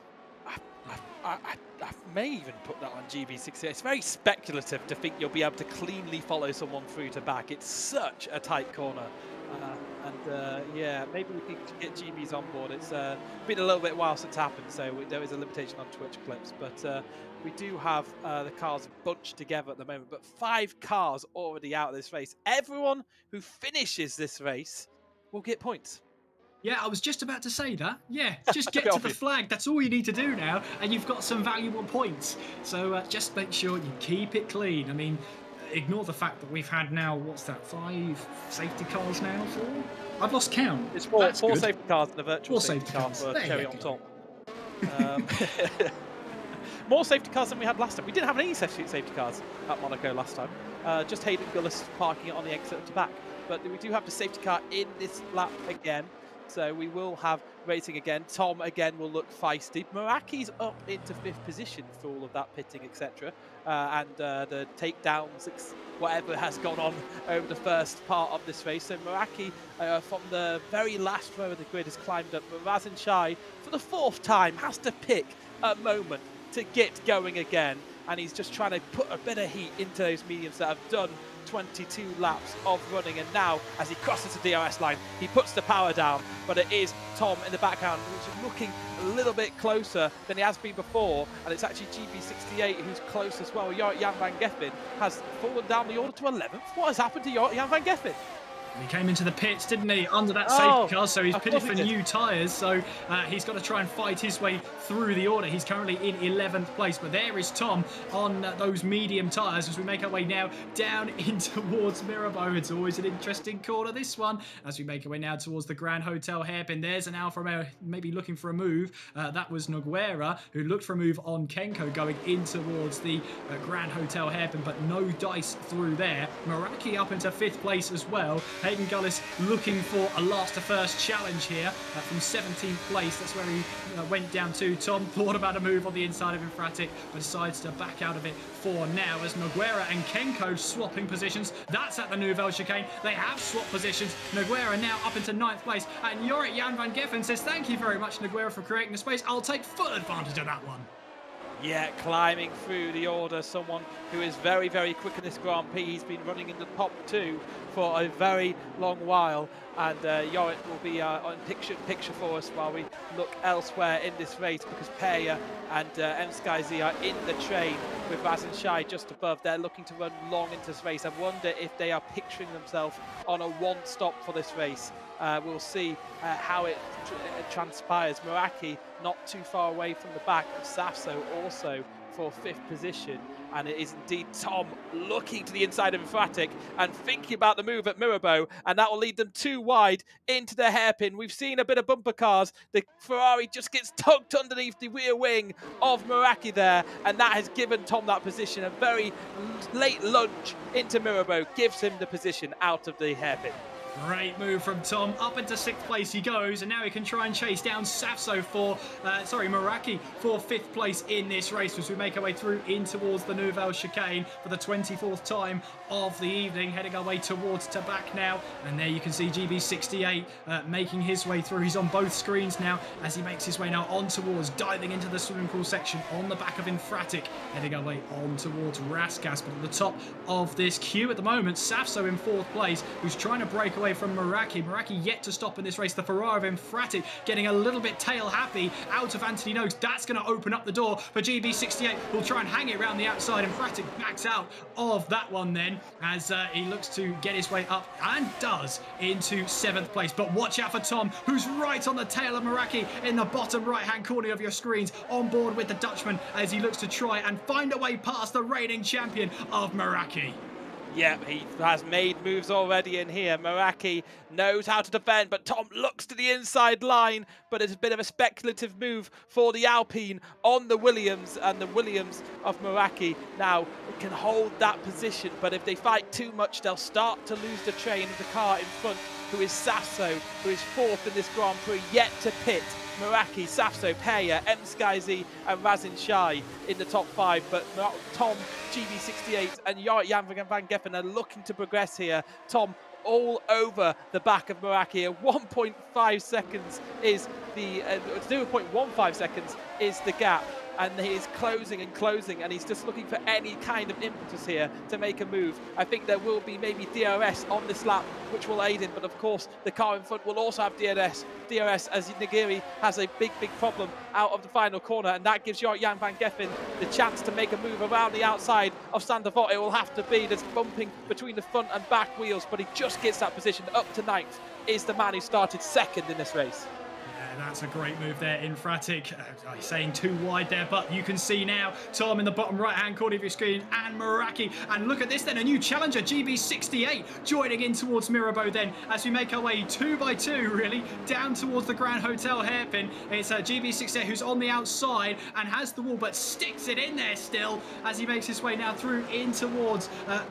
I may even put that on GB68. It's very speculative to think you'll be able to cleanly follow someone through to back. It's such a tight corner. Yeah, maybe we can get GB's on board. It's been a little bit while since it happened, so there is a limitation on Twitch clips. But we do have the cars bunched together at the moment. But 5 cars already out of this race. Everyone who finishes this race will get points. Yeah, I was just about to say that. Yeah, just get to the flag. That's all you need to do now, and you've got some valuable points. So just make sure you keep it clean. I mean, ignore the fact that we've had now, what's that, 5 safety cars now? 4? I've lost count. It's 4 safety cars and a virtual safety car for cherry on top. More safety cars than we had last time. We didn't have any safety cars at Monaco last time. Just Hayden Gullis parking it on the exit to back. But we do have the safety car in this lap again. So we will have racing again. Tom again will look feisty. Meraki's up into 5th position for all of that pitting, etc. And the takedowns, whatever has gone on over the first part of this race. So Meraki, from the very last row of the grid, has climbed up. But Razin Shai, for the 4th time, has to pick a moment to get going again. And he's just trying to put a bit of heat into those mediums that have done 22 laps of running, and now as he crosses the DRS line, he puts the power down, but it is Tom in the background, which is looking a little bit closer than he has been before, and it's actually GB68 who's close as well. Jan van Geffen has fallen down the order to 11th. What has happened to Jan van Geffen? He came into the pits, didn't he, under that Oh, safety car, so he's of pitted course for he did. new tyres, so he's got to try and fight his way through the order. He's currently in 11th place, but there is Tom on those medium tyres as we make our way now down in towards Mirabeau. It's always an interesting corner, this one, as we make our way now towards the Grand Hotel hairpin. There's an Alfa Romeo maybe looking for a move. That was Nogueira, who looked for a move on Kenko going in towards the Grand Hotel hairpin, but no dice through there. Meraki up into 5th place as well. Hayden Gullis looking for a last to first challenge here from 17th place. That's where he went down to. Tom thought about a move on the inside of Infratic, but decides to back out of it for now as Nogueira and Kenko swapping positions. That's at the Nouvelle Chicane. They have swapped positions. Nogueira now up into 9th place, and Jorrit Jan van Geffen says, thank you very much, Nogueira, for creating the space. I'll take full advantage of that one. Yeah, climbing through the order, someone who is very, very quick in this Grand Prix. He's been running in the top 2 for a very long while, and Jorrit will be on picture for us while we look elsewhere in this race, because Peya and M-Sky-Z are in the train with Razin Shai just above. They're looking to run long into this race. I wonder if they are picturing themselves on a one-stop for this race. We'll see how it transpires. Meraki not too far away from the back of Safso, also for 5th position, and it is indeed Tom looking to the inside of Infratic and thinking about the move at Mirabeau, and that will lead them too wide into the hairpin. We've seen a bit of bumper cars. The Ferrari just gets tugged underneath the rear wing of Meraki there, and that has given Tom that position. A very late lunge into Mirabeau gives him the position out of the hairpin. Great move from Tom. Up into 6th place he goes, and now he can try and chase down Safso for, Meraki for 5th place in this race as we make our way through in towards the Nouvelle Chicane for the 24th time of the evening, heading our way towards Tabac now. And there you can see GB68 making his way through. He's on both screens now as he makes his way now on towards diving into the swimming pool section on the back of Infratic, heading our way on towards Raskas. But at the top of this queue at the moment, Safso in 4th place, who's trying to break away from Meraki. Meraki yet to stop in this race. The Ferrari of Infratic getting a little bit tail happy out of Anthony Noakes. That's going to open up the door for GB68, who'll try and hang it around the outside. Infratic backs out of that one then as he looks to get his way up, and does, into 7th place. But watch out for Tom, who's right on the tail of Meraki in the bottom right hand corner of your screens, on board with the Dutchman as he looks to try and find a way past the reigning champion of Meraki. Yeah, he has made moves already in here. Meraki knows how to defend, but Tom looks to the inside line, but it's a bit of a speculative move for the Alpine on the Williams, and the Williams of Meraki now can hold that position, but if they fight too much, they'll start to lose the train of the car in front, who is Safso, who is 4th in this Grand Prix, yet to pit. Meraki, Safso, Peya, M-Sky-Z and Razin Shai in the top 5, but Tom, GB68 and Jorrit Jan van Geffen are looking to progress here. Tom all over the back of Meraki. 1.5 seconds is the 0.15 seconds is the gap, and he is closing and closing, and he's just looking for any kind of impetus here to make a move. I think there will be maybe DRS on this lap, which will aid him, but of course the car in front will also have DRS as Nigiri has a big problem out of the final corner, and that gives Jorrit Jan van Geffen the chance to make a move around the outside of Sander Vogt. It will have to be, there's bumping between the front and back wheels, but he just gets that position up to 9th, is the man who started 2nd in this race. That's a great move there, Infratic. Saying too wide there, but you can see now Tom in the bottom right-hand corner of your screen, and Meraki. And look at this then, a new challenger, GB68, joining in towards Mirabeau then, as we make our way 2 by 2, really, down towards the Grand Hotel hairpin. It's GB68 who's on the outside and has the wall, but sticks it in there still, as he makes his way now through in towards the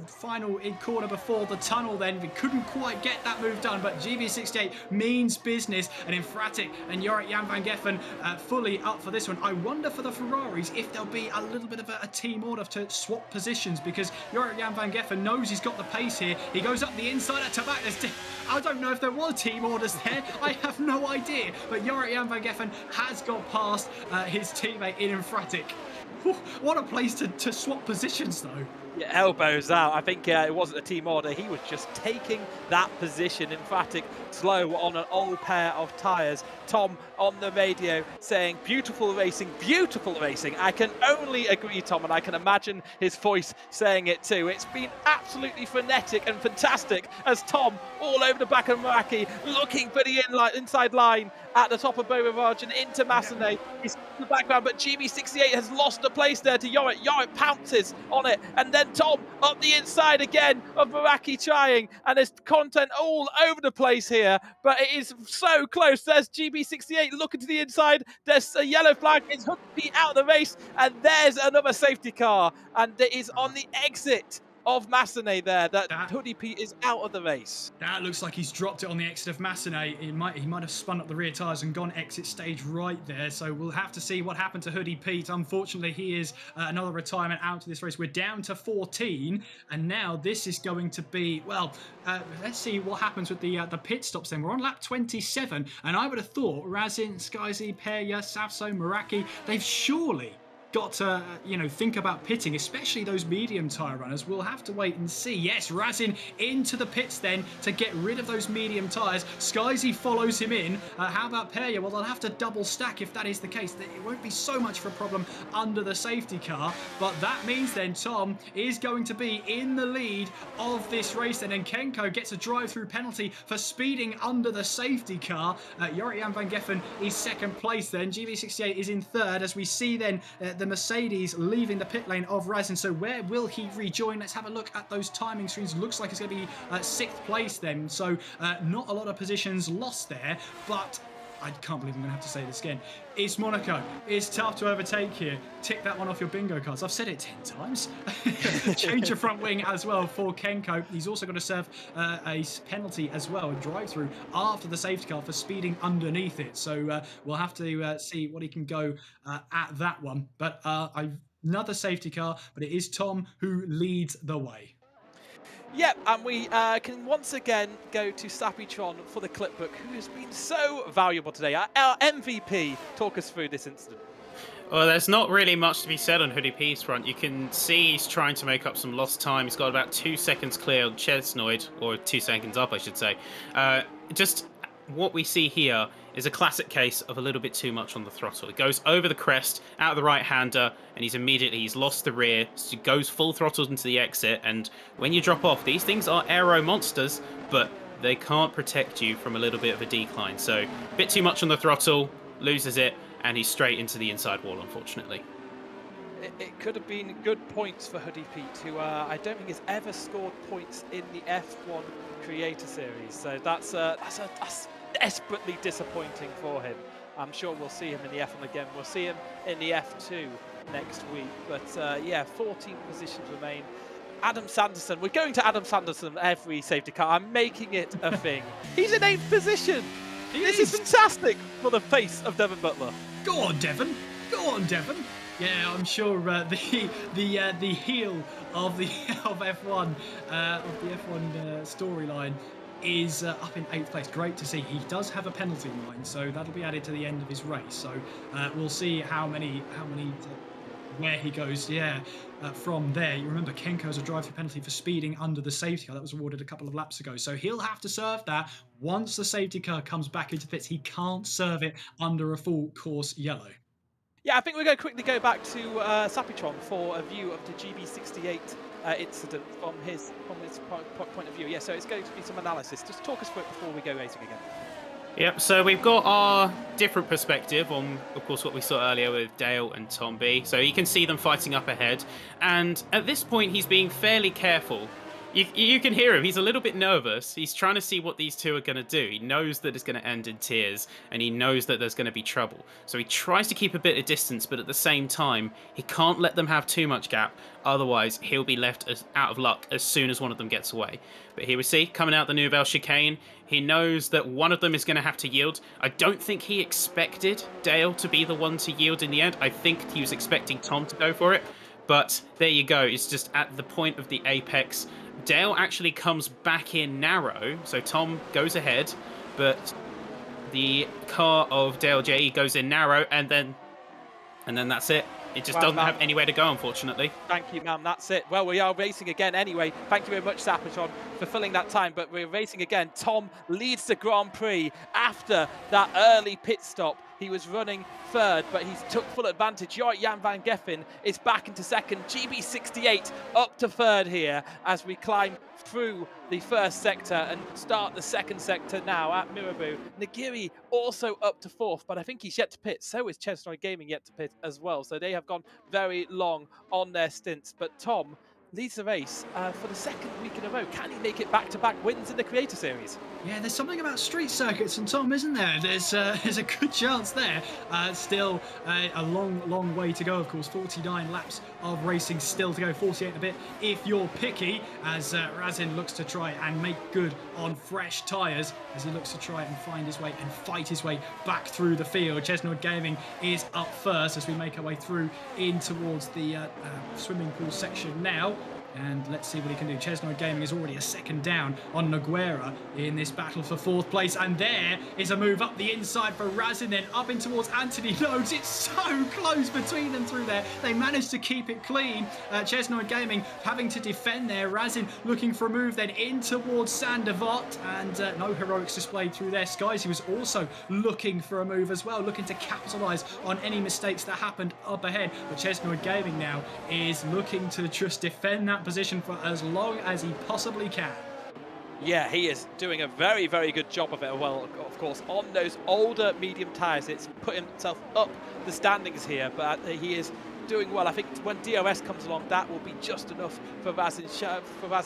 final corner before the tunnel then. We couldn't quite get that move done, but GB68 means business, and Infratic and Jorrit Jan van Geffen fully up for this one. I wonder for the Ferraris if there'll be a little bit of a team order to swap positions, because Jorrit Jan van Geffen knows he's got the pace here. He goes up the inside at Tabac. I don't know if there were team orders there. I have no idea, but Jorrit Jan van Geffen has got past his teammate in Infratic. What a place to swap positions though. Yeah, elbows out. I think it wasn't a team order. He was just taking that position, emphatic, slow on an old pair of tyres. Tom on the radio saying, beautiful racing, beautiful racing. I can only agree, Tom, and I can imagine his voice saying it too. It's been absolutely frenetic and fantastic as Tom, all over the back of Meraki, looking for the inside line at the top of Beaurivage and into Massenet. He's in the background, but GB68 has lost a place there to Yorick. Yorick pounces on it, and then Tom up the inside again of Meraki trying, and there's content all over the place here, but it is so close. There's GB68 looking to the inside. There's a yellow flag. It's Hoodie out of the race, and there's another safety car, and it is on the exit of Massenet there that Hoodie Pete is out of the race. That looks like he's dropped it on the exit of Massenet. He might have spun up the rear tyres and gone exit stage right there. So we'll have to see what happened to Hoodie Pete. Unfortunately, he is another retirement out of this race. We're down to 14, and now this is going to be, well, let's see what happens with the pit stops then. We're on lap 27, and I would have thought Razin, Skyzy, Perya, Savso, Meraki, they've surely got to, think about pitting, especially those medium tyre runners. We'll have to wait and see. Yes, Razin into the pits then to get rid of those medium tyres. Skyzy follows him in. How about Perya? Well, they'll have to double stack if that is the case. It won't be so much of a problem under the safety car, but that means then Tom is going to be in the lead of this race then, and Kenko gets a drive-through penalty for speeding under the safety car. Jorian van Geffen is second place then. GB68 is in third, as we see then the Mercedes leaving the pit lane of Razin. So where will he rejoin? Let's have a look at those timing screens. Looks like it's going to be 6th place then. So not a lot of positions lost there, but I can't believe I'm going to have to say this again. It's Monaco. It's tough to overtake here. Tick that one off your bingo cards. I've said it 10 times. Change your front wing as well for Kenko. He's also going to serve a penalty as well, a drive-through after the safety car for speeding underneath it. So we'll have to see what he can go at that one. But another safety car, but it is Tom who leads the way. Yep, and we can once again go to Sapitron for the clipbook, who has been so valuable today. Our MVP, talk us through this incident. Well, there's not really much to be said on Hoodie P's front. You can see he's trying to make up some lost time. He's got about 2 seconds clear on Chesnoid, or 2 seconds up, I should say. Just what we see here is a classic case of a little bit too much on the throttle. It goes over the crest, out of the right-hander, and he's lost the rear, so he goes full throttle into the exit, and when you drop off, these things are aero monsters, but they can't protect you from a little bit of a decline. So, a bit too much on the throttle, loses it, and he's straight into the inside wall, unfortunately. It could have been good points for Hoodie Pete, who I don't think has ever scored points in the F1 Creator Series, so that's desperately disappointing for him. I'm sure we'll see him in the F1 again. We'll see him in the F2 next week. But yeah, 14 positions remain. Adam Sanderson. We're going to Adam Sanderson every safety car. I'm making it a thing. He's in 8th position. This is fantastic for the face of Devon Butler. Go on, Devon. Go on, Devon. Yeah, I'm sure the heel of the F1 storyline is up in 8th place. Great to see. He does have a penalty in mind, so that'll be added to the end of his race. So we'll see where he goes. Yeah, from there. You remember Kenko's a drive-through penalty for speeding under the safety car that was awarded a couple of laps ago. So he'll have to serve that once the safety car comes back into pits. He can't serve it under a full course yellow. Yeah, I think we're going to quickly go back to Sapitron for a view of the GB68 incident from his point of view. Yeah, so it's going to be some analysis. Just talk us through it before we go racing again. Yep, so we've got our different perspective on, of course, what we saw earlier with Dale and Tom B. So you can see them fighting up ahead. And at this point, he's being fairly careful. You can hear him. He's a little bit nervous. He's trying to see what these two are going to do. He knows that it's going to end in tears, and he knows that there's going to be trouble. So he tries to keep a bit of distance, but at the same time, he can't let them have too much gap. Otherwise, he'll be left out of luck as soon as one of them gets away. But here we see, coming out the Nouvelle chicane, he knows that one of them is going to have to yield. I don't think he expected Dale to be the one to yield in the end. I think he was expecting Tom to go for it. But there you go. It's just at the point of the apex. Dale actually comes back in narrow, so Tom goes ahead, but the car of Dale J goes in narrow, and then that's it. It just doesn't have anywhere to go, unfortunately. Thank you, ma'am. That's it. Well, we are racing again anyway. Thank you very much, Sapatron, for filling that time. But we're racing again. Tom leads the Grand Prix after that early pit stop. He was running third, but he took full advantage. Jan van Geffen is back into second. GB68 up to third here as we climb through the first sector and start the second sector now at Mirabeau. Nagiri also up to fourth, but I think he's yet to pit. So is Chesnoid Gaming yet to pit as well. So they have gone very long on their stints. But Tom leads the race for the second week in a row. Can he make it back-to-back wins in the Creator Series? Yeah, there's something about street circuits, and Tom, isn't there? There's a good chance there. Still a long way to go, of course. 49 laps of racing still to go, 48 a bit if you're picky, as Razin looks to try and make good on fresh tyres as he looks to try and find his way and fight his way back through the field. Chesnoid Gaming is up first as we make our way through in towards the swimming pool section now. And let's see what he can do. Chesnoid Gaming is already a second down on Noguera in this battle for fourth place. And there is a move up the inside for Razin, then up in towards Anthony Loads. It's so close between them through there. They managed to keep it clean. Chesnoid Gaming having to defend there. Razin looking for a move then in towards Sandevot. And no heroics displayed through there. Skies, he was also looking for a move as well, looking to capitalise on any mistakes that happened up ahead. But Chesnoid Gaming now is looking to just defend that position for as long as he possibly can. Yeah, he is doing a very, very good job of it. Well, of course, on those older medium tyres, it's put himself up the standings here, but he is doing well. I think when DRS comes along, that will be just enough for Razin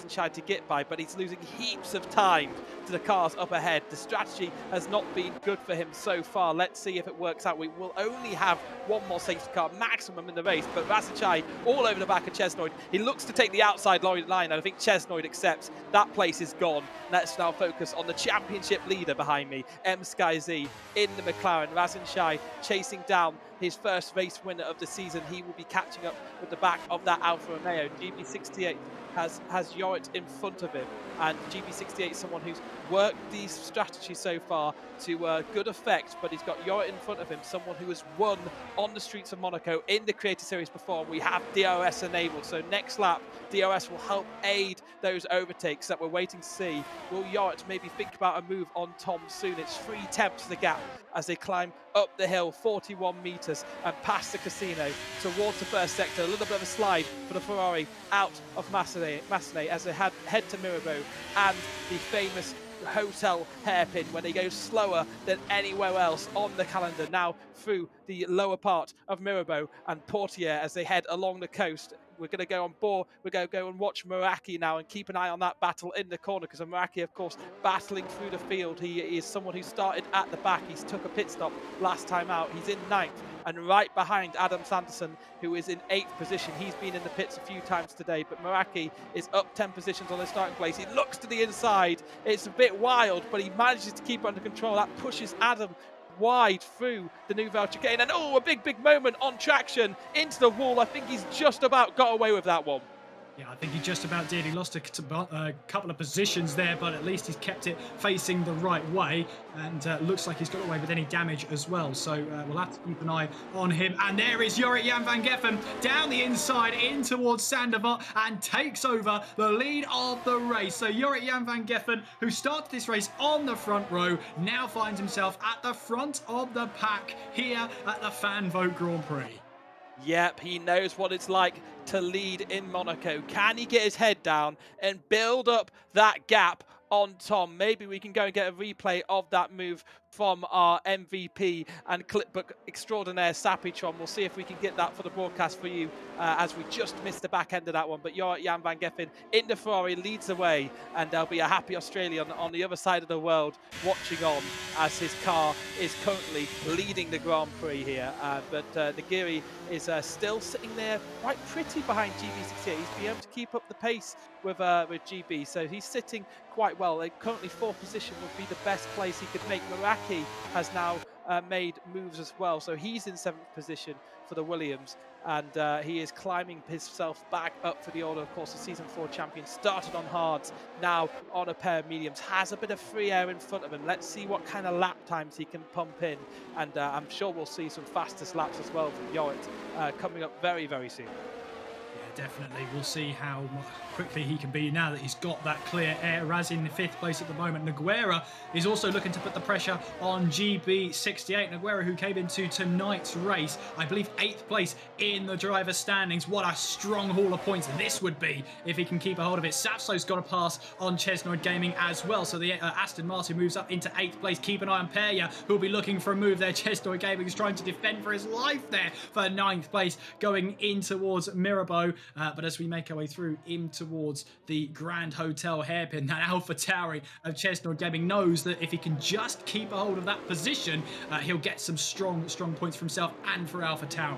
Shai to get by, but he's losing heaps of time to the cars up ahead. The strategy has not been good for him so far. Let's see if it works out. We will only have one more safety car maximum in the race, but Razin Shai all over the back of Chesnoid. He looks to take the outside line, and I think Chesnoid accepts that place is gone. Let's now focus on the championship leader behind me, M Sky Z in the McLaren. Razin Shai chasing down his first race winner of the season. He will be catching up with the back of that Alfa Romeo. GB68 has Yorit in front of him, and GB68 is someone who's worked these strategies so far to good effect, but he's got Yorit in front of him, someone who has won on the streets of Monaco in the Creator Series before. We have DRS enabled, so next lap DRS will help aid those overtakes that we're waiting to see. Will Yorit maybe think about a move on Tom soon? It's 3/10 the gap as they climb up the hill, 41 metres, and past the casino towards the first sector. A little bit of a slide for the Ferrari out of Massenet as they head to Mirabeau and the famous hotel hairpin where they go slower than anywhere else on the calendar. Now through the lower part of Mirabeau and Portier as they head along the coast. We're going to go on board. We're going to go and watch Meraki now and keep an eye on that battle in the corner, because Meraki, of course, battling through the field. He is someone who started at the back. He's took a pit stop last time out. He's in 9th and right behind Adam Sanderson, who is in 8th position. He's been in the pits a few times today, but Meraki is up 10 positions on the starting place. He looks to the inside. It's a bit wild, but he manages to keep it under control. That pushes Adam wide through the Nouvelle Chicane, and a big moment on traction into the wall. I think he's just about got away with that one. Yeah, I think he just about did. He lost a couple of positions there, but at least he's kept it facing the right way, and looks like he's got away with any damage as well. So we'll have to keep an eye on him. And there is Jan van Geffen down the inside in towards Sandevot and takes over the lead of the race. So Jan van Geffen, who started this race on the front row, now finds himself at the front of the pack here at the Fan Vote Grand Prix. Yep, he knows what it's like to lead in Monaco. Can he get his head down and build up that gap on Tom? Maybe we can go and get a replay of that move from our MVP and clipbook extraordinaire Sapitron. We'll see if we can get that for the broadcast for you as we just missed the back end of that one. But Jan van Geffen in the Ferrari leads the way, and there'll be a happy Australian on the other side of the world watching on as his car is currently leading the Grand Prix here. But Nagiri is still sitting there quite pretty behind GB68. He's been able to keep up the pace with GB, so he's sitting quite well. Currently, 4th position would be the best place he could make. Meraki has now made moves as well, so he's in 7th position for the Williams, and he is climbing himself back up for the order. Of course, the Season 4 champion started on hards, now on a pair of mediums, has a bit of free air in front of him. Let's see what kind of lap times he can pump in, and I'm sure we'll see some fastest laps as well from Yoit coming up very, very soon. Yeah, definitely. We'll see how quickly he can be now that he's got that clear air. Raz in 5th place at the moment. Nogueira is also looking to put the pressure on GB68. Nogueira, who came into tonight's race, I believe 8th place in the driver's standings. What a strong haul of points this would be if he can keep a hold of it. Safso's got a pass on Chesnoid Gaming as well. So the Aston Martin moves up into 8th place. Keep an eye on Perya, who'll be looking for a move there. Chesnoid Gaming is trying to defend for his life there for 9th place, going in towards Mirabeau. But as we make our way through in towards the Grand Hotel hairpin, that Alpha Tauri of Chesnoid Gaming knows that if he can just keep a hold of that position, he'll get some strong points for himself and for Alpha Tauri.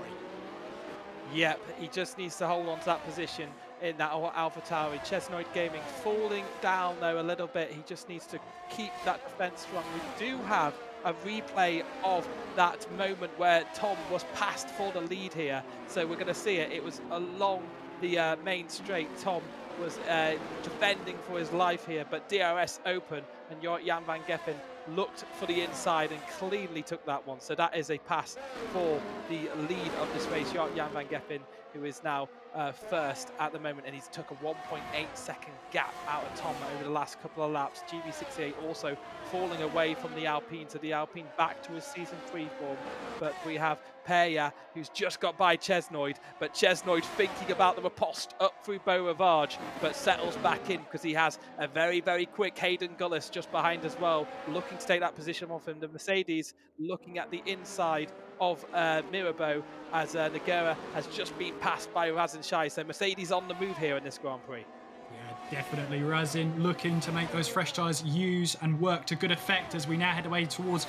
Yep, he just needs to hold on to that position in that Alpha Tauri. Chesnoid Gaming falling down though a little bit. He just needs to keep that defense strong. We do have a replay of that moment where Tom was passed for the lead here, so we're going to see it. It was along the main straight. Tom was defending for his life here, but DRS open, and Jan van Geffen looked for the inside and cleanly took that one. So that is a pass for the lead of this race. Jan van Geffen, who is now first at the moment, and he's took a 1.8 second gap out of Tom over the last couple of laps. GB68 also falling away from the Alpine, so the Alpine back to his Season 3 form. But we have Perya, who's just got by Chesnoid, but Chesnoid thinking about the riposte up through Beau Rivage, but settles back in because he has a very, very quick Hayden Gullis just behind as well, looking to take that position off him. The Mercedes looking at the inside of Mirabeau as Nogueira has just been passed by Razin Shai. So Mercedes on the move here in this Grand Prix. Yeah, definitely. Razin looking to make those fresh tyres use and work to good effect as we now head away towards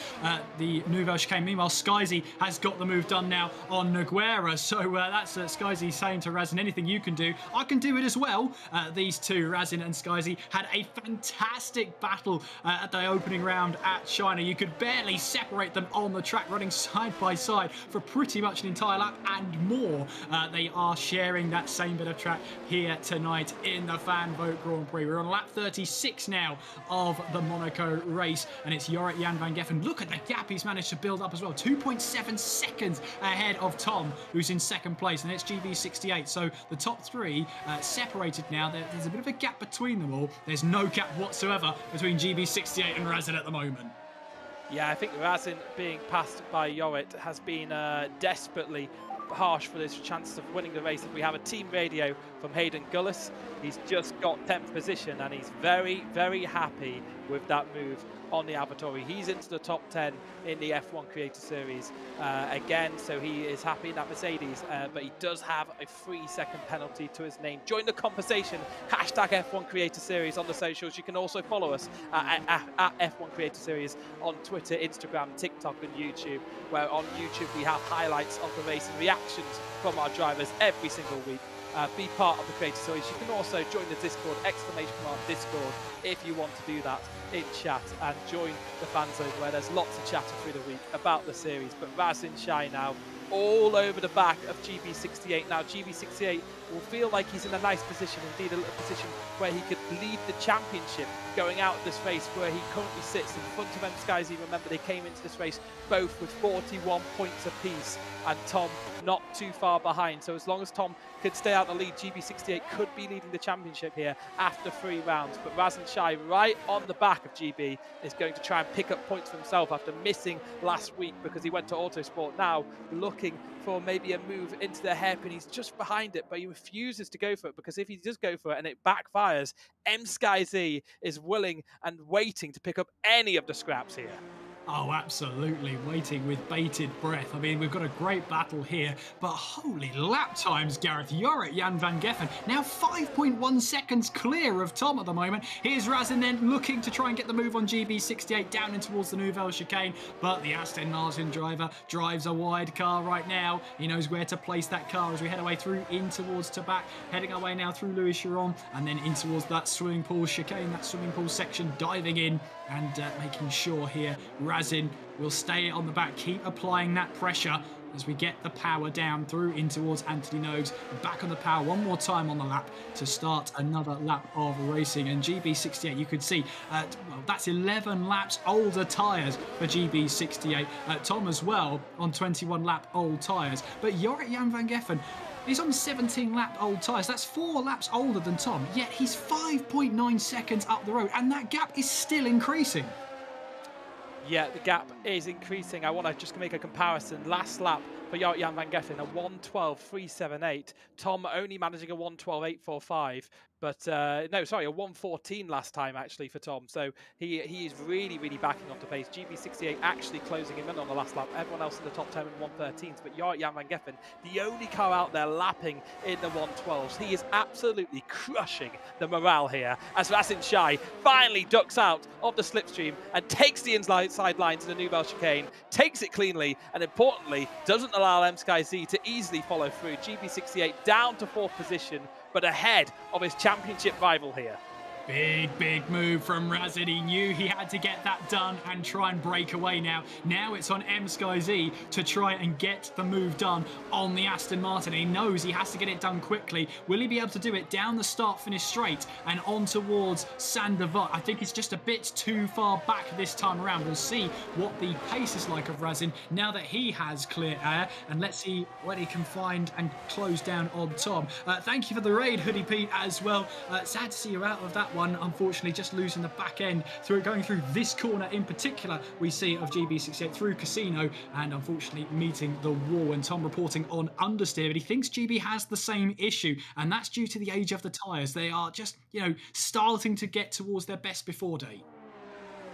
the Nouvelle Chicane. Meanwhile, Skyzy has got the move done now on Nogueira. So that's Skyzy saying to Razin, anything you can do, I can do it as well. These two, Razin and Skyzy, had a fantastic battle at the opening round at China. You could barely separate them on the track, running side by side for pretty much an entire lap and more. They are sharing that same bit of track here tonight in the Fan Vote Grand Prix. We're on lap 36 now of the Monaco race, and it's Jorrit Jan van Geffen. Look at the gap he's managed to build up as well. 2.7 seconds ahead of Tom, who's in 2nd place, and it's GB68. So the top three separated now. There's a bit of a gap between them all. There's no gap whatsoever between GB68 and Razin at the moment. Yeah, I think Razin being passed by Jorrit has been desperately harsh for his chances of winning the race. If we have a team radio from Hayden Gullis, he's just got 10th position, and he's very, very happy with that move on the AlphaTauri. He's into the top 10 in the F1 Creator Series again, so he is happy in that Mercedes, but he does have a 3-second penalty to his name. Join the conversation, hashtag F1 Creator Series on the socials. You can also follow us at F1 Creator Series on Twitter, Instagram, TikTok and YouTube, where on YouTube we have highlights of the race and reactions from our drivers every single week. Be part of the Creator Series. You can also join the Discord, !Discord, if you want to do that in chat, and join the fan zone where there's lots of chatter through the week about the series. But Razin Shai now all over the back of GB68. Now GB68 will feel like he's in a nice position, indeed a position where he could lead the championship going out of this race, where he currently sits in front of Skyzy. Remember, they came into this race both with 41 points apiece, and Tom not too far behind. So as long as Tom could stay out the lead, GB68 could be leading the championship here after 3 rounds. But Razin Shai, right on the back of GB, is going to try and pick up points for himself after missing last week because he went to Autosport. Now looking for maybe a move into the hairpin. He's just behind it, but he refuses to go for it, because if he does go for it and it backfires, Skyzy is willing and waiting to pick up any of the scraps here. Oh, absolutely. Waiting with bated breath. I mean, we've got a great battle here, but holy lap times, Gareth. You're at Jan van Geffen. Now 5.1 seconds clear of Tom at the moment. Here's Razin then looking to try and get the move on GB68 down in towards the Nouvelle chicane, but the Aston Martin driver drives a wide car right now. He knows where to place that car as we head away through in towards Tabac, heading our way now through Louis Chiron, and then in towards that swimming pool chicane, that swimming pool section, diving in and making sure here Razin will stay on the back, keep applying that pressure as we get the power down through in towards Anthony Nogues. Back on the power one more time on the lap to start another lap of racing. And GB68, you could see, well, that's 11 laps older tyres for GB68. Tom as well on 21 lap old tyres. But Jorrit Jan van Geffen, he's on 17 lap old tyres. That's 4 laps older than Tom, yet he's 5.9 seconds up the road, and that gap is still increasing. Yeah, the gap is increasing. I want to just make a comparison. Last lap for Jorrit Jan van Geffen, a 1:12.378. Tom only managing a 1:12.845. But no, sorry, a 1:14 last time actually for Tom. So he is really, really backing off the pace. GB68 actually closing him in on the last lap. Everyone else in the top 10 in 1:13s. But Jorrit Jan van Geffen, the only car out there lapping in the 1:12s. He is absolutely crushing the morale here as Razin Shai finally ducks out of the slipstream and takes the inside line to the Nouvelle chicane, takes it cleanly, and importantly, doesn't allow M-Sky-Z to easily follow through. GB68 down to 4th position, but ahead of his championship rival here. Big move from Razin. He knew he had to get that done and try and break away now. Now it's on M-Sky-Z to try and get the move done on the Aston Martin. He knows he has to get it done quickly. Will he be able to do it down the start-finish straight and on towards Saint-Devote? I think it's just a bit too far back this time around. We'll see what the pace is like of Razin now that he has clear air, and let's see what he can find and close down on Tom. Thank you for the raid, Hoodie Pete, as well. Sad to see you out of that one, unfortunately, just losing the back end going through this corner in particular we see of GB68 through Casino, and unfortunately meeting the wall. And Tom reporting on understeer, but he thinks GB has the same issue, and that's due to the age of the tyres. They are just, starting to get towards their best before date.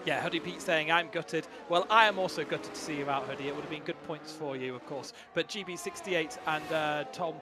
Yeah, Hoodie Pete saying, I'm gutted. Well, I am also gutted to see you out, Hoodie. It would have been good points for you, of course. But GB68 and Tom,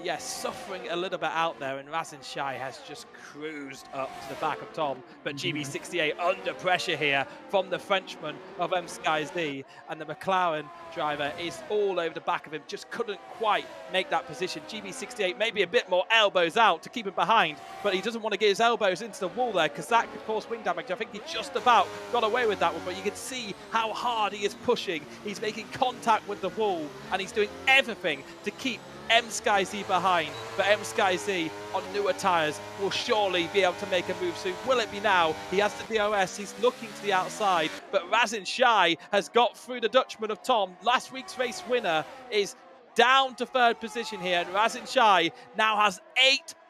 yes, suffering a little bit out there. And Razin Shai has just cruised up to the back of Tom. But GB68 under pressure here from the Frenchman of M-Sky-Z. And the McLaren driver is all over the back of him. Just couldn't quite make that position. GB68 maybe a bit more elbows out to keep him behind. But he doesn't want to get his elbows into the wall there, because that could cause wing damage. I think he just about got away with that one, but you can see how hard he is pushing. He's making contact with the wall, and he's doing everything to keep M-Sky-Z behind. But M-Sky-Z on newer tyres will surely be able to make a move soon. Will it be now? He has the DOS. He's looking to the outside, but Razin Shai has got through the Dutchman of Tom. Last week's race winner is down to 3rd position here, and Razin Shai now has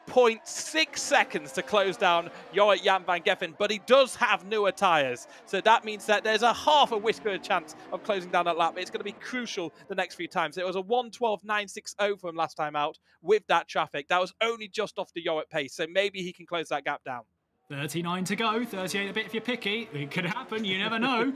8.6 seconds to close down Jorrit Jan van Geffen, but he does have newer tyres. So that means that there's a half a whisker chance of closing down that lap. It's going to be crucial the next few times. It was a 1:12.960 for him last time out with that traffic. That was only just off the Jorrit pace, so maybe he can close that gap down. 39 to go, 38 a bit if you're picky. It could happen, you never know.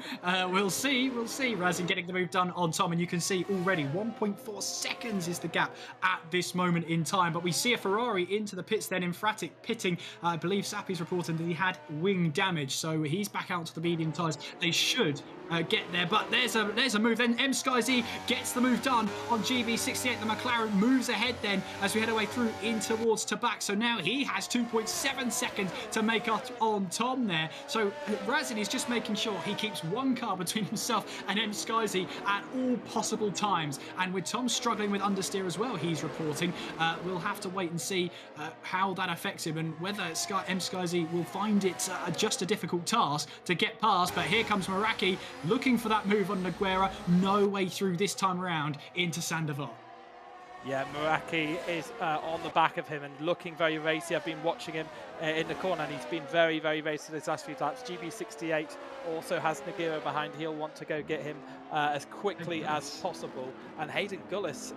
We'll see. Razin getting the move done on Tom, and you can see already 1.4 seconds is the gap at this moment in time. But we see a Ferrari into the pits then, emphatic pitting. I believe Sappy's reporting that he had wing damage, so he's back out to the medium tyres. They should get there, but there's a move then. M-Sky-Z gets the move done on GB68. The McLaren moves ahead then as we head away through in towards Tabac. So now he has 2.7 seconds to make up on Tom there. So Razin is just making sure he keeps one car between himself and M-Sky-Z at all possible times. And with Tom struggling with understeer as well, he's reporting, we'll have to wait and see how that affects him and whether M-Sky-Z will find it just a difficult task to get past. But here comes Meraki looking for that move on Nogueira. No way through this time around into Saint-Devote. Yeah, Meraki is on the back of him and looking very racy. I've been watching him in the corner, and he's been very, very racy this last few times. GB68 also has Nogueira behind. He'll want to go get him as quickly as possible. And Hayden Gullis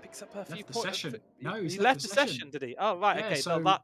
picks up a few points. No, he left the session, did he? Oh, right, yeah, okay. so Well,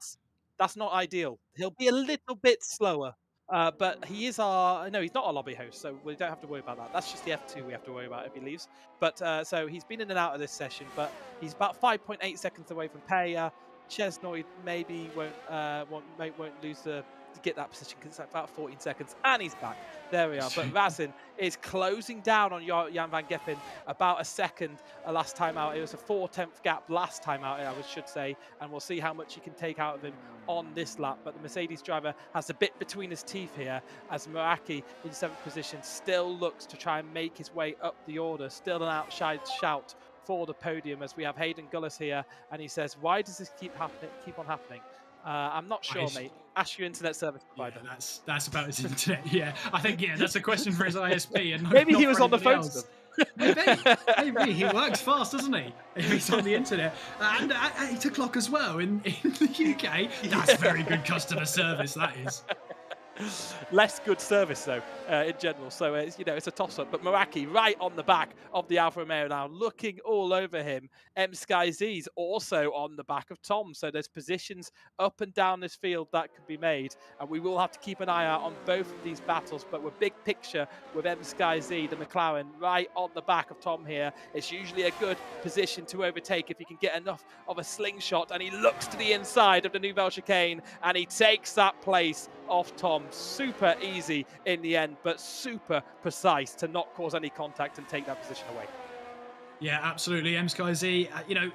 that's not ideal. He'll be a little bit slower. But he is our no, he's not our lobby host, so we don't have to worry about that. That's just the F2 we have to worry about if he leaves. But so he's been in and out of this session, but he's about 5.8 seconds away from Paya. Chesnoid maybe won't lose to get that position because it's about 14 seconds, and he's back. There we are. But Razin is closing down on Jan van Geppen about a second last time out. It was a 4/10 gap last time out, I should say, and we'll see how much he can take out of him on this lap. But the Mercedes driver has a bit between his teeth here as Meraki in 7th position still looks to try and make his way up the order. Still an outside shout for the podium as we have Hayden Gullis here, and he says, why does this keep on happening? I'm not sure, mate. Ask your internet service provider. Yeah, that's about his internet. Yeah, I think that's a question for his ISP. And maybe he was on the phone to them. Maybe he works fast, doesn't he? If he's on the internet, and at 8 o'clock as well in the UK. That's very good customer service. That is. Less good service though in general, so it's it's a toss-up. But Meraki right on the back of the Alfa Romeo now, looking all over him. Sky Z's also on the back of Tom, so there's positions up and down this field that could be made, and we will have to keep an eye out on both of these battles. But we're big picture with Sky Z, the McLaren, right on the back of Tom here. It's usually a good position to overtake if you can get enough of a slingshot, and he looks to the inside of the Nouvelle Chicane and he takes that place off Tom. Super easy in the end, but super precise to not cause any contact and take that position away. Yeah, absolutely. Sky Z,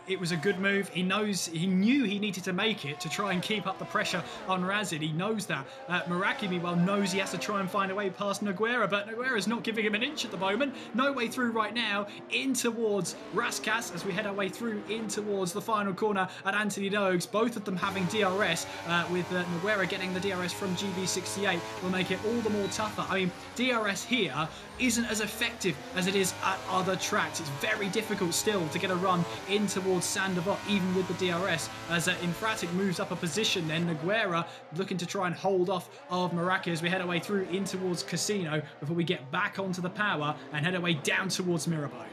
it was a good move. He knew he needed to make it to try and keep up the pressure on Razin. He knows that. Meraki, meanwhile, knows he has to try and find a way past Nogueira, but Nogueira's not giving him an inch at the moment. No way through right now, in towards Raskas as we head our way through in towards the final corner at Anthony Dogues. Both of them having DRS, with Nogueira getting the DRS from GB68 will make it all the more tougher. I mean, DRS here isn't as effective as it is at other tracks. It's very difficult still to get a run in towards Sandoval, even with the DRS, as Infratic moves up a position. Then Nogueira looking to try and hold off of Meraki as we head our way through in towards Casino before we get back onto the power and head our way down towards Mirabeau.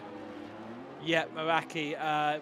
Yeah, Meraki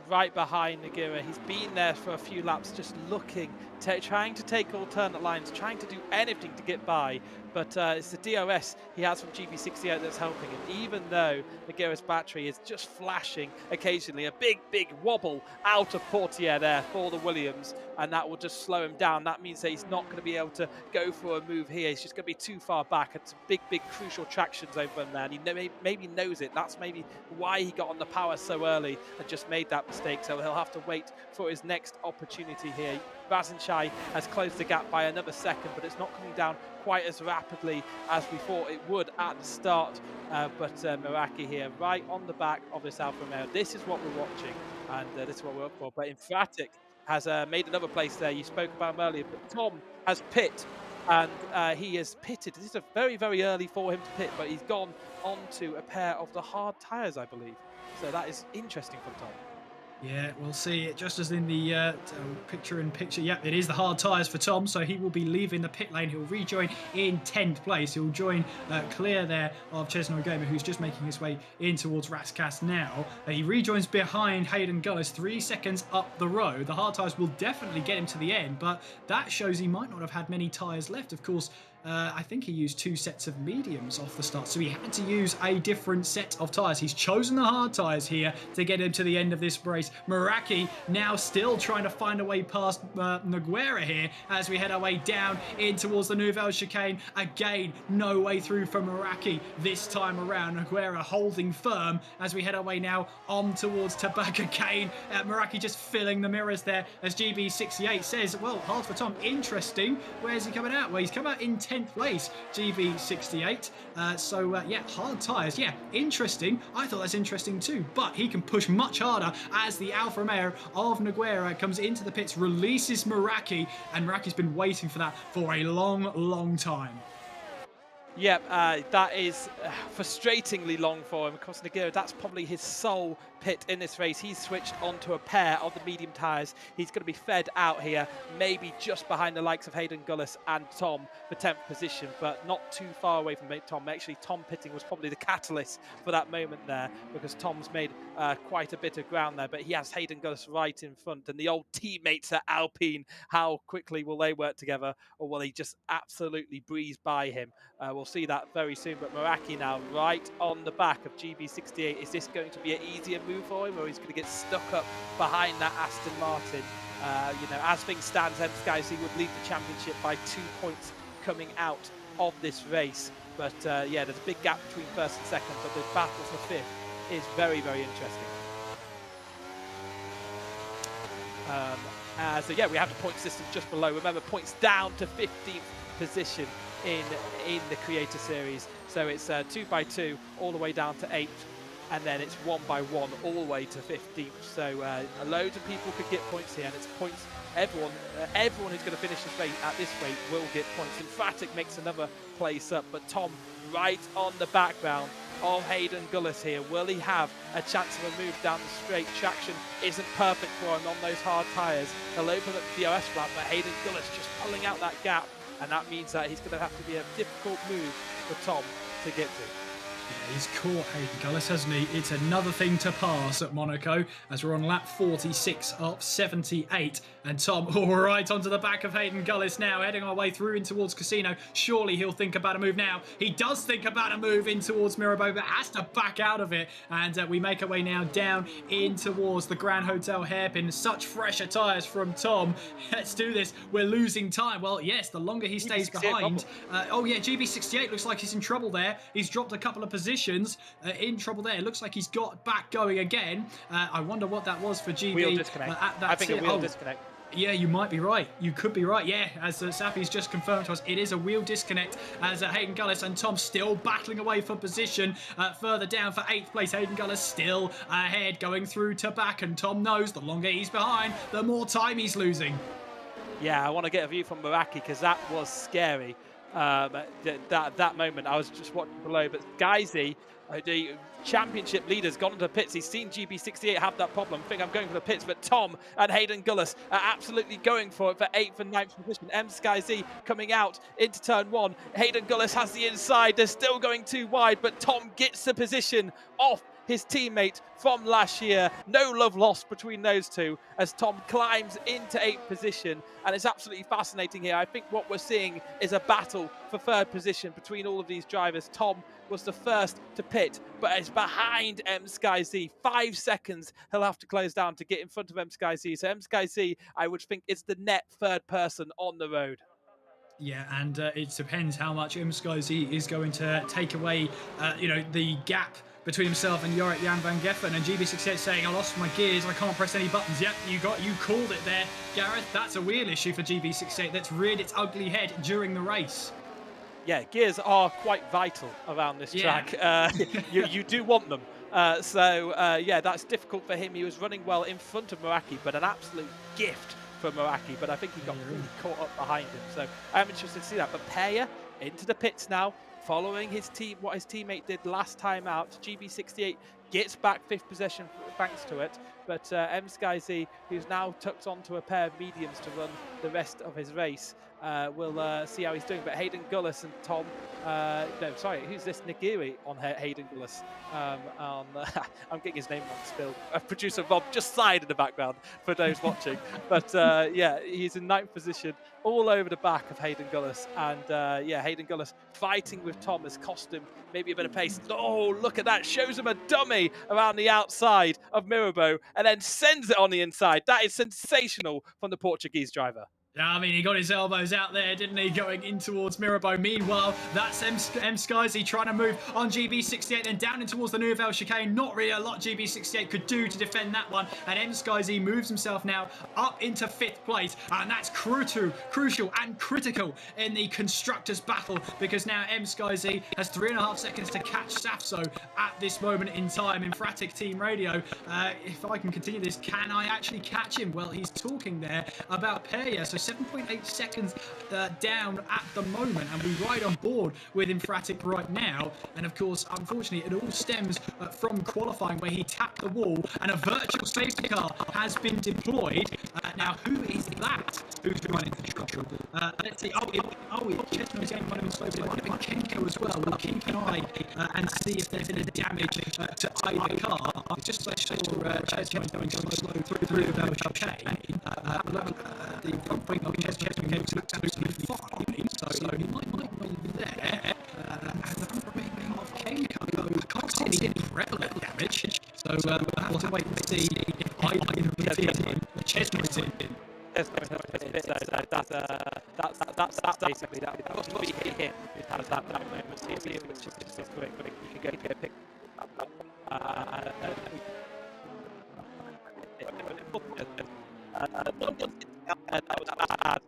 right behind Nogueira. He's been there for a few laps just looking, trying to take alternate lines, trying to do anything to get by. But it's the DRS he has from GB68 that's helping him, even though Nogueira's battery is just flashing occasionally. A big wobble out of Portier there for the Williams, and that will just slow him down. That means that he's not going to be able to go for a move here. He's just going to be too far back. It's big crucial tractions over him there, and he maybe knows it. That's maybe why he got on the power so early and just made that mistake. So he'll have to wait for his next opportunity here. Razin Shai has closed the gap by another second, but it's not coming down quite as rapidly as we thought it would at the start. But Meraki here, right on the back of this Alfa Romeo. This is what we're watching, and this is what we're up for. But Infratic has made another place there. You spoke about him earlier, but Tom has pit, and he has pitted. This is a very early for him to pit, but he's gone onto a pair of the hard tyres, I believe. So that is interesting from Tom. Yeah, we'll see it just as in the picture-in-picture. Yep, it is the hard tyres for Tom, so he will be leaving the pit lane. He'll rejoin in 10th place. He'll join clear there of Chesnoid Gamer, who's just making his way in towards Raskas now. He rejoins behind Hayden Gullis, 3 seconds up the road. The hard tyres will definitely get him to the end, but that shows he might not have had many tyres left. Of course, I think he used 2 sets of mediums off the start, so he had to use a different set of tyres. He's chosen the hard tyres here to get him to the end of this race. Meraki now still trying to find a way past Nogueira here as we head our way down in towards the Nouvelle Chicane. Again, no way through for Meraki this time around. Nogueira holding firm as we head our way now on towards Tabaka Kane. Meraki just filling the mirrors there as GB68 says, well, hard for Tom. Interesting. Where's he coming out? Well, he's come out in 10th place, GB68. Yeah, hard tyres. Yeah, interesting. I thought that's interesting too, but he can push much harder as the Alfa Romeo of Nogueira comes into the pits, releases Meraki, and Meraki's been waiting for that for a long time. Yep, that is frustratingly long for him. Of course, Nagiro, that's probably his sole pit in this race. He's switched onto a pair of the medium tyres. He's going to be fed out here, maybe just behind the likes of Hayden Gullis and Tom for 10th position, but not too far away from Tom. Actually, Tom pitting was probably the catalyst for that moment there, because Tom's made quite a bit of ground there, but he has Hayden Gullis right in front. And the old teammates at Alpine, how quickly will they work together, or will he just absolutely breeze by him? We'll see that very soon. But Meraki now right on the back of GB68. Is this going to be an easier move for him, or he's going to get stuck up behind that Aston Martin? You know, as things stand, MSkyC would lead the championship by 2 points coming out of this race. But yeah, there's a big gap between first and second, but the battle for fifth is very, very interesting. So yeah, we have the point system just below. Remember, points down to 15th position in the Creator Series. So it's 2 by 2 all the way down to 8th, and then it's 1 by 1 all the way to 15th. So loads of people could get points here, and it's points. Everyone who's going to finish this race at this rate will get points. Emphatic makes another place up, but Tom right on the background of Hayden Gullis here. Will he have a chance of a move down the straight? Traction isn't perfect for him on those hard tyres. He'll open up the DRS flap, but Hayden Gullis just pulling out that gap, and that means that he's going to have to be a difficult move for Tom to get to. Yeah, he's caught Hayden Gullis, hasn't he? It's another thing to pass at Monaco as we're on lap 46 of 78. And Tom, all right, onto the back of Hayden Gullis now, heading our way through in towards Casino. Surely he'll think about a move now. He does think about a move in towards Mirabeau, but has to back out of it. And we make our way now down in towards the Grand Hotel hairpin. Such fresher tyres from Tom. Let's do this. We're losing time. Well, yes, the longer he stays behind. Oh, yeah, GB68 looks like he's in trouble there. He's dropped a couple of positions in trouble there. It looks like he's got back going again. I wonder what that was for GB. Wheel disconnect. I think a wheel disconnect. Yeah, you might be right. You could be right. Yeah, as Safi's just confirmed to us, it is a wheel disconnect as Hayden Gullis and Tom still battling away for position. Further down for 8th place, Hayden Gullis still ahead, going through to back, and Tom knows the longer he's behind, the more time he's losing. Yeah, I want to get a view from Meraki, because that was scary. That moment, I was just watching below, but Geizy, the championship leader's gone into the pits. He's seen GB68 have that problem. I think I'm going for the pits, but Tom and Hayden Gullis are absolutely going for it for 8th and 9th position. MSkyZ coming out into turn 1. Hayden Gullis has the inside. They're still going too wide, but Tom gets the position off his teammate from last year. No love lost between those two as Tom climbs into 8th position, and it's absolutely fascinating here. I think what we're seeing is a battle for 3rd position between all of these drivers. Tom was the first to pit, but is behind MSkyZ. 5 seconds he'll have to close down to get in front of MSkyZ. So MSkyZ, I would think, is the net 3rd person on the road. Yeah, and it depends how much MSkyZ is going to take away, the gap between himself and Jorik Jan van Geffen, and GB68 saying, I lost my gears, I can't press any buttons. Yep, you called it there, Gareth. That's a wheel issue for GB68 that's reared its ugly head during the race. Yeah, gears are quite vital around this track. You do want them. Yeah, that's difficult for him. He was running well in front of Meraki, but an absolute gift for Meraki, but I think he got really caught up behind him. So I'm interested to see that. But Peya into the pits now, following what his teammate did last time out. GB68 gets back 5th possession thanks to it, but MSkyZ, who's now tucked onto a pair of mediums to run the rest of his race, we'll see how he's doing. But Hayden Gullis and Tom, who's this? Nagiri on Hayden Gullis. I'm getting his name wrong still. Producer Rob just sighed in the background for those watching. But yeah, he's in 9th position, all over the back of Hayden Gullis. And yeah, Hayden Gullis fighting with Tom has cost him maybe a bit of pace. Oh, look at that. Shows him a dummy around the outside of Mirabeau and then sends it on the inside. That is sensational from the Portuguese driver. I mean, he got his elbows out there, didn't he, going in towards Mirabeau. Meanwhile, that's MSkyZ trying to move on GB68 and down in towards the Nouvelle chicane. Not really a lot GB68 could do to defend that one. And MSkyZ moves himself now up into 5th place. And that's crucial and critical in the Constructors' battle, because now MSkyZ has 3.5 seconds to catch Safso at this moment in time. Emphatic Team Radio, if I can continue this, can I actually catch him? Well, he's talking there about Peya. So 7.8 seconds down at the moment, and we ride on board with Infratic right now. And of course, unfortunately, it all stems from qualifying, where he tapped the wall and a virtual safety car has been deployed. Now, who is that? Who's running the trouble? Let's see. Chestnut's getting running slow. It might have been Kenko as well. We'll keep an eye and see if there's any damage to either car. It's just like Chestnut going slow through the chicane. The front wing of Chestnut came absolutely fine, so he might be there. And the front wing of Kenko, I can't see any prevalent damage. So we'll have to wait and see if either can repeat him. Chestnut's in. That's basically that. Of course, we hit him. It has that moment. See if it's just quick. You can go pick up. That was bad.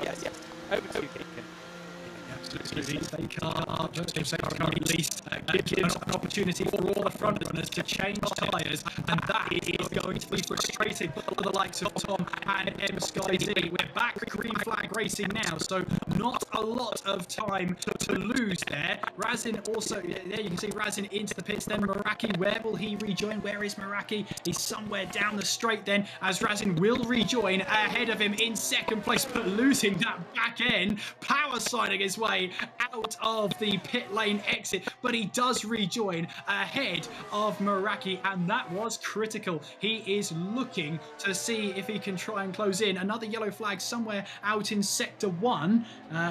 Yes. Over to you, Keegan. Absolutely, they can't at least give an opportunity for all the front runners to change tyres, and that is going to be frustrating for the likes of Tom and M Sky Z. We're back green flag racing now, so not a lot of time to lose there. Razin also, there you can see Razin into the pits, then Meraki, where will he rejoin? Where is Meraki? He's somewhere down the straight then, as Razin will rejoin ahead of him in second place, but losing that back end, power sliding his way out of the pit lane exit, but he does rejoin ahead of Meraki, and that was critical. He is looking to see if he can try and close in. Another yellow flag somewhere out in sector 1.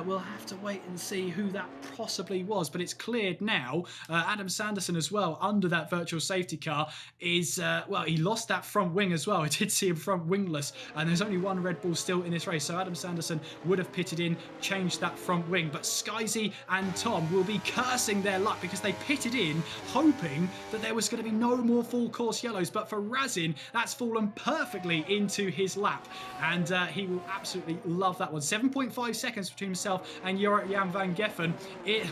We'll have to wait and see who that possibly was, but it's cleared now. Adam Sanderson as well, under that virtual safety car, is well, he lost that front wing as well. I did see him front wingless, and there's only one Red Bull still in this race, so Adam Sanderson would have pitted in, changed that front wing, but Skyzy and Tom will be cursing their luck because they pitted in hoping that there was going to be no more full course yellows, but for Razin, that's fallen perfectly into his lap, and he will absolutely love that one. 7.5 seconds between himself and Jan van Geffen.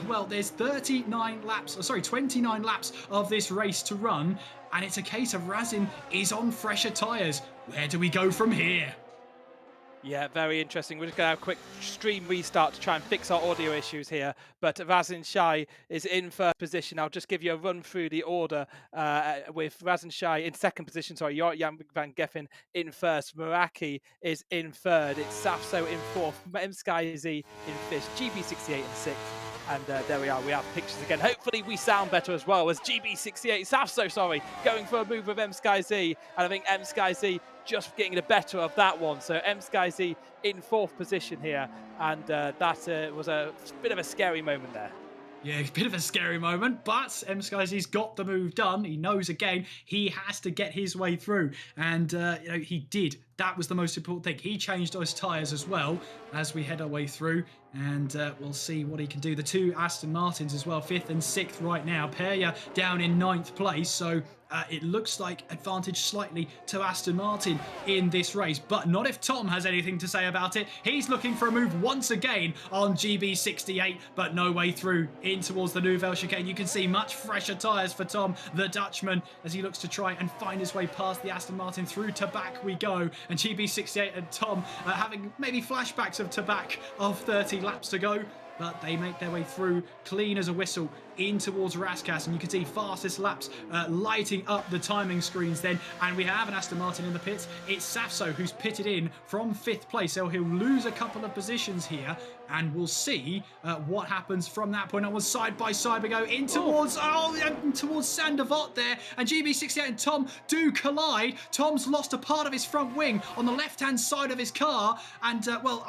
Well, there's 29 laps of this race to run, and it's a case of Razin is on fresher tyres. Where do we go from here? Yeah, very interesting. We're just going to have a quick stream restart to try and fix our audio issues here. But Razin Shai is in first position. I'll just give you a run through the order with Razin Shai in second position. Sorry, Jan van Geffen in first. Meraki is in third. It's Safso in fourth. MSkyZ in fifth. GB68 in sixth. And there we are. We have pictures again. Hopefully we sound better as well as GB68. Safso, sorry, going for a move with MSkyZ. And I think MSkyZ just getting the better of that one. So MSkyZ in fourth position here. And that was a bit of a scary moment there. Yeah, a bit of a scary moment, but MSkyZ's got the move done. He knows again he has to get his way through, and you know, he did. That was the most important thing. He changed those tyres as well as we head our way through, and we'll see what he can do. The two Aston Martins as well, 5th and 6th right now. Perya down in 9th place, so it looks like advantage slightly to Aston Martin in this race, but not if Tom has anything to say about it. He's looking for a move once again on GB68, but no way through in towards the Nouvelle chicane. You can see much fresher tyres for Tom, the Dutchman, as he looks to try and find his way past the Aston Martin. Through Tabak we go, and GB68 and Tom having maybe flashbacks of Tabak of 30 laps to go, but they make their way through clean as a whistle in towards Raskas, and you can see fastest laps lighting up the timing screens then, and we have an Aston Martin in the pits. It's Safso who's pitted in from 5th place, so he'll lose a couple of positions here, and we'll see what happens from that point onwards. Side by side we go in towards towards Sandavot there, and GB68 and Tom do collide. Tom's lost a part of his front wing on the left hand side of his car, and well,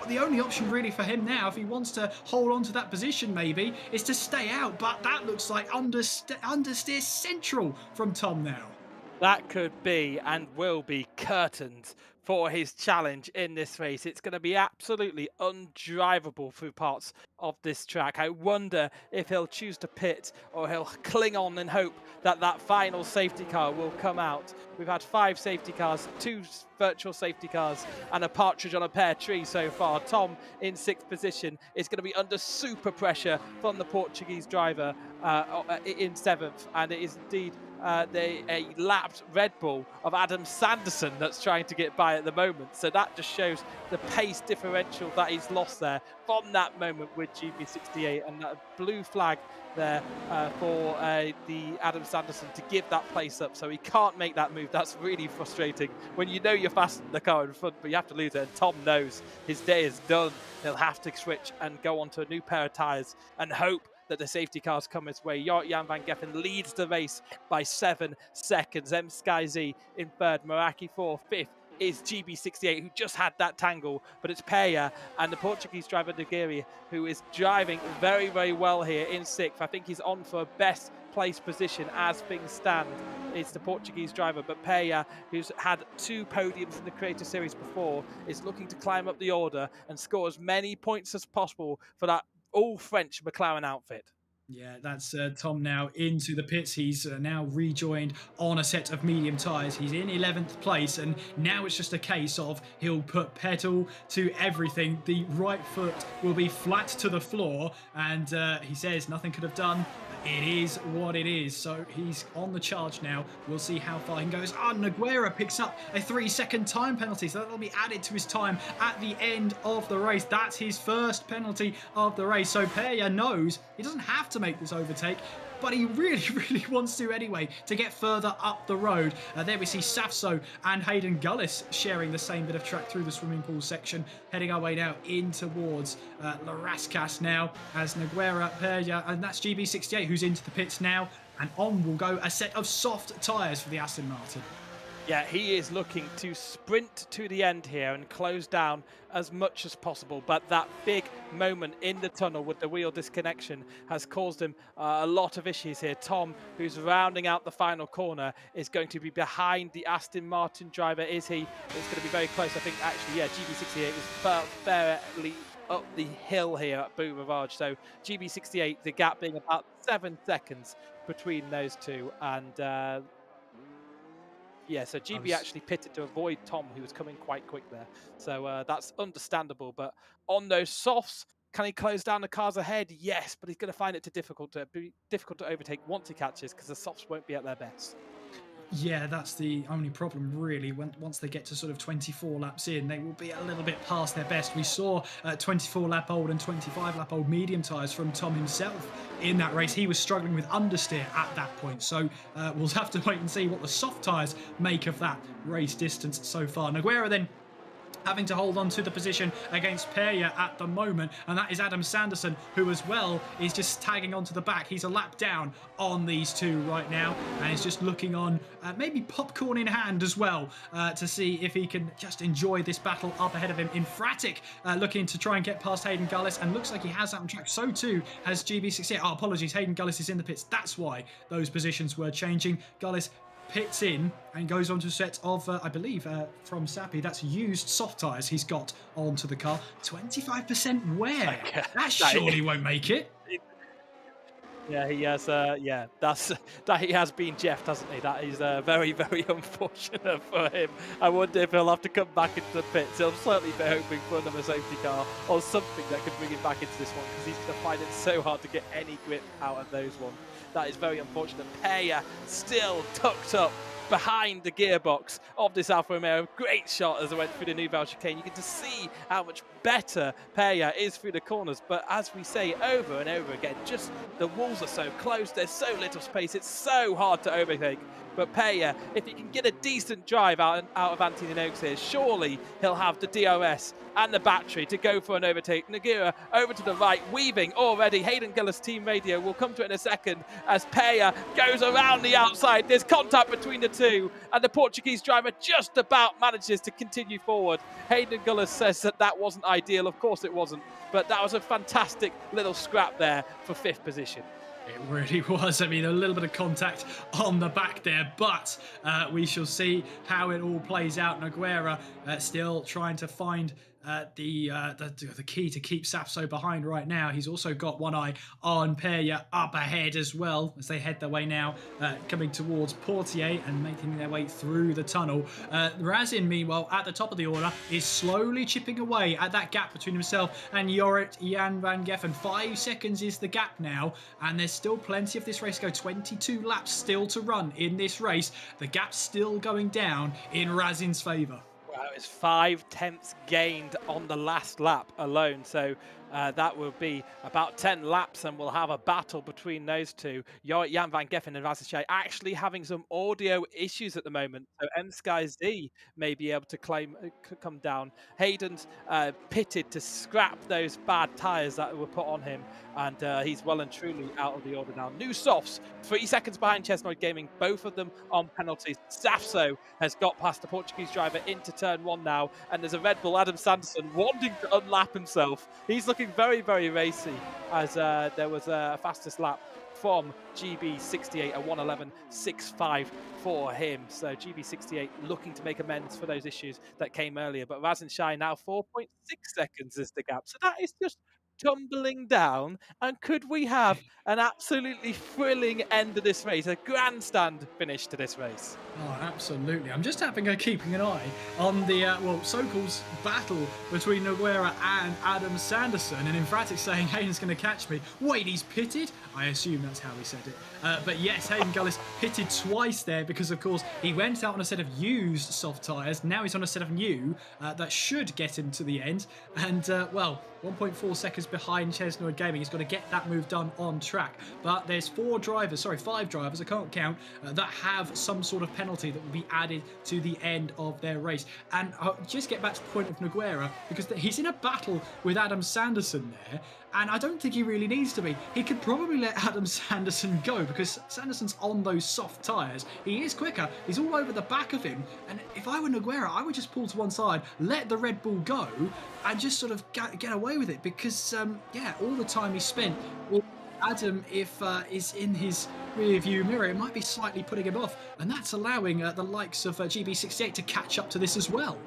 the only option really for him now, if he wants to hold on to that position maybe, is to stay out, but that looks like understeer central from Tom now. That could be and will be curtains for his challenge in this race. It's going to be absolutely undrivable through parts of this track. I wonder if he'll choose to pit or he'll cling on and hope that that final safety car will come out. We've had 5 safety cars, 2 virtual safety cars, and a partridge on a pear tree so far. Tom in 6th position is going to be under super pressure from the Portuguese driver in 7th, and it is indeed a lapped Red Bull of Adam Sanderson that's trying to get by at the moment. So that just shows the pace differential that he's lost there from that moment with GB68, and that blue flag there for the Adam Sanderson to give that place up. So he can't make that move. That's really frustrating when you know you're faster than the car in front, but you have to lose it. And Tom knows his day is done. He'll have to switch and go onto a new pair of tyres and hope that the safety cars come his way. Jan van Geffen leads the race by 7 seconds. M Sky Z in third, Meraki 4th, 5th is GB68, who just had that tangle, but it's Peya and the Portuguese driver Nigiri, who is driving very, very well here in 6th. I think he's on for a best place position as things stand. It's the Portuguese driver, but Peya, who's had 2 podiums in the Creator Series before, is looking to climb up the order and score as many points as possible for that all-French McLaren outfit. Yeah, that's Tom now into the pits. He's now rejoined on a set of medium tyres. He's in 11th place, and now it's just a case of he'll put pedal to everything. The right foot will be flat to the floor, and he says nothing could have done. It is what it is. So he's on the charge now. We'll see how far he goes. Nogueira picks up a 3-second time penalty, so that'll be added to his time at the end of the race. That's his first penalty of the race. So Peya knows he doesn't have to make this overtake, but he really, really wants to anyway to get further up the road. There we see Safso and Hayden Gullis sharing the same bit of track through the swimming pool section, heading our way now in towards La Rascasse now as Nogueira, Peya, and that's GB68 who's into the pits now, and on will go a set of soft tyres for the Aston Martin. Yeah, he is looking to sprint to the end here and close down as much as possible. But that big moment in the tunnel with the wheel disconnection has caused him a lot of issues here. Tom, who's rounding out the final corner, is going to be behind the Aston Martin driver, is he? It's going to be very close. I think, actually, yeah, GB68 is fairly up the hill here at Beau Rivage. So GB68, the gap being about 7 seconds between those two. And yeah, so GB actually pitted to avoid Tom, who was coming quite quick there. So that's understandable. But on those softs, can he close down the cars ahead? Yes, but he's going to find it difficult to overtake once he catches, because the softs won't be at their best. Yeah, that's the only problem, really. Once they get to sort of 24 laps in, they will be a little bit past their best. We saw 24-lap-old and 25-lap-old medium tyres from Tom himself in that race. He was struggling with understeer at that point. So we'll have to wait and see what the soft tyres make of that race distance so far. Nogueira then having to hold on to the position against Peya at the moment, and that is Adam Sanderson, who as well is just tagging onto the back. He's a lap down on these two right now, and he's just looking on, maybe popcorn in hand as well, to see if he can just enjoy this battle up ahead of him. Infratic looking to try and get past Hayden Gullis, and looks like he has that on track. So too has GB68. Oh, apologies, Hayden Gullis is in the pits. That's why those positions were changing. Gullis pits in and goes on to a set of, I believe, from Sappi, that's used soft tyres he's got onto the car. 25% wear. That surely won't make it. Yeah, he has. Yeah, that he has been Jeffed, hasn't he? That is very, very unfortunate for him. I wonder if he'll have to come back into the pits. He'll certainly be hoping for another safety car or something that could bring him back into this one, because he's going to find it so hard to get any grip out of those ones. That is very unfortunate. Peya still tucked up behind the gearbox of this Alfa Romeo. Great shot as I went through the Nouvelle chicane. You get to see how much better Peya is through the corners, but as we say over and over again, just the walls are so close, there's so little space, it's so hard to overtake. But Peya, if he can get a decent drive out of Anthony Noakes here, surely he'll have the DRS and the battery to go for an overtake. Nogueira over to the right, weaving already. Hayden Gillis team radio, we'll come to it in a second, as Peya goes around the outside. There's contact between the two, and the Portuguese driver just about manages to continue forward. Hayden Gillis says that wasn't ideal. Of course it wasn't, but that was a fantastic little scrap there for 5th position. It really was. I mean, a little bit of contact on the back there, but we shall see how it all plays out. Nogueira still trying to find the key to keep Sapso behind right now. He's also got one eye on Perya up ahead as well as they head their way now, coming towards Portier and making their way through the tunnel. Razin, meanwhile, at the top of the order, is slowly chipping away at that gap between himself and Jorrit Jan van Geffen. 5 seconds is the gap now, and there's still plenty of this race to go. 22 laps still to run in this race. The gap's still going down in Razin's favour. Well, it's 5/10 gained on the last lap alone, so that will be about 10 laps, and we'll have a battle between those two. Jan van Geffen and Razin Shai actually having some audio issues at the moment, so M-Sky Z may be able to come down. Hayden's pitted to scrap those bad tyres that were put on him, and he's well and truly out of the order now. New softs, 3 seconds behind Chesnoid Gaming, both of them on penalties. Safso has got past the Portuguese driver into turn 1 now, and there's a Red Bull, Adam Sanderson, wanting to unlap himself. He's looking very, very racy, as there was a fastest lap from GB68, a 1:11.65 for him. So GB68 looking to make amends for those issues that came earlier. But Razin Shai now 4.6 seconds is the gap. So that is just tumbling down. And could we have an absolutely thrilling end of this race, a grandstand finish to this race? Oh, absolutely. I'm just keeping an eye on the, Sokol's battle between Nogueira and Adam Sanderson. And Infratix saying Hayden's going to catch me. Wait, he's pitted? I assume that's how he said it. But yes, Hayden Gullis pitted twice there because, of course, he went out on a set of used soft tyres. Now he's on a set of new that should get him to the end. And, 1.4 seconds behind Chesnoid Gaming. He's got to get that move done on track. But there's 5 drivers, I can't count, that have some sort of penalty that will be added to the end of their race. And I'll just get back to the point of Nogueira, because he's in a battle with Adam Sanderson there, and I don't think he really needs to be. He could probably let Adam Sanderson go, because Sanderson's on those soft tyres. He is quicker. He's all over the back of him. And if I were Nogueira, I would just pull to one side, let the Red Bull go, and just sort of get away with it, because, all the time he spent with Adam, if is in his rear view mirror, it might be slightly putting him off, and that's allowing the likes of GB68 to catch up to this as well.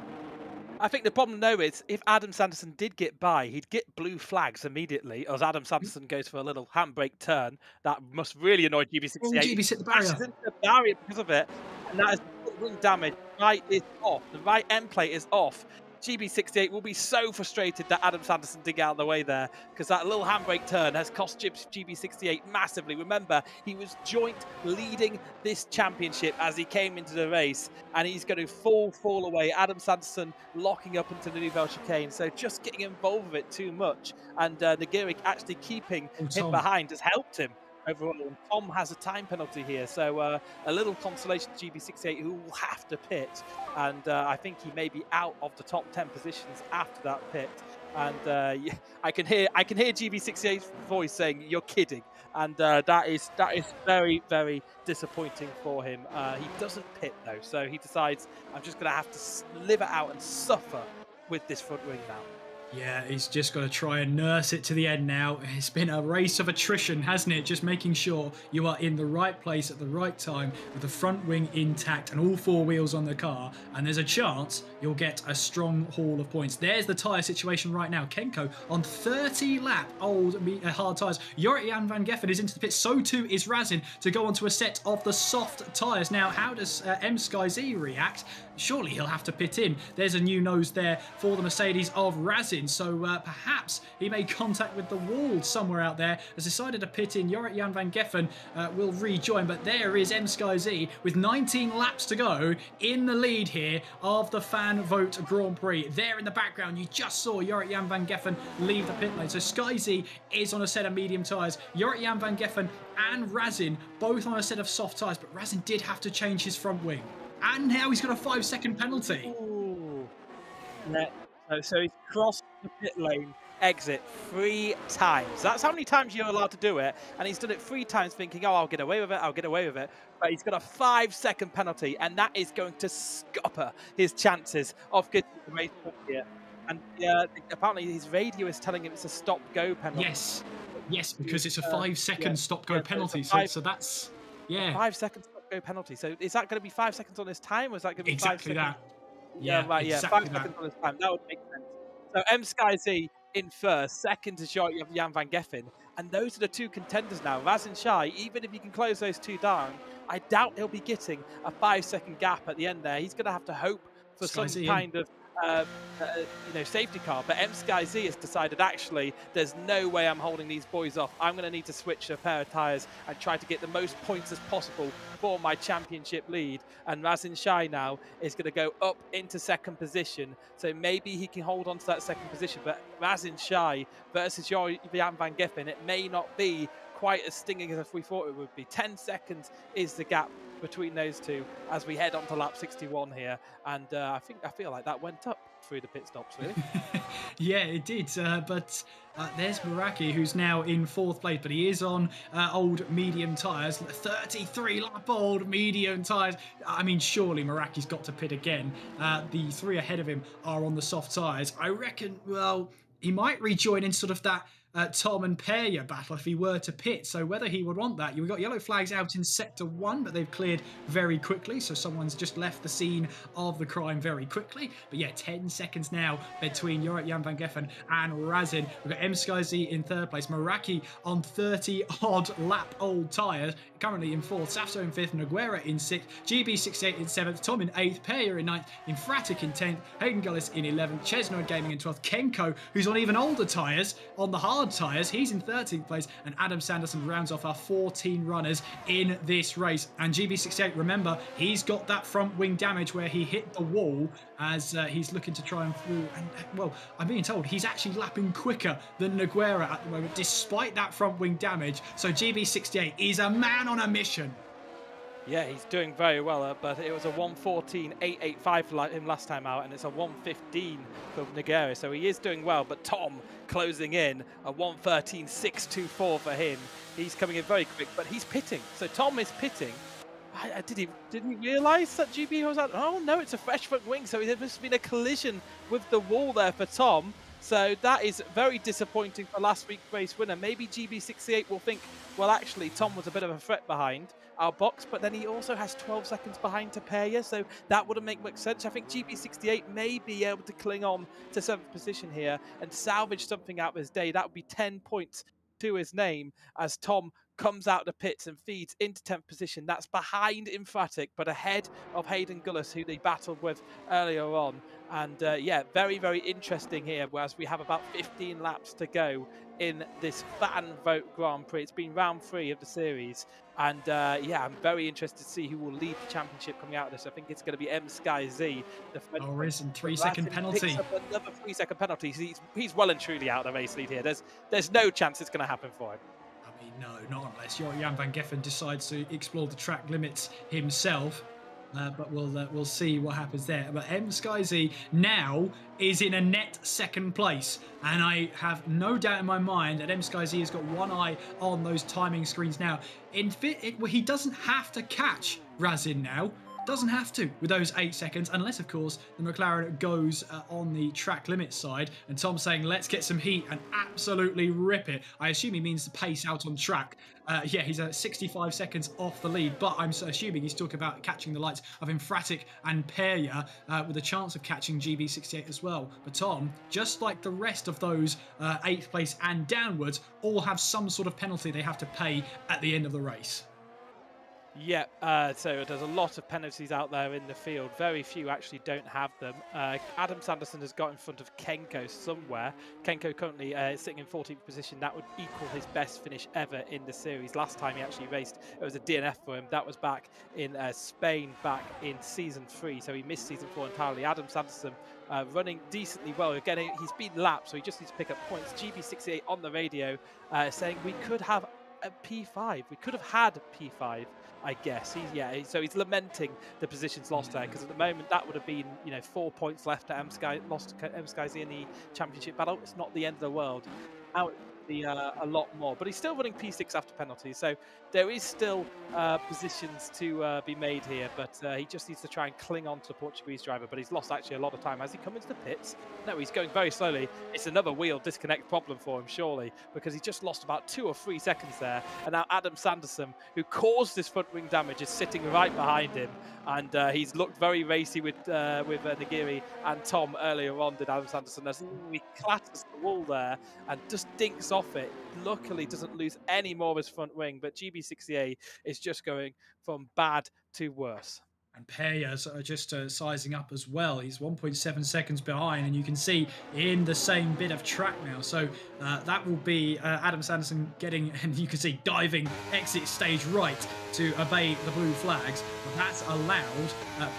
I think the problem though is if Adam Sanderson did get by, he'd get blue flags immediately as Adam Sanderson goes for a little handbrake turn. That must really annoy GB68. Oh, GB hit the barrier. Into the barrier because of it, and that is wing damage. Right is off. The right end plate is off. GB68 will be so frustrated that Adam Sanderson did get out of the way there, because that little handbrake turn has cost GB68 massively. Remember, he was joint leading this championship as he came into the race, and he's going to fall away. Adam Sanderson locking up into the Nouvelle Chicane, so just getting involved with it too much, and Nagiric actually keeping him behind has helped him overall. And Tom has a time penalty here, so a little consolation to GB68, who will have to pit, and I think he may be out of the top 10 positions after that pit. And I can hear GB68's voice saying, "You're kidding," and that is very, very disappointing for him. He doesn't pit though, so he decides, I'm just going to have to live it out and suffer with this front wing now. Yeah, he's just got to try and nurse it to the end now. It's been a race of attrition, hasn't it? Just making sure you are in the right place at the right time with the front wing intact and all 4 wheels on the car, and there's a chance you'll get a strong haul of points. There's the tyre situation right now. Kenko on 30 lap old hard tyres. Jorrit Jan van Geffen is into the pit. So too is Razin to go onto a set of the soft tyres. Now, how does M-Sky Z react? Surely he'll have to pit in. There's a new nose there for the Mercedes of Razin. So perhaps he made contact with the wall somewhere out there, has decided to pit in. Jorrit Jan van Geffen will rejoin, but there is M-Sky Z with 19 laps to go in the lead here of the Fan Vote Grand Prix. There in the background, you just saw Jorrit Jan van Geffen leave the pit lane. So Sky Z is on a set of medium tyres. Jorrit Jan van Geffen and Razin both on a set of soft tyres, but Razin did have to change his front wing. And now he's got a 5-second penalty. Ooh. Yeah. So he's crossed the pit lane exit 3 times. That's how many times you're allowed to do it. And he's done it 3 times thinking, oh, I'll get away with it. But he's got a 5-second penalty, and that is going to scupper his chances of getting the race here. And apparently his radio is telling him it's a stop-go penalty. Yes, because it's a 5-second stop-go penalty. So that's, yeah. 5 seconds stop-go penalty. So is that going to be 5 seconds on his time, or is that going to be exactly 5 seconds? that? Yeah, right. exactly 5 seconds on his time. That would make sense. So M Sky Z in first, second is Jan van Geffen, and those are the two contenders now. Razin Shai, even if he can close those two down, I doubt he'll be getting a 5-second gap at the end there. He's going to have to hope for Sky some Z kind of safety car. But M Sky Z has decided, actually, there's no way I'm holding these boys off. I'm going to need to switch a pair of tyres and try to get the most points as possible for my championship lead. And Razin Shai now is going to go up into second position. So maybe he can hold on to that second position. But Razin Shai versus Jan van Geffen, it may not be quite as stinging as we thought it would be. 10 seconds is the gap between those two as we head on to lap 61 here, and I feel like that went up through the pit stops, really. Yeah, it did. But there's Meraki, who's now in fourth place, but he is on old medium tyres, 33 lap old medium tyres. I mean, surely Meraki's got to pit again. The three ahead of him are on the soft tyres. I reckon, well, he might rejoin in sort of that Tom and Perya battle if he were to pit. So whether he would want that, you've got yellow flags out in sector 1, but they've cleared very quickly. So someone's just left the scene of the crime very quickly. But yeah, 10 seconds now between Jan van Geffen and Razin. We've got M Sky Z in third place, Meraki on 30 odd lap old tyres, currently in fourth, Safso in fifth, Noguera in sixth, GB68 in seventh, Tom in eighth, Perya in ninth, Infratic in 10th, Hayden Gullis in 11th, Chesnoid Gaming in 12th, Kenko, who's on even older tyres, on the hard tyres, he's in 13th place, and Adam Sanderson rounds off our 14 runners in this race. And GB68, remember, he's got that front wing damage where he hit the wall as he's looking to try and through. And well, I'm being told he's actually lapping quicker than Noguera at the moment, despite that front wing damage. So GB68 is a man on a mission. Yeah, he's doing very well, but it was a 1:14.885 for him last time out, and it's a 1:15 for Noguera, so he is doing well. But Tom closing in, a 1:13.624 for him. He's coming in very quick, but he's pitting. So Tom is pitting. Did he realise that GB was out? Oh no, it's a fresh front wing, so there must have been a collision with the wall there for Tom. So that is very disappointing for last week's race winner. Maybe GB68 will think, well, actually, Tom was a bit of a threat behind our box, but then he also has 12 seconds behind to Perya, so that wouldn't make much sense. I think GB68 may be able to cling on to 7th position here and salvage something out of his day. That would be 10 points to his name as Tom comes out of the pits and feeds into 10th position. That's behind Infratic, but ahead of Hayden Gullis, who they battled with earlier on. And yeah, very, very interesting here, whereas we have about 15 laps to go in this fan vote Grand Prix. It's been round 3 of the series. And yeah, I'm very interested to see who will lead the championship coming out of this. I think it's going to be M Sky Z. Oh, risen 3-second penalty. Another 3-second penalty. He's well and truly out of the race lead here. There's no chance it's going to happen for him. I mean, no, not unless Jan van Geffen decides to explore the track limits himself. But we'll see what happens there. But M Sky Z now is in a net second place, and I have no doubt in my mind that M Sky Z has got one eye on those timing screens now. He doesn't have to catch Razin now. Doesn't have to with those 8 seconds, unless of course the McLaren goes on the track limit side, and Tom's saying let's get some heat and absolutely rip it. I assume he means the pace out on track. Yeah, he's 65 seconds off the lead, but I'm assuming he's talking about catching the likes of Infratic and Perya with a chance of catching GB68 as well. But Tom, just like the rest of those 8th place and downwards, all have some sort of penalty they have to pay at the end of the race. Yeah, so there's a lot of penalties out there in the field. Very few actually don't have them. Adam Sanderson has got in front of Kenko somewhere. Kenko currently sitting in 14th position. That would equal his best finish ever in the series. Last time he actually raced, it was a DNF for him. That was back in Spain, back in Season 3. So he missed Season 4 entirely. Adam Sanderson running decently well. Again, he's been lapped, so he just needs to pick up points. GB68 on the radio saying we could have a P5. We could have had P5. I guess so he's lamenting the positions lost there, because at the moment that would have been 4 points left to lost to M Sky Z in the championship battle. It's not the end of the world. Now be a lot more. But he's still running P6 after penalties, so there is still positions to be made here. But he just needs to try and cling on to the Portuguese driver. But he's lost actually a lot of time. Has he come into the pits? No, he's going very slowly. It's another wheel disconnect problem for him, surely, because he just lost about 2 or 3 seconds there. And now Adam Sanderson, who caused this front wing damage, is sitting right behind him. And he's looked very racy with Nagiri and Tom earlier on, did Adam Sanderson, as he clatters the wall there and just dinks off it. Luckily doesn't lose any more of his front wing, but GB68 is just going from bad to worse. And Peya's just sizing up as well. He's 1.7 seconds behind, and you can see in the same bit of track now. So that will be Adam Sanderson getting, and you can see diving exit stage right to obey the blue flags. But that's allowed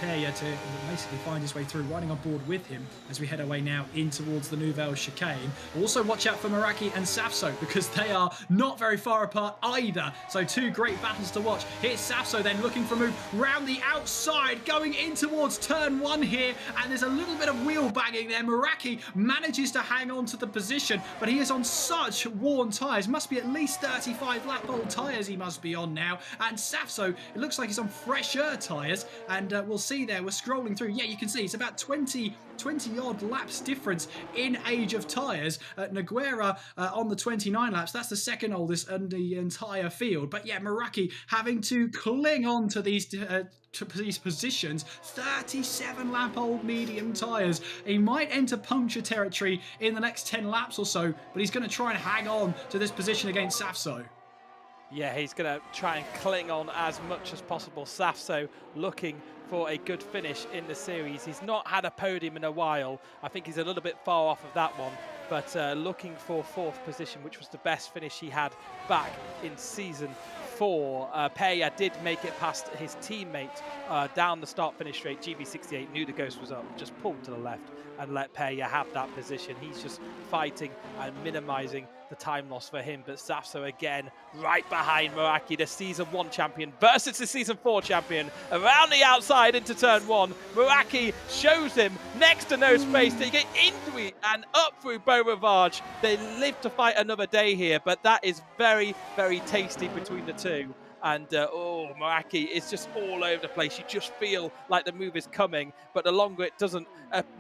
Peya to basically find his way through, riding on board with him as we head away now in towards the Nouvelle Chicane. Also watch out for Meraki and Safso, because they are not very far apart either. So 2 great battles to watch. Here's Safso then looking for a move round the outside, going in towards turn 1 here, and there's a little bit of wheel banging there. Meraki manages to hang on to the position, but he is on such worn tyres. Must be at least 35 lap old tyres he must be on now. And Safso, it looks like he's on fresher tyres, and we'll see there, we're scrolling through. Yeah, you can see it's about 20 odd laps difference in age of tyres. Nogueira on the 29 laps, that's the second oldest in the entire field. But yeah, Meraki having to cling on to these positions. 37 lap old medium tyres. He might enter puncture territory in the next 10 laps or so, but he's going to try and hang on to this position against Safso. Yeah, he's going to try and cling on as much as possible. Safso looking for a good finish in the series. He's not had a podium in a while. I think he's a little bit far off of that one, but looking for 4th position, which was the best finish he had back in season 4. Peya did make it past his teammate down the start-finish straight. GB68 knew the ghost was up, just pulled to the left and let Peya have that position. He's just fighting and minimising the time loss for him. But Safso again, right behind Meraki, the Season 1 champion versus the Season 4 champion. Around the outside into turn 1. Meraki shows him next to no space. They get into it and up through Beau Rivage. They live to fight another day here, but that is very, very tasty between the two. And Meraki is just all over the place. You just feel like the move is coming, but the longer it doesn't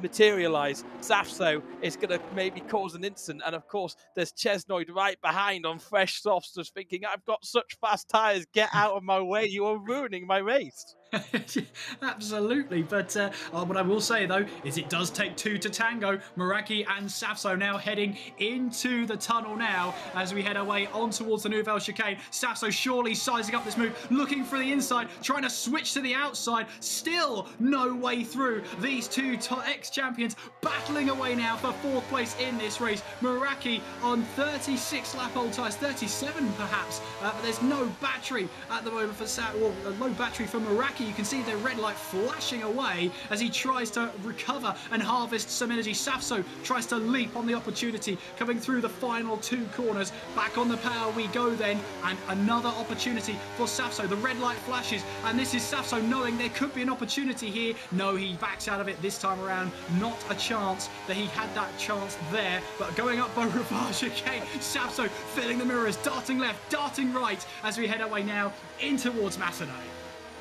materialize, Safso is going to maybe cause an incident. And of course, there's Chesnoid right behind on fresh softs, just thinking, I've got such fast tires, get out of my way, you are ruining my race. Absolutely, but what I will say though is it does take 2 to tango. Meraki and Safso now heading into the tunnel now as we head away on towards the Nouvelle Chicane. Safso surely sizing up this move, looking for the inside, trying to switch to the outside. Still no way through. These 2 ex-champions battling away now for 4th place in this race. Meraki on 36 lap old tyres, 37 perhaps, but there's no battery at the moment for low battery for Meraki. You can see the red light flashing away as he tries to recover and harvest some energy. Safso tries to leap on the opportunity, coming through the final 2 corners. Back on the power we go then, and another opportunity for Safso. The red light flashes, and this is Safso knowing there could be an opportunity here. No, he backs out of it this time around. Not a chance that he had that chance there, but going up by Rivage again. Safso filling the mirrors, darting left, darting right as we head away now in towards Macedon.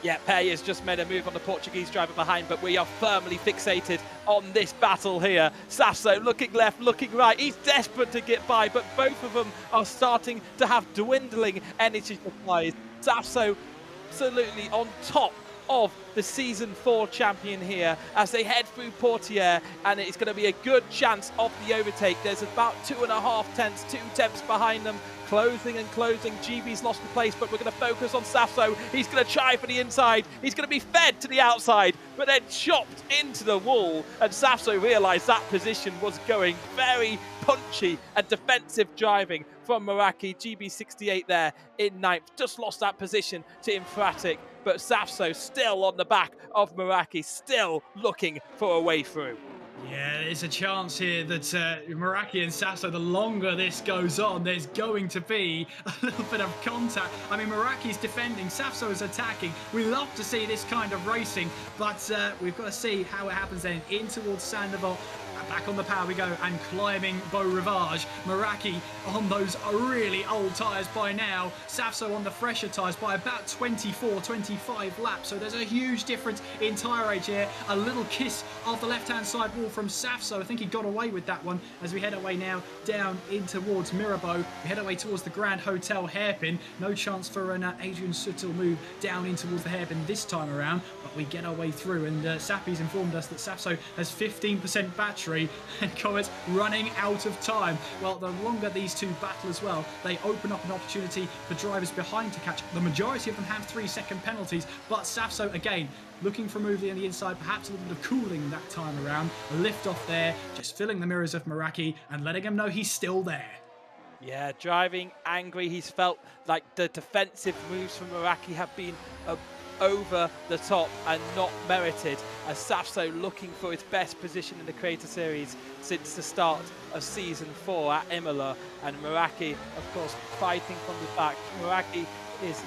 Yeah, Peya has just made a move on the Portuguese driver behind, but we are firmly fixated on this battle here. Safso looking left, looking right. He's desperate to get by, but both of them are starting to have dwindling energy supplies. Safso absolutely on top of the Season 4 champion here as they head through Portier, and it's going to be a good chance of the overtake. There's about 2.5 tenths, 2 tenths behind them. Closing and closing. GB's lost the place, but we're going to focus on Safso. He's going to try for the inside. He's going to be fed to the outside, but then chopped into the wall. And Safso realised that position was going very punchy and defensive driving from Meraki. GB68 there in 9th. Just lost that position to Infratic, but Safso still on the back of Meraki, still looking for a way through. Yeah, there's a chance here that Meraki and Safso, the longer this goes on, there's going to be a little bit of contact. I mean, Meraki's defending, Safso is attacking. We love to see this kind of racing, but we've got to see how it happens then in towards Sandoval. Back on the power we go, and climbing Beau Rivage. Meraki on those really old tyres by now. Safso on the fresher tyres by about 24, 25 laps. So there's a huge difference in tyre age here. A little kiss off the left-hand side wall from Safso. I think he got away with that one as we head away now down in towards Mirabeau. We head away towards the Grand Hotel hairpin. No chance for an Adrian Suttel move down in towards the hairpin this time around, but we get our way through, and Sappy's informed us that Safso has 15% battery and Comet's running out of time. Well, the longer these two battle as well, they open up an opportunity for drivers behind to catch. The majority of them have 3-second penalties, but Safso again looking for a move on the inside, perhaps a little bit of cooling that time around. A lift off there, just filling the mirrors of Meraki and letting him know he's still there. Yeah, driving angry. He's felt like the defensive moves from Meraki have been over the top and not merited, as Safso looking for his best position in the Creator Series since the start of Season 4 at Imola, and Meraki, of course, fighting from the back. Meraki is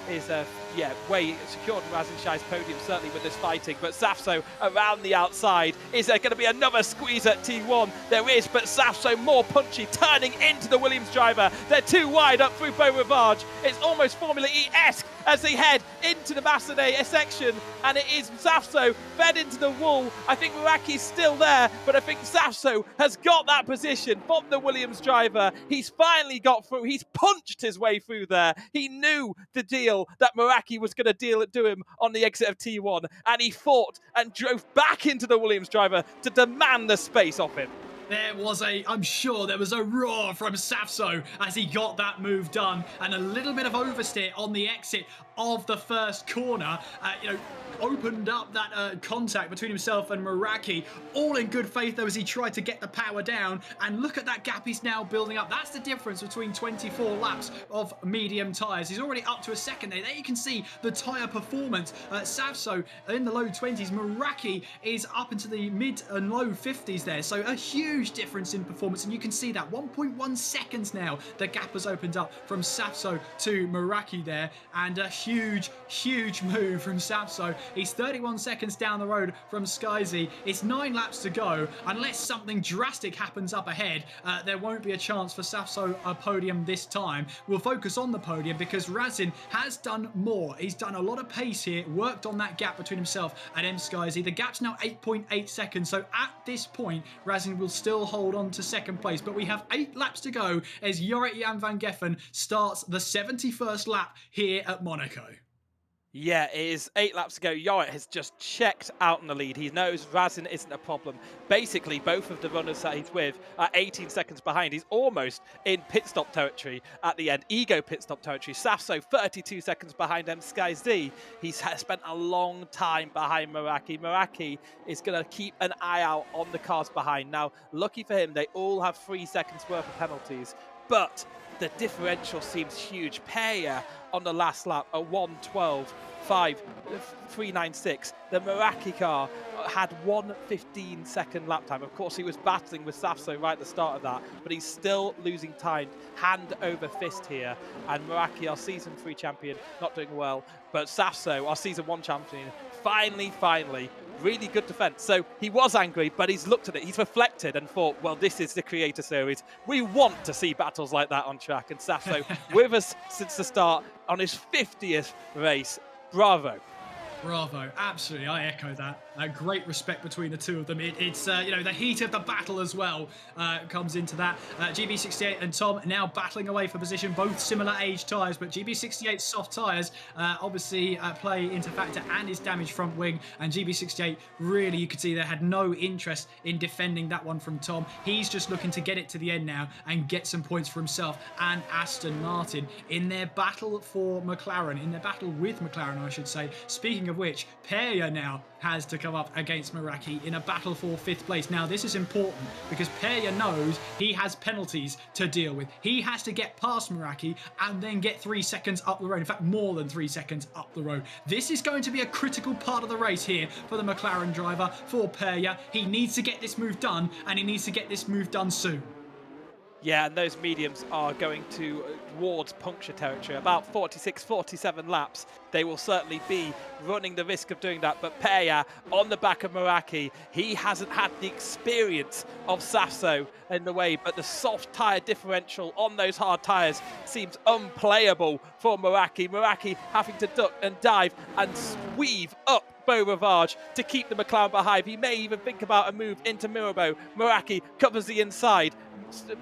way secured Razin Shai's podium, certainly with this fighting, but Safso around the outside. Is there going to be another squeeze at T1? There is, but Safso more punchy, turning into the Williams driver. They're too wide up through Beau Rivage. It's almost Formula E-esque as they head into the Massenet section, and it is Safso fed into the wall. I think Meraki's still there, but I think Safso has got that position from the Williams driver. He's finally got through. He's punched his way through there. He knew the deal that Meraki was going to do him on the exit of T1, and he fought and drove back into the Williams driver to demand the space off him. I'm sure there was a roar from Safso as he got that move done, and a little bit of oversteer on the exit of the first corner, opened up that contact between himself and Meraki, all in good faith though as he tried to get the power down, and look at that gap he's now building up. That's the difference between 24 laps of medium tyres. He's already up to a second there. There you can see the tyre performance. Safso in the low 20s, Meraki is up into the mid and low 50s there, so a huge difference in performance, and you can see that 1.1 seconds now the gap has opened up from Safso to Meraki there, and a huge move from Safso. He's 31 seconds down the road from Skyzy. It's 9 laps to go. Unless something drastic happens up ahead, there won't be a chance for Safso a podium this time. We'll focus on the podium because Razin has done more. He's done a lot of pace here, worked on that gap between himself and M Skyzy. The gap's now 8.8 seconds, so at this point, Razin will still hold on to second place, but we have 8 laps to go as Jorrit Jan van Geffen starts the 71st lap here at Monaco. Yeah, it is 8 laps to go. Jorrit has just checked out in the lead. He knows Razin isn't a problem. Basically, both of the runners that he's with are 18 seconds behind. He's almost in pit stop territory at the end. Ego pit stop territory. Safso 32 seconds behind M Sky Z. He's spent a long time behind Meraki. Meraki is going to keep an eye out on the cars behind. Now, lucky for him, they all have 3 seconds worth of penalties, but the differential seems huge. Peya on the last lap at 1:12.396. The Meraki car had 1:15 second lap time. Of course, he was battling with Safso right at the start of that, but he's still losing time, hand over fist here. And Meraki, our season 3 champion, not doing well, but Safso, our season 1 champion, finally, really good defense. So he was angry, but he's looked at it, he's reflected and thought, well, this is the Creator Series. We want to see battles like that on track. And Safso with us since the start on his 50th race. Bravo. Bravo, absolutely, I echo that. Great respect between the two of them. It's the heat of the battle as well comes into that. GB68 and Tom now battling away for position, both similar age tyres, but GB68's soft tyres obviously play into factor, and his damaged front wing, and GB68 really, you could see they had no interest in defending that one from Tom. He's just looking to get it to the end now and get some points for himself and Aston Martin in their battle for McLaren, in their battle with McLaren, I should say. Speaking of which, Peya now has to come up against Meraki in a battle for 5th place. Now, this is important because Peya knows he has penalties to deal with. He has to get past Meraki and then get 3 seconds up the road. In fact, more than 3 seconds up the road. This is going to be a critical part of the race here for the McLaren driver, for Peya. He needs to get this move done, and he needs to get this move done soon. Yeah, and those mediums are going towards puncture territory. About 46, 47 laps, they will certainly be running the risk of doing that. But Peya on the back of Meraki, he hasn't had the experience of Sasso in the way, but the soft tyre differential on those hard tyres seems unplayable for Meraki. Meraki having to duck and dive and weave up Beau Rivage to keep the McLaren behind. He may even think about a move into Mirabeau. Meraki covers the inside.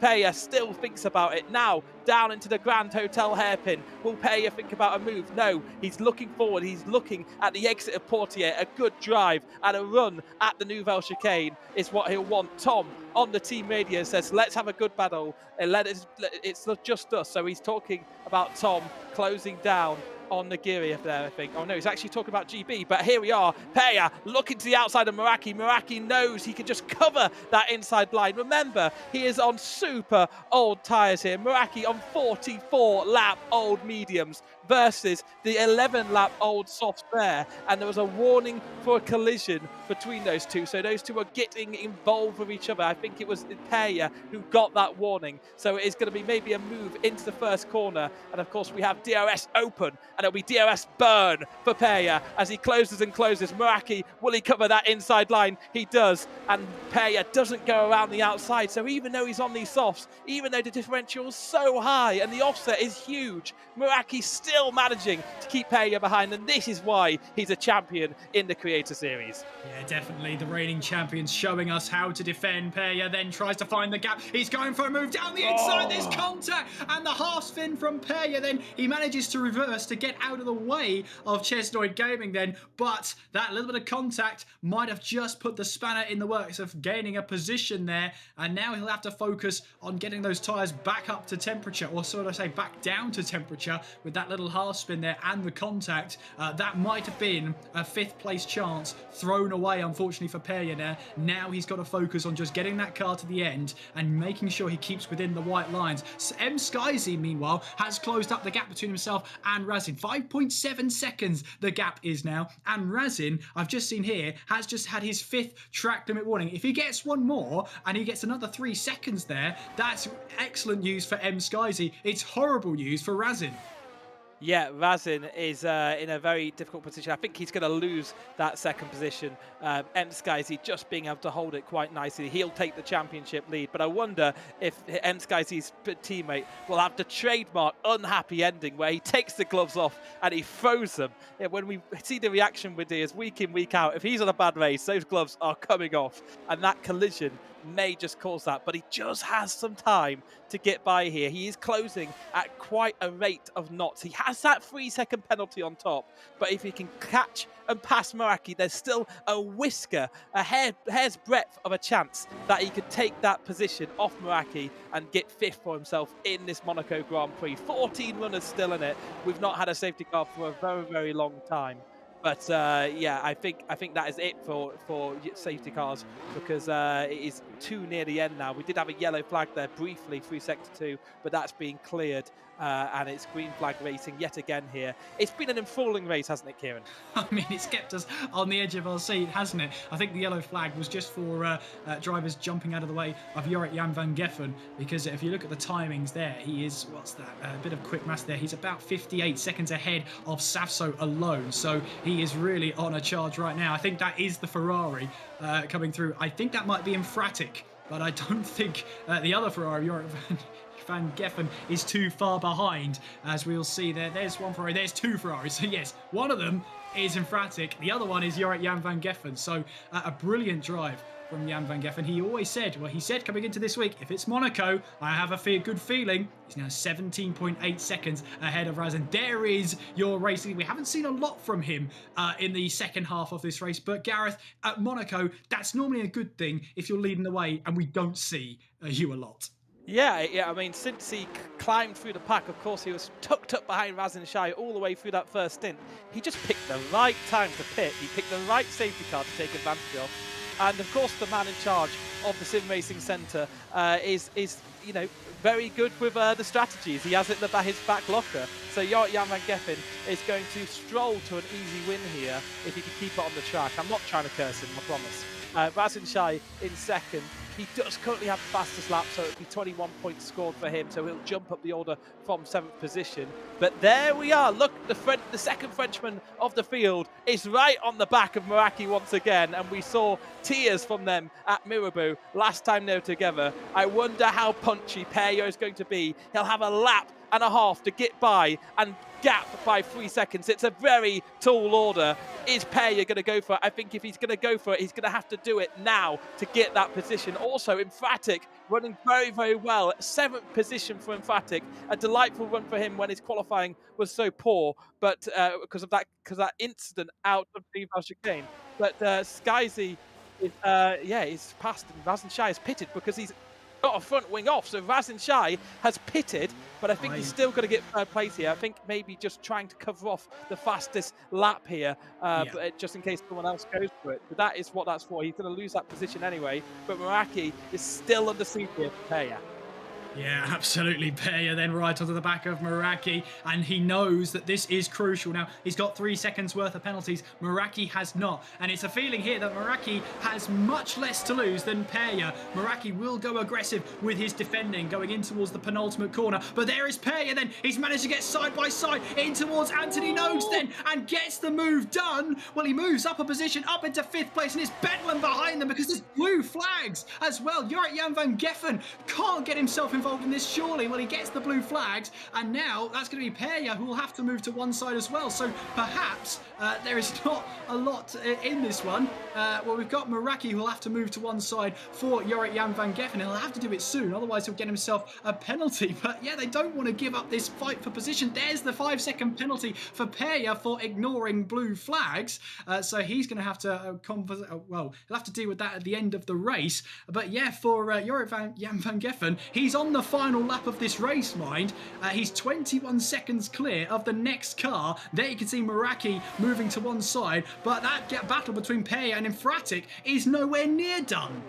Peya still thinks about it now, down into the Grand Hotel hairpin. Will Peya think about a move? No, he's looking forward. He's looking at the exit of Portier. A good drive and a run at the Nouvelle Chicane is what he'll want. Tom on the team radio says, let's have a good battle. It's not just us. So he's talking about Tom closing down on Nagiri there, I think. Oh no, he's actually talking about GB, but here we are. Peya looking to the outside of Meraki. Meraki knows he can just cover that inside line. Remember, he is on super old tyres here. Meraki on 44 lap old mediums versus the 11 lap old softs there. And there was a warning for a collision between those two. So those two are getting involved with each other. I think it was Peya who got that warning. So it is going to be maybe a move into the first corner. And of course we have DRS open, and it'll be DRS burn for Peya as he closes and closes. Meraki, will he cover that inside line? He does. And Peya doesn't go around the outside. So even though he's on these softs, even though the differential is so high and the offset is huge, Meraki still managing to keep Peya behind, and this is why he's a champion in the Creator Series. Yeah, definitely the reigning champions showing us how to defend. Peya then tries to find the gap. He's going for a move down the inside. There's contact and the half spin from Peya. Then he manages to reverse to get out of the way of Chesnoid Gaming then, but that little bit of contact might have just put the spanner in the works of gaining a position there, and now he'll have to focus on getting those tyres back up to temperature, or sort of say back down to temperature with that little half spin there and the contact. That might have been a 5th place chance thrown away, unfortunately, for Peya there. Now he's got to focus on just getting that car to the end and making sure he keeps within the white lines. So Skyzy, meanwhile, has closed up the gap between himself and Razin. 5.7 seconds the gap is now, and Razin, I've just seen here, has just had his 5th track limit warning. If he gets one more and he gets another 3 seconds there, that's excellent news for Skyzy. It's horrible news for Razin. Yeah, Razin is in a very difficult position. I think he's going to lose that second position. Skyzy just being able to hold it quite nicely. He'll take the championship lead, but I wonder if Skyzy's teammate will have the trademark unhappy ending where he takes the gloves off and he throws them. Yeah, when we see the reaction with Diaz week in, week out, if he's on a bad race, those gloves are coming off, and that collision may just cause that, but he just has some time to get by here. He is closing at quite a rate of knots. He has that 3-second penalty on top, but if he can catch and pass Meraki, there's still a whisker, a hair's breadth of a chance that he could take that position off Meraki and get 5th for himself in this Monaco Grand Prix. 14 runners still in it. We've not had a safety car for a very, very long time. But yeah, I think that is it for safety cars, because it is too near the end now. We did have a yellow flag there briefly through Sector 2, but that's been cleared. And it's green flag racing yet again here. It's been an enthralling race, hasn't it, Kieran? I mean, it's kept us on the edge of our seat, hasn't it? I think the yellow flag was just for drivers jumping out of the way of Jorrit Jan van Geffen, because if you look at the timings there, he is, what's that, a bit of quick math there. He's about 58 seconds ahead of Safso alone, so he is really on a charge right now. I think that is the Ferrari coming through. I think that might be Infratic, but I don't think the other Ferrari, Jorrit Van Geffen, is too far behind, as we'll see there. There's one Ferrari, there's 2 Ferraris. So yes, one of them is Infratic, the other one is Jorrit Jan van Geffen. So a brilliant drive from Jan van Geffen. He always said, well, he said coming into this week, if it's Monaco, I have a good feeling. He's now 17.8 seconds ahead of Razin. There is your racing. We haven't seen a lot from him in the second half of this race, but Gareth, at Monaco, that's normally a good thing if you're leading the way and we don't see you a lot. Yeah, I mean, since he climbed through the pack, of course, he was tucked up behind Razin Shai all the way through that first stint. He just picked the right time to pit. He picked the right safety car to take advantage of. And, of course, the man in charge of the Sim Racing Centre is you know, very good with the strategies. He has it in his back locker. So Jorrit Jan van Geffen is going to stroll to an easy win here if he can keep it on the track. I'm not trying to curse him, I promise. Razin Shai in second. He does currently have the fastest lap, so it'll be 21 points scored for him. So he'll jump up the order from 7th position. But there we are. Look, the second Frenchman of the field is right on the back of Meraki once again. And we saw tears from them at Mirabeau last time they were together. I wonder how punchy Peyo is going to be. He'll have a lap and a half to get by and gap by 3 seconds. It's a very tall order. Is Peyo going to go for it? I think if he's going to go for it, he's going to have to do it now to get that position. Also, Emphatic running very, very well. 7th position for Emphatic. A delightful run for him when his qualifying was so poor, but because of that incident out of the chicane. But Skyzy is he's passed, and Razin Shai is pitted because he's got a front wing off. So Razin Shai has pitted, but I think he's still going to get third place here. I think maybe just trying to cover off the fastest lap here, but just in case someone else goes for it. But that is what that's for. He's going to lose that position anyway. But Meraki is still under siege here for Peya. Yeah, absolutely. Peya then right onto the back of Meraki, and he knows that this is crucial. Now, he's got 3 seconds worth of penalties. Meraki has not, and it's a feeling here that Meraki has much less to lose than Peya. Meraki will go aggressive with his defending, going in towards the penultimate corner, but there is Peya then. He's managed to get side by side in towards Anthony Noakes then, and gets the move done. Well, he moves up a position, up into 5th place, and it's Bedlam behind them because there's blue flags as well. Jorrit Jan van Geffen can't get himself involved in this, surely. Well, he gets the blue flags, and now that's going to be Peya who will have to move to one side as well. So perhaps there is not a lot in this one. Well, we've got Meraki who will have to move to one side for Jorrit Jan van Geffen. He'll have to do it soon, otherwise he'll get himself a penalty. But yeah, they don't want to give up this fight for position. There's the 5-second penalty for Peya for ignoring blue flags. So he's going to have to he'll have to deal with that at the end of the race. But yeah, for Jorrit Jan van Geffen, he's on the final lap of this race, mind. He's 21 seconds clear of the next car. There you can see Meraki moving to one side, but that battle between Peya and Emphatic is nowhere near done.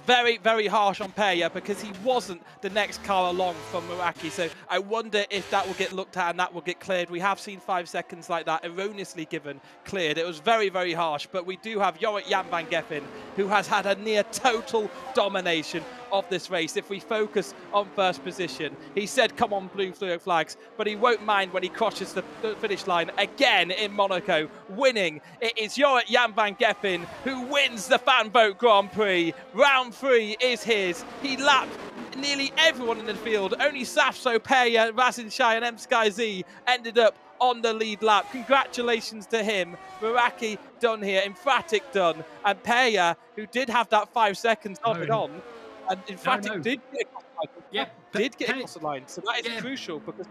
Very, very harsh on Peya because he wasn't the next car along from Meraki. So I wonder if that will get looked at and that will get cleared. We have seen 5 seconds like that erroneously given cleared. It was very, very harsh. But we do have Jorrit Jan van Geffen, who has had a near total domination of this race. If we focus on first position, he said, come on, blue flags, but he won't mind when he crosses the finish line again in Monaco, winning. It is Jorrit Jan van Geffen who wins the Fan Vote Grand Prix. Round 3 is his. He lapped nearly everyone in the field. Only Safso, Peya, Razin Shai and M-Sky-Z ended up on the lead lap. Congratulations to him. Meraki done here, Emphatic done, and Peya, who did have that 5 seconds off it on, and Emphatic did get across the line. Yeah, did get across the line. So that is crucial because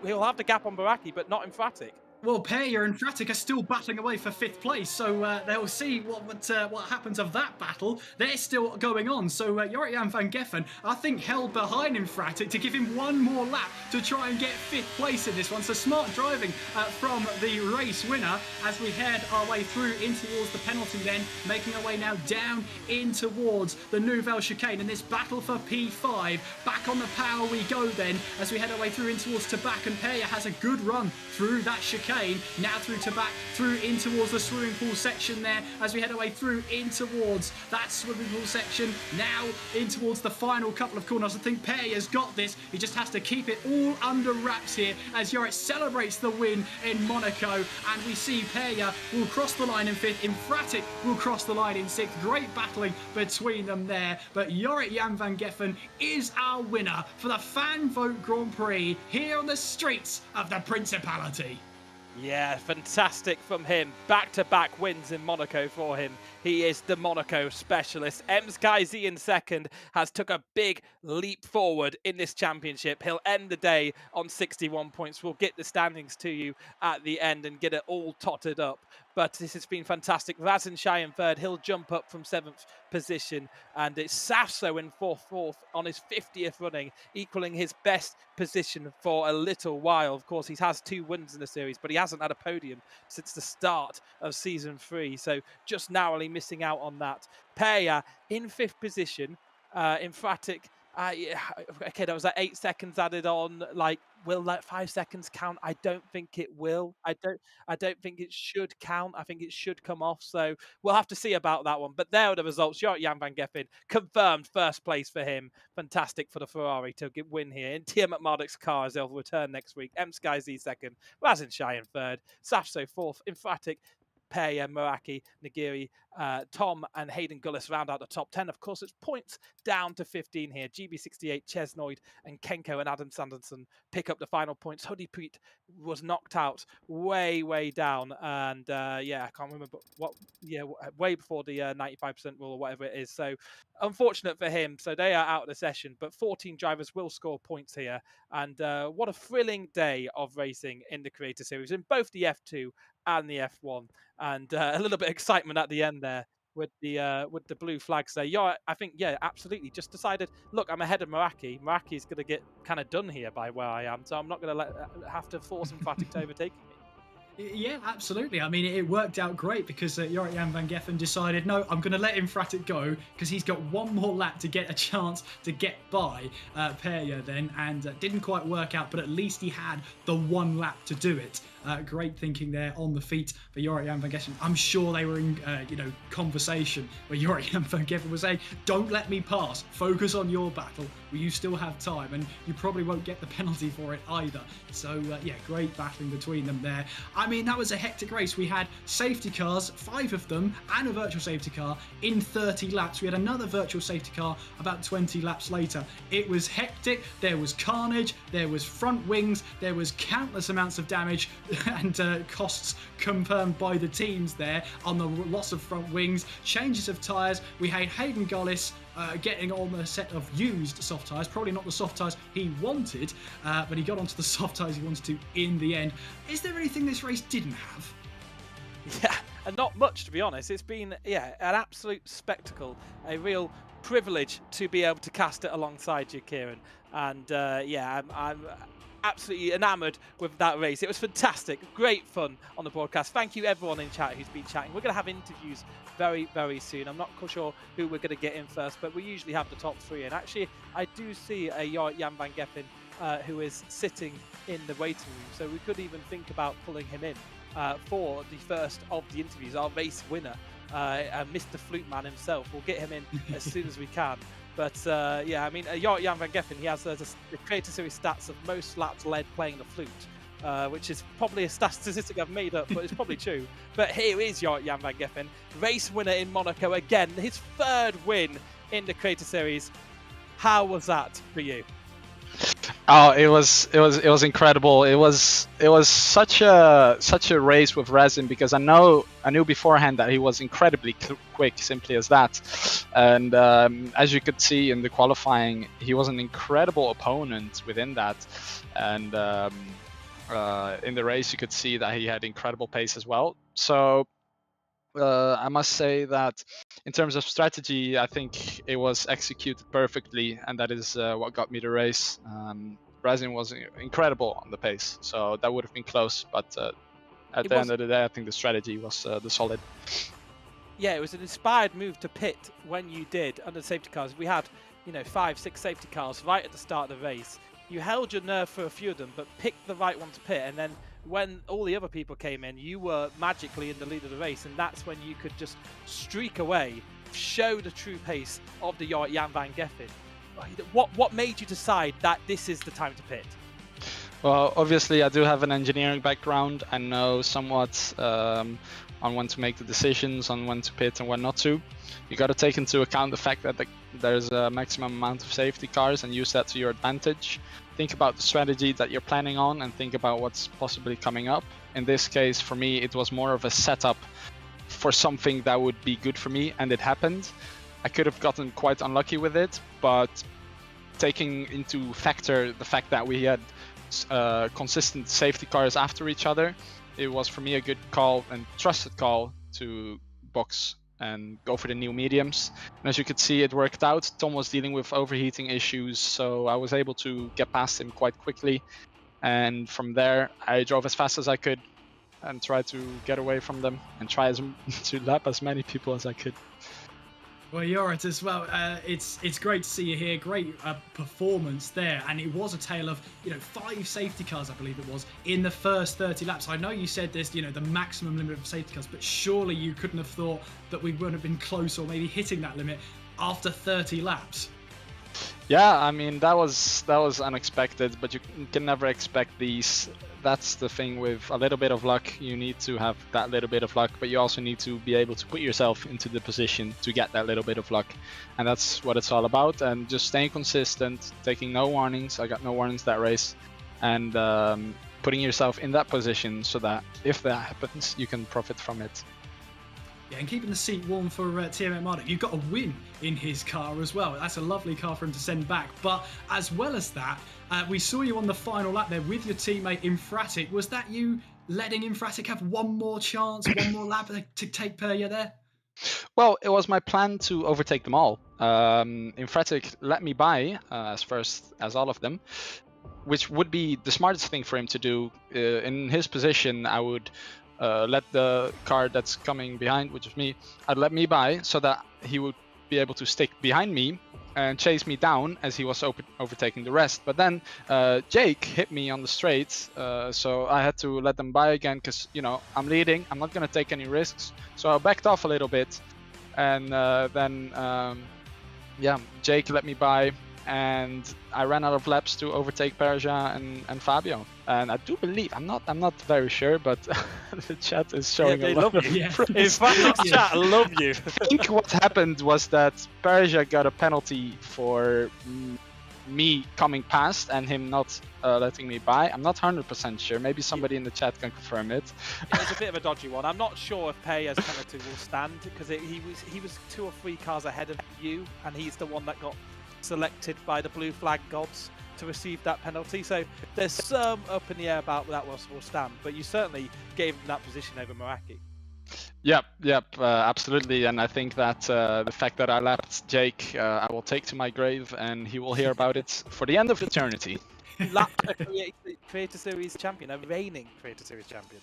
he'll have the gap on Meraki, but not Emphatic. Well, Peya and Emphatic are still battling away for 5th place, so they'll see what happens of that battle. They're still going on, so Jorrit Jan van Geffen, I think, held behind Emphatic to give him one more lap to try and get 5th place in this one. So smart driving from the race winner as we head our way through in towards the penalty then, making our way now down in towards the Nouvelle Chicane in this battle for P5. Back on the power we go then as we head our way through in towards Tabac, and Peya has a good run through that chicane. Now through Tabac, through in towards the swimming pool section there as we head away through in towards that swimming pool section. Now in towards the final couple of corners. I think Peya's got this. He just has to keep it all under wraps here as Jorrit celebrates the win in Monaco. And we see Peya will cross the line in 5th. Emphatic will cross the line in 6th. Great battling between them there. But Jorrit Jan van Geffen is our winner for the Fan Vote Grand Prix here on the streets of the Principality. Yeah, fantastic from him. Back-to-back wins in Monaco for him. He is the Monaco specialist. M-Sky-Z in second has took a big leap forward in this championship. He'll end the day on 61 points. We'll get the standings to you at the end and get it all totted up. But this has been fantastic. Razin Shai in third. He'll jump up from 7th position. And it's Safso in fourth on his 50th running, equaling his best position for a little while. Of course, he has 2 wins in the series, but he hasn't had a podium since the start of Season 3. So just narrowly missing out on that. Peya in 5th position. Emphatic. Okay, that was like 8 seconds added on. Like, will that 5 seconds count? I don't think it will. I don't think it should count. I think it should come off. So we'll have to see about that one. But there are the results. Jan van Geffen confirmed first place for him. Fantastic for the Ferrari to win here. In Tia McMurdoch's car as they'll return next week. M Sky Z second. Razin Shai in third. Safso fourth. Emphatic. Peya, Meraki, Nagiri, Tom and Hayden Gullis round out the top 10. Of course, it's points down to 15 here. GB68, Chesnoid and Kenko and Adam Sanderson pick up the final points. Hoodie Preet was knocked out way down. And yeah, I can't remember what, yeah, way before the 95% rule or whatever it is. So unfortunate for him. So they are out of the session, but 14 drivers will score points here. And what a thrilling day of racing in the Creator Series in both the F2 and the F1, and a little bit of excitement at the end there with the blue flags there. Yeah, I think absolutely. Just decided, look, I'm ahead of Meraki. Meraki's going to get kind of done here by where I am, so I'm not going to have to force Emphatic to overtake me. Yeah, absolutely. I mean, it worked out great because Jan van Geffen decided, no, I'm going to let Emphatic go because he's got one more lap to get a chance to get by Peya then, and didn't quite work out, but at least he had the one lap to do it. Great thinking there on the feet for Jan van Geffen. I'm sure they were in, conversation where Jan van Geffen was saying, don't let me pass, focus on your battle, you still have time, and you probably won't get the penalty for it either. So, yeah, great battling between them there. I mean, that was a hectic race. We had safety cars, 5 of them, and a virtual safety car in 30 laps. We had another virtual safety car about 20 laps later. It was hectic. There was carnage. There was front wings. There was countless amounts of damage and costs confirmed by the teams there on the loss of front wings, changes of tyres. We had Hayden Gullis getting on a set of used soft tyres, probably not the soft tyres he wanted, but he got onto the soft tyres he wanted to in the end. Is there anything this race didn't have? Yeah, and not much, to be honest. It's been, an absolute spectacle, a real privilege to be able to cast it alongside you, Kieran. And I'm absolutely enamoured with that race. It was fantastic, great fun on the broadcast. Thank you everyone in chat who's been chatting. We're going to have interviews very soon. I'm not sure who we're going to get in first, but we usually have the top 3. And actually, I do see a Jan van Geffen who is sitting in the waiting room, so we could even think about pulling him in for the first of the interviews, our race winner, Mr. Flute Man himself. We'll get him in as soon as we can. But I mean, Jan van Geffen, he has the Creator Series stats of most laps led playing the flute, which is probably a statistic I've made up, but it's probably true. But here is Jan van Geffen, race winner in Monaco again, his 3rd win in the Creator Series. How was that for you? Oh, it was incredible. It was such a race with Razin, because I knew beforehand that he was incredibly quick, simply as that. And as you could see in the qualifying, he was an incredible opponent within that. And in the race, you could see that he had incredible pace as well. So I must say that in terms of strategy, I think it was executed perfectly, and that is what got me the race. Razin was incredible on the pace, so that would have been close, but at the end of the day, I think the strategy was the solid. Yeah, it was an inspired move to pit when you did under the safety cars. We had, 5, 6 safety cars right at the start of the race. You held your nerve for a few of them, but picked the right one to pit, and then when all the other people came in, you were magically in the lead of the race, and that's when you could just streak away, show the true pace of the Jan van Geffen. What made you decide that this is the time to pit? Well, obviously I do have an engineering background. I know somewhat on when to make the decisions, on when to pit and when not to. You got to take into account the fact that there's a maximum amount of safety cars and use that to your advantage. Think about the strategy that you're planning on and think about what's possibly coming up. In this case, for me, it was more of a setup for something that would be good for me, and it happened. I could have gotten quite unlucky with it, but taking into factor the fact that we had consistent safety cars after each other, it was for me a good call and trusted call to box and go for the new mediums. And as you could see, it worked out. Tom was dealing with overheating issues, so I was able to get past him quite quickly. And from there, I drove as fast as I could and tried to get away from them and try to lap as many people as I could. Well, you're it as well. It's great to see you here. Great performance there, and it was a tale of 5 safety cars, I believe it was, in the first 30 laps. I know you said there's the maximum limit of safety cars, but surely you couldn't have thought that we wouldn't have been close or maybe hitting that limit after 30 laps. Yeah, I mean that was unexpected, but you can never expect these. That's the thing with a little bit of luck. You need to have that little bit of luck, but you also need to be able to put yourself into the position to get that little bit of luck, and that's what it's all about. And just staying consistent, taking no warnings. I got no warnings that race, and putting yourself in that position so that if that happens, you can profit from it. Yeah, and keeping the seat warm for TMM Marduk. You've got a win in his car as well. That's a lovely car for him to send back. But as well as that, we saw you on the final lap there with your teammate Infratic. Was that you letting Infratic have one more chance, one more lap to take Perja there? Well, it was my plan to overtake them all. Infratic let me by as first as all of them, which would be the smartest thing for him to do. In his position, I would let the car that's coming behind, which is me, I'd let me by so that he would be able to stick behind me and chase me down as he was overtaking the rest. But then Jake hit me on the straight, so I had to let them by again because I'm leading. I'm not going to take any risks, so I backed off a little bit, and then Jake let me by, and I ran out of laps to overtake Perja and Fabio. And I do believe, I'm not very sure, but the chat is showing they a lot love of you. praise. Infratic's chat love you. I think what happened was that Perja got a penalty for me coming past and him not letting me by. I'm not 100% sure. Maybe somebody in the chat can confirm it. It was a bit of a dodgy one. I'm not sure if Perja's penalty will stand because he was 2 or 3 cars ahead of you, and he's the one that got selected by the blue flag gods to receive that penalty. So there's some up in the air about that will stand, but you certainly gave him that position over Meraki. Yep, absolutely. And I think that the fact that I lapped Jake, I will take to my grave, and he will hear about it for the end of eternity. Lapped a Creator Series champion, a reigning Creator Series champion.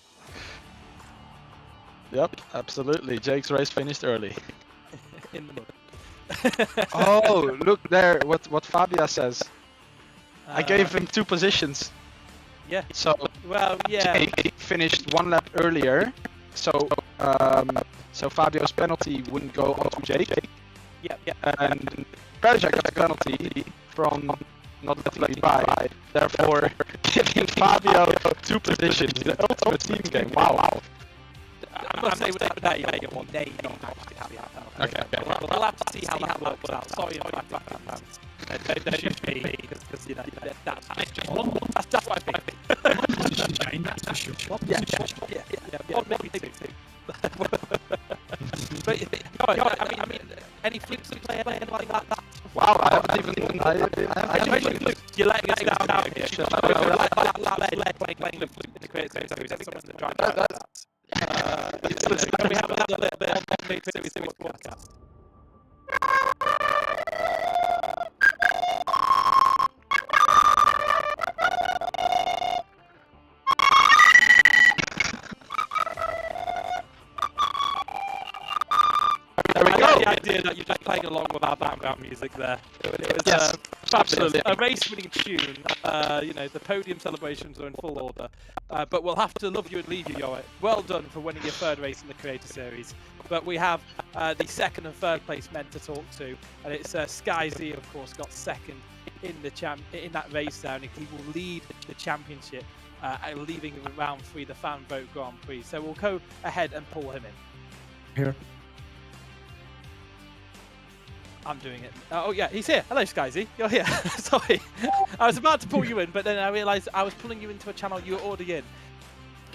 Yep, absolutely. Jake's race finished early. In the mud. Oh, look there, what Fabia says. I gave him 2 positions. Yeah. So well, yeah. Jake finished 1 lap earlier, so Fabio's penalty wouldn't go onto Jake. Yeah. And Perja got a penalty from not letting me by, therefore giving Fabio 2 positions in the ultimate team game. Wow. I'm not saying that you don't actually have that penalty. Okay. We'll have to see how that works out. Sorry about that, fans. Don't shoot me because that's what I think. That's for sure. Yeah. One, maybe 2. But I mean, any flips to play like that? Wow, I haven't even. You're letting us down. Playing the flip in the Creator Series. Someone to try and that. We have a little bit on the Creator Series podcast. The idea that you're just playing along with our background music there. It was absolutely. A race-winning tune. The podium celebrations are in full order. But we'll have to love you and leave you, Yoit. Well done for winning your 3rd race in the Creator Series. But we have the 2nd and 3rd place men to talk to, and it's SkyZ, of course, got 2nd in that race there, and he will lead the championship, leaving round 3 the fan vote Grand Prix. So we'll go ahead and pull him in. Here. I'm doing it. Oh yeah, he's here. Hello, Skyzy. You're here. Sorry. I was about to pull you in, but then I realised I was pulling you into a channel you were already in.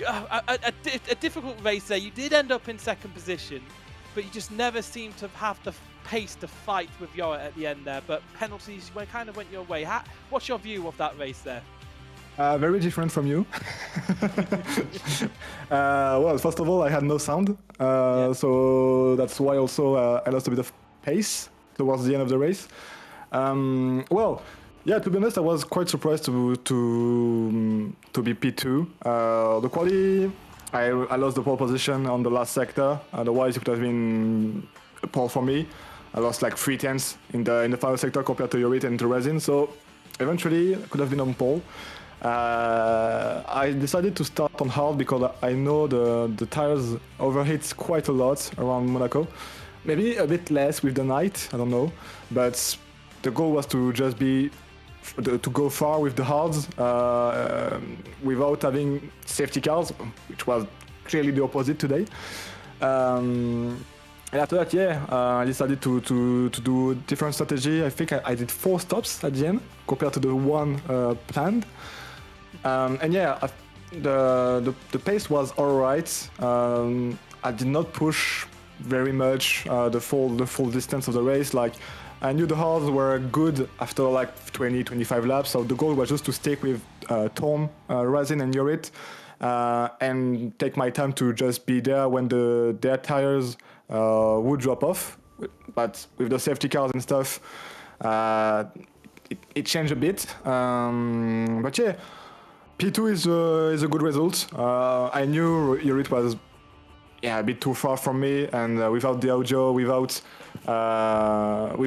A difficult race there. You did end up in 2nd position, but you just never seemed to have the pace to fight with Yoit at the end there. But penalties kind of went your way. What's your view of that race there? Very different from you. Well, first of all, I had no sound, so that's why also I lost a bit of pace towards the end of the race. Well, yeah, to be honest, I was quite surprised to be P2. The quali, I lost the pole position on the last sector. Otherwise, it would have been a pole for me. I lost like 3/10 in the final sector compared to Yorit and to Razin. So eventually, I could have been on pole. I decided to start on hard because I know the tires overheat quite a lot around Monaco. Maybe a bit less with the night, I don't know. But the goal was to just to go far with the hards without having safety cars, which was clearly the opposite today. And after that, I decided to do a different strategy. I think I did 4 stops at the end compared to the one planned. And the pace was alright. I did not push very much the full distance of the race. Like, I knew the hards were good after like 20-25 laps, so the goal was just to stick with Tom, Razin and Yorit, and take my time to just be there when their tires would drop off. But with the safety cars and stuff, it changed a bit. But yeah, P2 is a good result. I knew Yorit was a bit too far from me, and without the audio, with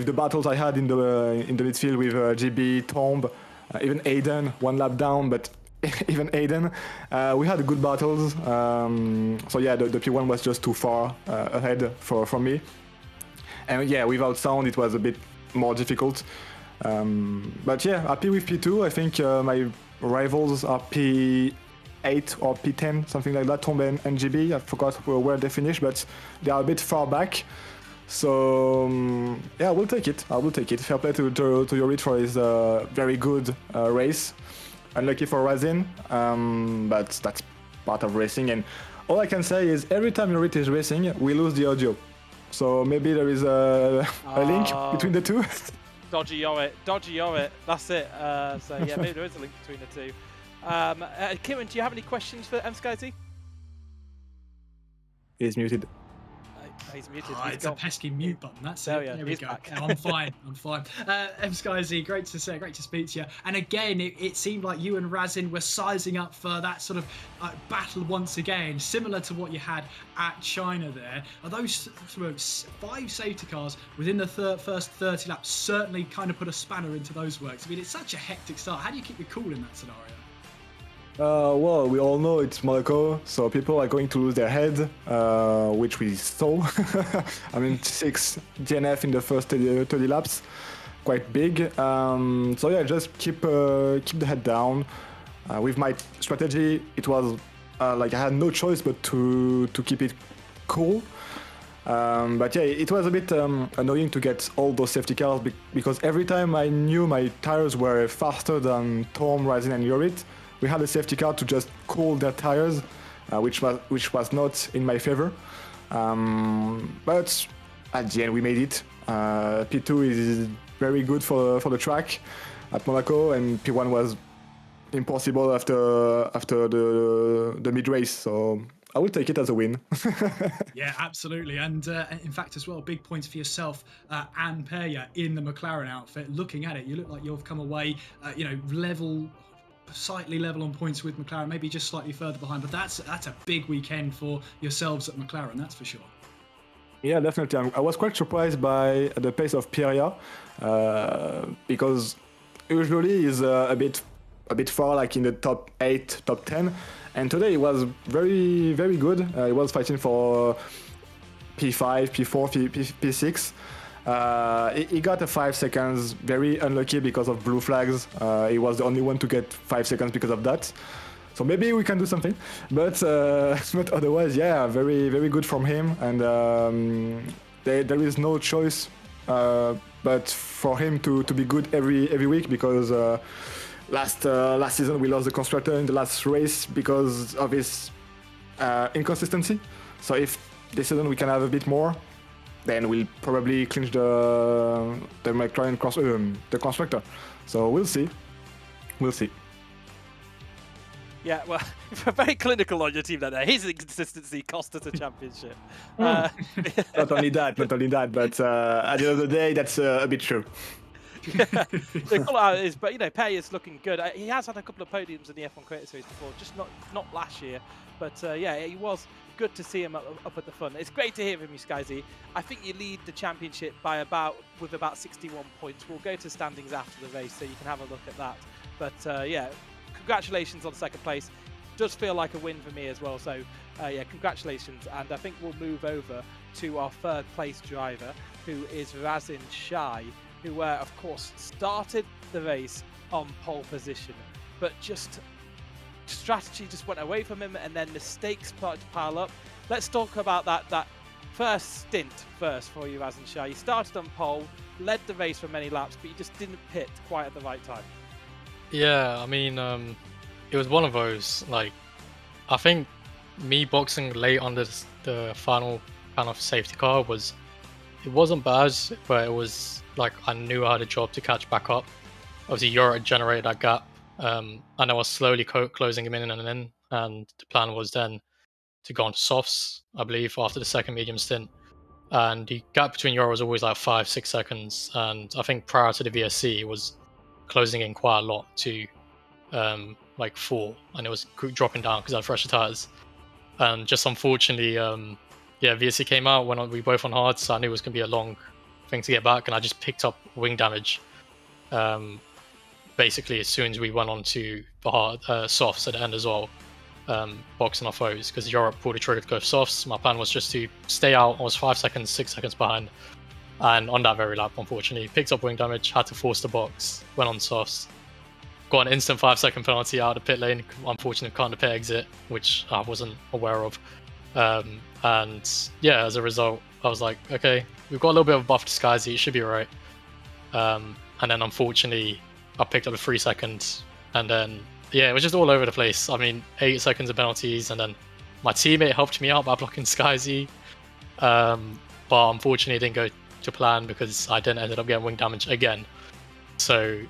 the battles I had in the midfield with GB, Tomb, even Aiden, 1 lap down, but even Aiden, we had good battles. So yeah, the P1 was just too far ahead for me, and yeah, without sound it was a bit more difficult. But yeah, happy with P2. I think my rivals are P8 or P10, something like that, Tomb and GB. I forgot where they finished, but they are a bit far back. So yeah, I will take it. Fair play to Yorit for his very good race. Unlucky for Razin, but that's part of racing. And all I can say is every time Yorit is racing, we lose the audio. So maybe there is a link between the two. Dodgy Yorit. That's it. So yeah, maybe there is a link between the two. Kieran, do you have any questions for MSkyZ? He's muted. He's muted. It's a pesky mute button. That's there it. There we go. I'm fine. MSkyZ, great to speak to you. And again, it seemed like you and Razin were sizing up for that sort of battle once again, similar to what you had at China there. Are those 5 safety cars within the first 30 laps certainly kind of put a spanner into those works? I mean, it's such a hectic start. How do you keep your cool in that scenario? Well, we all know it's Monaco, so people are going to lose their head, which we saw. I mean, 6 DNF in the first 30 laps, quite big. So yeah, just keep the head down. With my strategy, it was like I had no choice but to keep it cool. But yeah, it was a bit annoying to get all those safety cars because every time I knew my tires were faster than Tom, Razin and Yorit, we had a safety car to just cool their tires, which was not in my favor. But at the end we made it. P2 is very good for the track at Monaco, and P1 was impossible after the mid race. So I will take it as a win. Yeah, absolutely. And in fact, as well, big points for yourself and Perya in the McLaren outfit. Looking at it, you look like you've come away, slightly level on points with McLaren, maybe just slightly further behind. But that's a big weekend for yourselves at McLaren, that's for sure. Yeah, definitely. I was quite surprised by the pace of Perya because usually he's a bit far, like in the top 8, top 10. And today he was very, very good. He was fighting for P5, P4, P6. He got a 5 seconds, very unlucky because of blue flags. He was the only one to get 5 seconds because of that. So maybe we can do something. But otherwise, yeah, very, very good from him. And there is no choice but for him to be good every week because last season we lost the constructor in the last race because of his inconsistency. So if this season we can have a bit more, then we'll probably clinch the McLaren the constructor. So we'll see. Yeah, well, very clinical on your team there. His inconsistency cost us a championship. Not only that, but at the end of the day, that's a bit true. The call out is, but Perya is looking good. He has had a couple of podiums in the F1 Creator Series before, just not last year. But yeah, it was good to see him up at the front. It's great to hear from you, Skyzy. I think you lead the championship by with about 61 points. We'll go to standings after the race, so you can have a look at that. But yeah, congratulations on second place. Does feel like a win for me as well. So yeah, congratulations. And I think we'll move over to our third place driver, who is Razin Shai, who of course started the race on pole position, but just strategy just went away from him, and then mistakes started to pile up. Let's talk about that first stint first for you, Razin Shai. You started on pole, led the race for many laps, but you just didn't pit quite at the right time. Yeah, I mean, it was one of those, like, I think me boxing late on the final kind of safety car it wasn't bad, but it was like I knew I had a job to catch back up. Obviously, Europe had generated that gap, and I was slowly closing him in, and the plan was then to go on to softs, I believe, after the second medium stint. And the gap between Euro was always like 5-6 seconds, and I think prior to the VSC, it was closing in quite a lot to like 4, and it was dropping down because I had fresher tires. And just unfortunately, yeah, VSC came out when we both on hard, so I knew it was going to be a long thing to get back, and I just picked up wing damage. Basically, as soon as we went on to the hard softs at the end as well, boxing off those, because Europe pulled the trigger to go for softs. My plan was just to stay out. I was 5 seconds, 6 seconds behind, and on that very lap, unfortunately, picked up wing damage, had to force the box, went on softs, got an instant 5-second penalty out of the pit lane. Unfortunately, can't the pit exit, which I wasn't aware of. And yeah, as a result, I was like, okay, we've got a little bit of a buff to Skyzy, it should be alright. And then unfortunately, I picked up a 3 seconds, and then yeah, it was just all over the place. I mean, 8 seconds of penalties, and then my teammate helped me out by blocking Skyzy. But unfortunately, it didn't go to plan because I then ended up getting wing damage again. So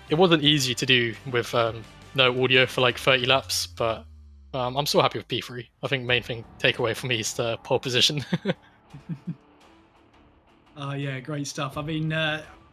it wasn't easy to do with no audio for like 30 laps, but I'm still happy with P3. I think main thing takeaway for me is the pole position. Yeah, great stuff. I mean,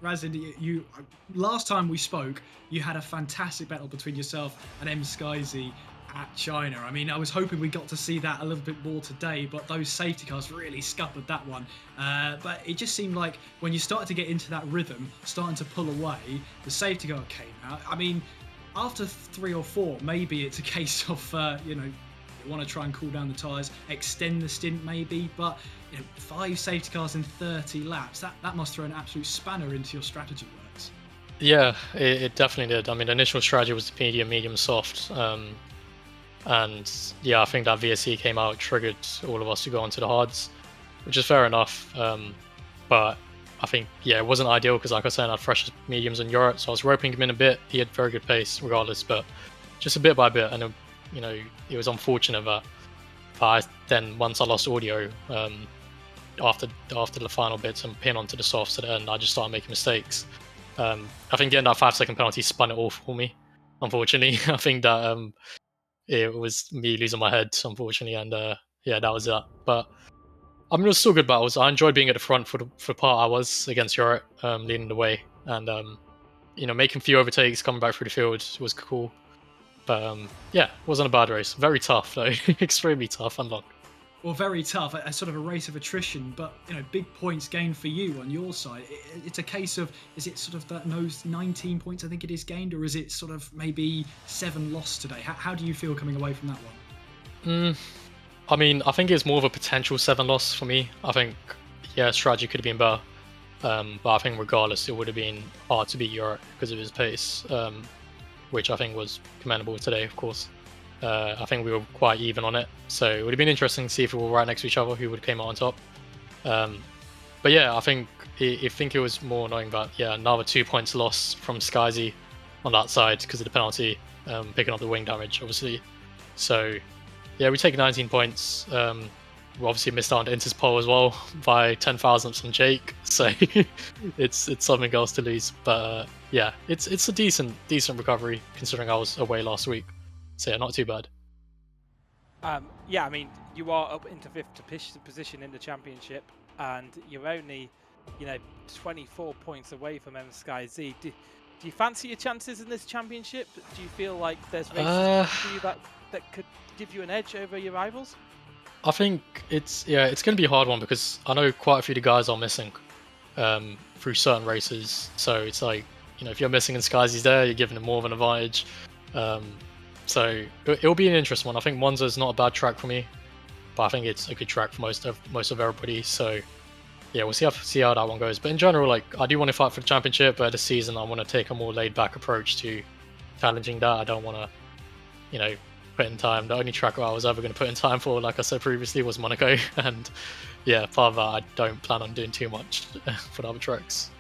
Razin, you last time we spoke, you had a fantastic battle between yourself and M Skyzy at China. I mean, I was hoping we got to see that a little bit more today, but those safety cars really scuppered that one. But it just seemed like when you started to get into that rhythm, starting to pull away, the safety car came out. I mean, after 3 or 4, maybe it's a case of, you know, you want to try and cool down the tyres, extend the stint maybe, but you know, 5 safety cars in 30 laps, that must throw an absolute spanner into your strategy works. Yeah, it definitely did. I mean, the initial strategy was medium, soft. And yeah, I think that VSC came out, triggered all of us to go onto the hards, which is fair enough. But I think, yeah, it wasn't ideal because, like I said, I had fresh mediums in Europe, so I was roping him in a bit. He had very good pace regardless, but just a bit by bit. And, you know, it was unfortunate that then once I lost audio, after the final bits and pin onto the softs at the end, I just started making mistakes. I think getting that 5-second penalty spun it all for me, unfortunately. I think that it was me losing my head, unfortunately, and yeah, that was that. But I mean, it was still good battles. I enjoyed being at the front for the part I was against Europe, leading the way, and you know, making a few overtakes, coming back through the field was cool. But yeah, it wasn't a bad race. Very tough though, extremely tough and long. Well, very tough, a sort of a race of attrition, but you know, big points gained for you on your side. It's a case of, is it sort of those 19 points I think it is gained, or is it sort of maybe 7 lost today? How do you feel coming away from that one? I mean, I think it's more of a potential 7 loss for me. I think, yeah, strategy could have been better, but I think regardless, it would have been hard to beat Europe because of his pace, which I think was commendable today, of course. I think we were quite even on it, so it would have been interesting to see if we were right next to each other, who would have came out on top. But yeah, I think it was more annoying that, yeah, another 2 points lost from Skyzy on that side because of the penalty, picking up the wing damage, obviously. So yeah, we take 19 points. We obviously missed out on Inter's pole as well by 10 thousandths on Jake, so it's something else to lose. But yeah, it's a decent recovery considering I was away last week. So yeah, not too bad. Yeah, I mean, you are up into 5th position in the championship, and you're only, you know, 24 points away from M Sky Z. Do you fancy your chances in this championship? Do you feel like there's races for you that could give you an edge over your rivals? I think it's going to be a hard one because I know quite a few of the guys are missing through certain races. So it's like, if you're missing and Skyzy's there, you're giving him more of an advantage. So it'll be an interesting one. I think Monza's not a bad track for me, but I think it's a good track for most of everybody. So yeah, we'll see how that one goes. But in general, like, I do want to fight for the championship, but this season I want to take a more laid back approach to challenging that. I don't want to, put in time. The only track I was ever going to put in time for, like I said previously, was Monaco, and yeah, part of that I don't plan on doing too much for the other tracks.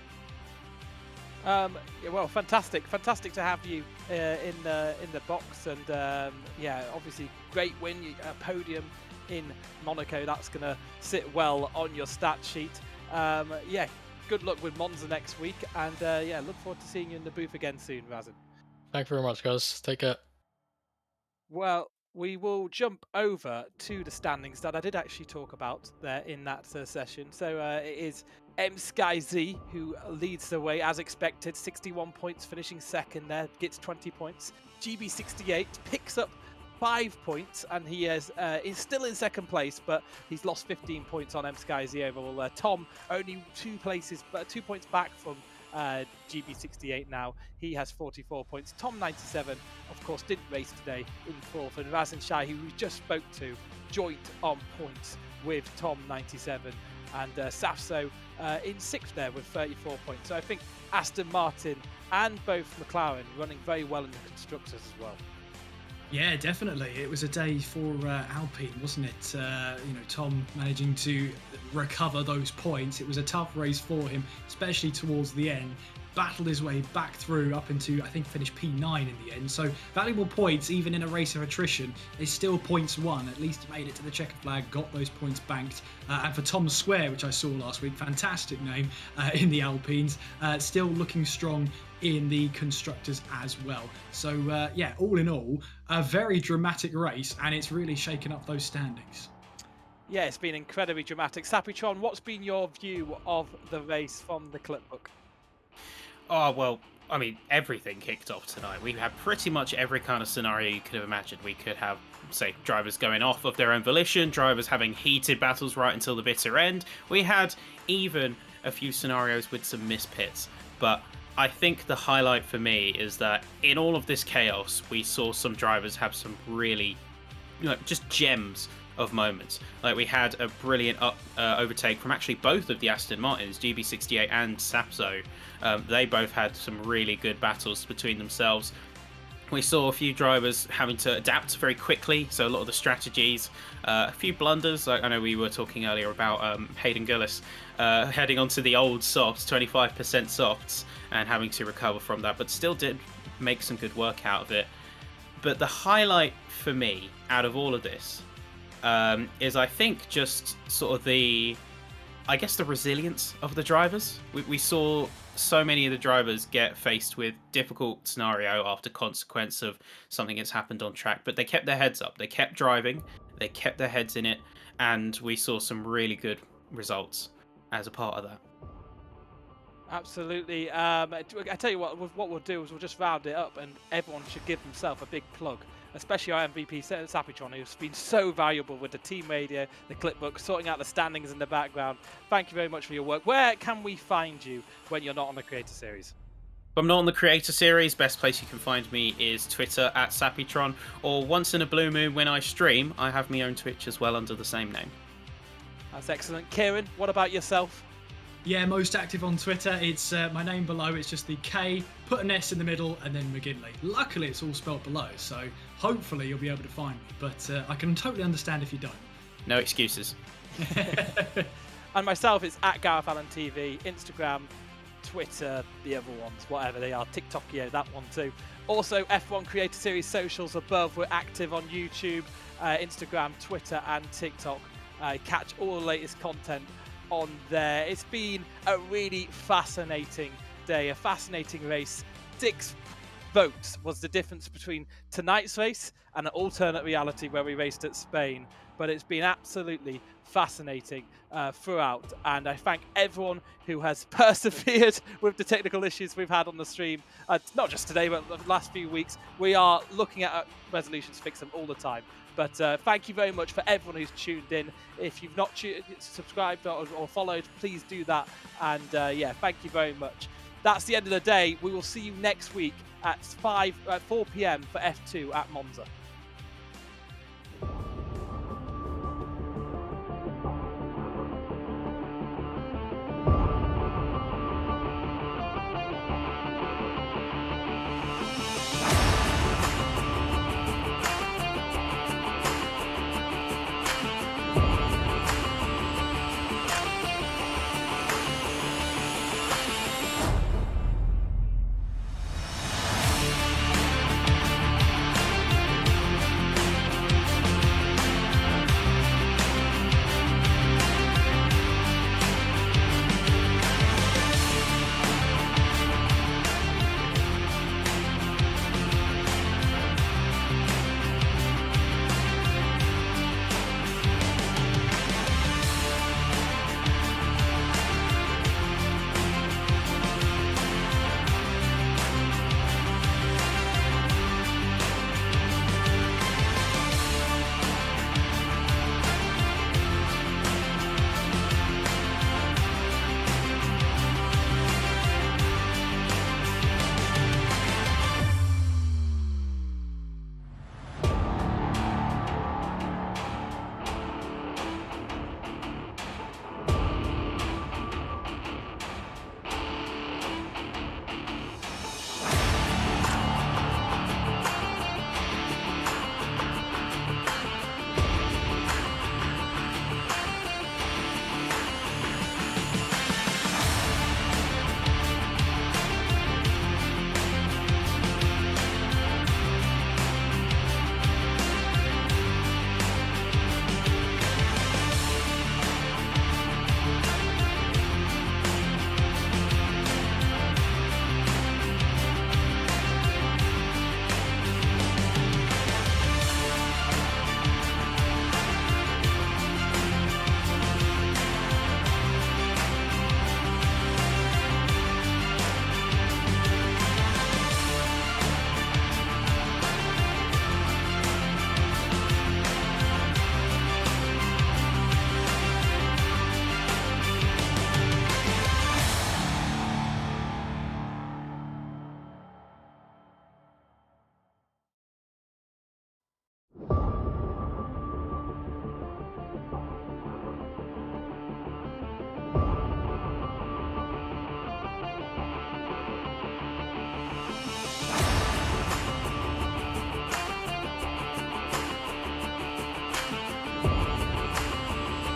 Yeah, well, fantastic to have you in the box, and yeah, obviously great win, a podium in Monaco. That's going to sit well on your stat sheet. Yeah, good luck with Monza next week, and yeah, look forward to seeing you in the booth again soon, Razin. Thank you very much, guys. Take care. Well, we will jump over to the standings that I did actually talk about there in that session. So it is MSkyZ who leads the way as expected, 61 points, finishing second there, gets 20 points. GB68 picks up 5 points, and he is still in second place, but he's lost 15 points on MSkyZ overall. Tom only 2 points back from GB68 now. He has 44 points. Tom 97, of course, didn't race today in fourth, and Razin Shai, who we just spoke to, joint on points with Tom 97, and Safso in sixth there with 34 points. So I think Aston Martin and both McLaren running very well in the constructors as well. Yeah, definitely. It was a day for Alpine, wasn't it? Tom managing to recover those points. It was a tough race for him, especially towards the end. Battled his way back through up into, I think, finished P9 in the end. So valuable points, even in a race of attrition. There's still points won. At least he made it to the checker flag, got those points banked. And for Tom Square, which I saw last week, fantastic name in the Alpines, still looking strong in the constructors as well. So yeah, all in all, a very dramatic race, and it's really shaken up those standings. Yeah, it's been incredibly dramatic. Sapitron, what's been your view of the race from the clipbook? Oh, well, I mean, everything kicked off tonight. We had pretty much every kind of scenario you could have imagined. We could have, say, drivers going off of their own volition, drivers having heated battles right until the bitter end. We had even a few scenarios with some missed pits. But I think the highlight for me is that in all of this chaos, we saw some drivers have some really, just gems of moments. Like, we had a brilliant overtake from actually both of the Aston Martins, GB68 and Sapso. They both had some really good battles between themselves. We saw a few drivers having to adapt very quickly, so a lot of the strategies, a few blunders. Like, I know we were talking earlier about Hayden Gillis heading onto the old softs, 25% softs, and having to recover from that, but still did make some good work out of it. But the highlight for me out of all of this is, I think, just sort of the resilience of the drivers. We saw so many of the drivers get faced with difficult scenario after consequence of something that's happened on track, but they kept their heads up, they kept driving, they kept their heads in it, and we saw some really good results as a part of that. Absolutely. I tell you what we'll do is we'll just round it up, and everyone should give themselves a big plug, especially our MVP Sapitron, who's been so valuable with the team radio, the clipbook, sorting out the standings in the background. Thank you very much for your work. Where can we find you when you're not on the Creator Series? If I'm not on the Creator Series, best place you can find me is Twitter @Sapitron, or once in a blue moon when I stream, I have my own Twitch as well under the same name. That's excellent. Kieran, what about yourself? Yeah, most active on Twitter. It's my name below. It's just the K, put an S in the middle, and then McGinley. Luckily, it's all spelled below, so hopefully you'll be able to find me. But I can totally understand if you don't. No excuses. And myself, it's @GarethAllenTV, Instagram, Twitter, the other ones, whatever they are, TikTok, yeah, that one too. Also, F1 Creator Series socials above. We're active on YouTube, Instagram, Twitter, and TikTok. Catch all the latest content on there. It's been a really fascinating day, a fascinating race. 6 votes was the difference between tonight's race and an alternate reality where we raced at Spain. But it's been absolutely fascinating throughout, and I thank everyone who has persevered with the technical issues we've had on the stream, not just today but the last few weeks. We are looking at resolutions to fix them all the time, but thank you very much for everyone who's tuned in. If you've not subscribed or followed, please do that, and yeah, thank you very much. That's the end of the day. We will see you next week at 4 p.m. for F2 at Monza.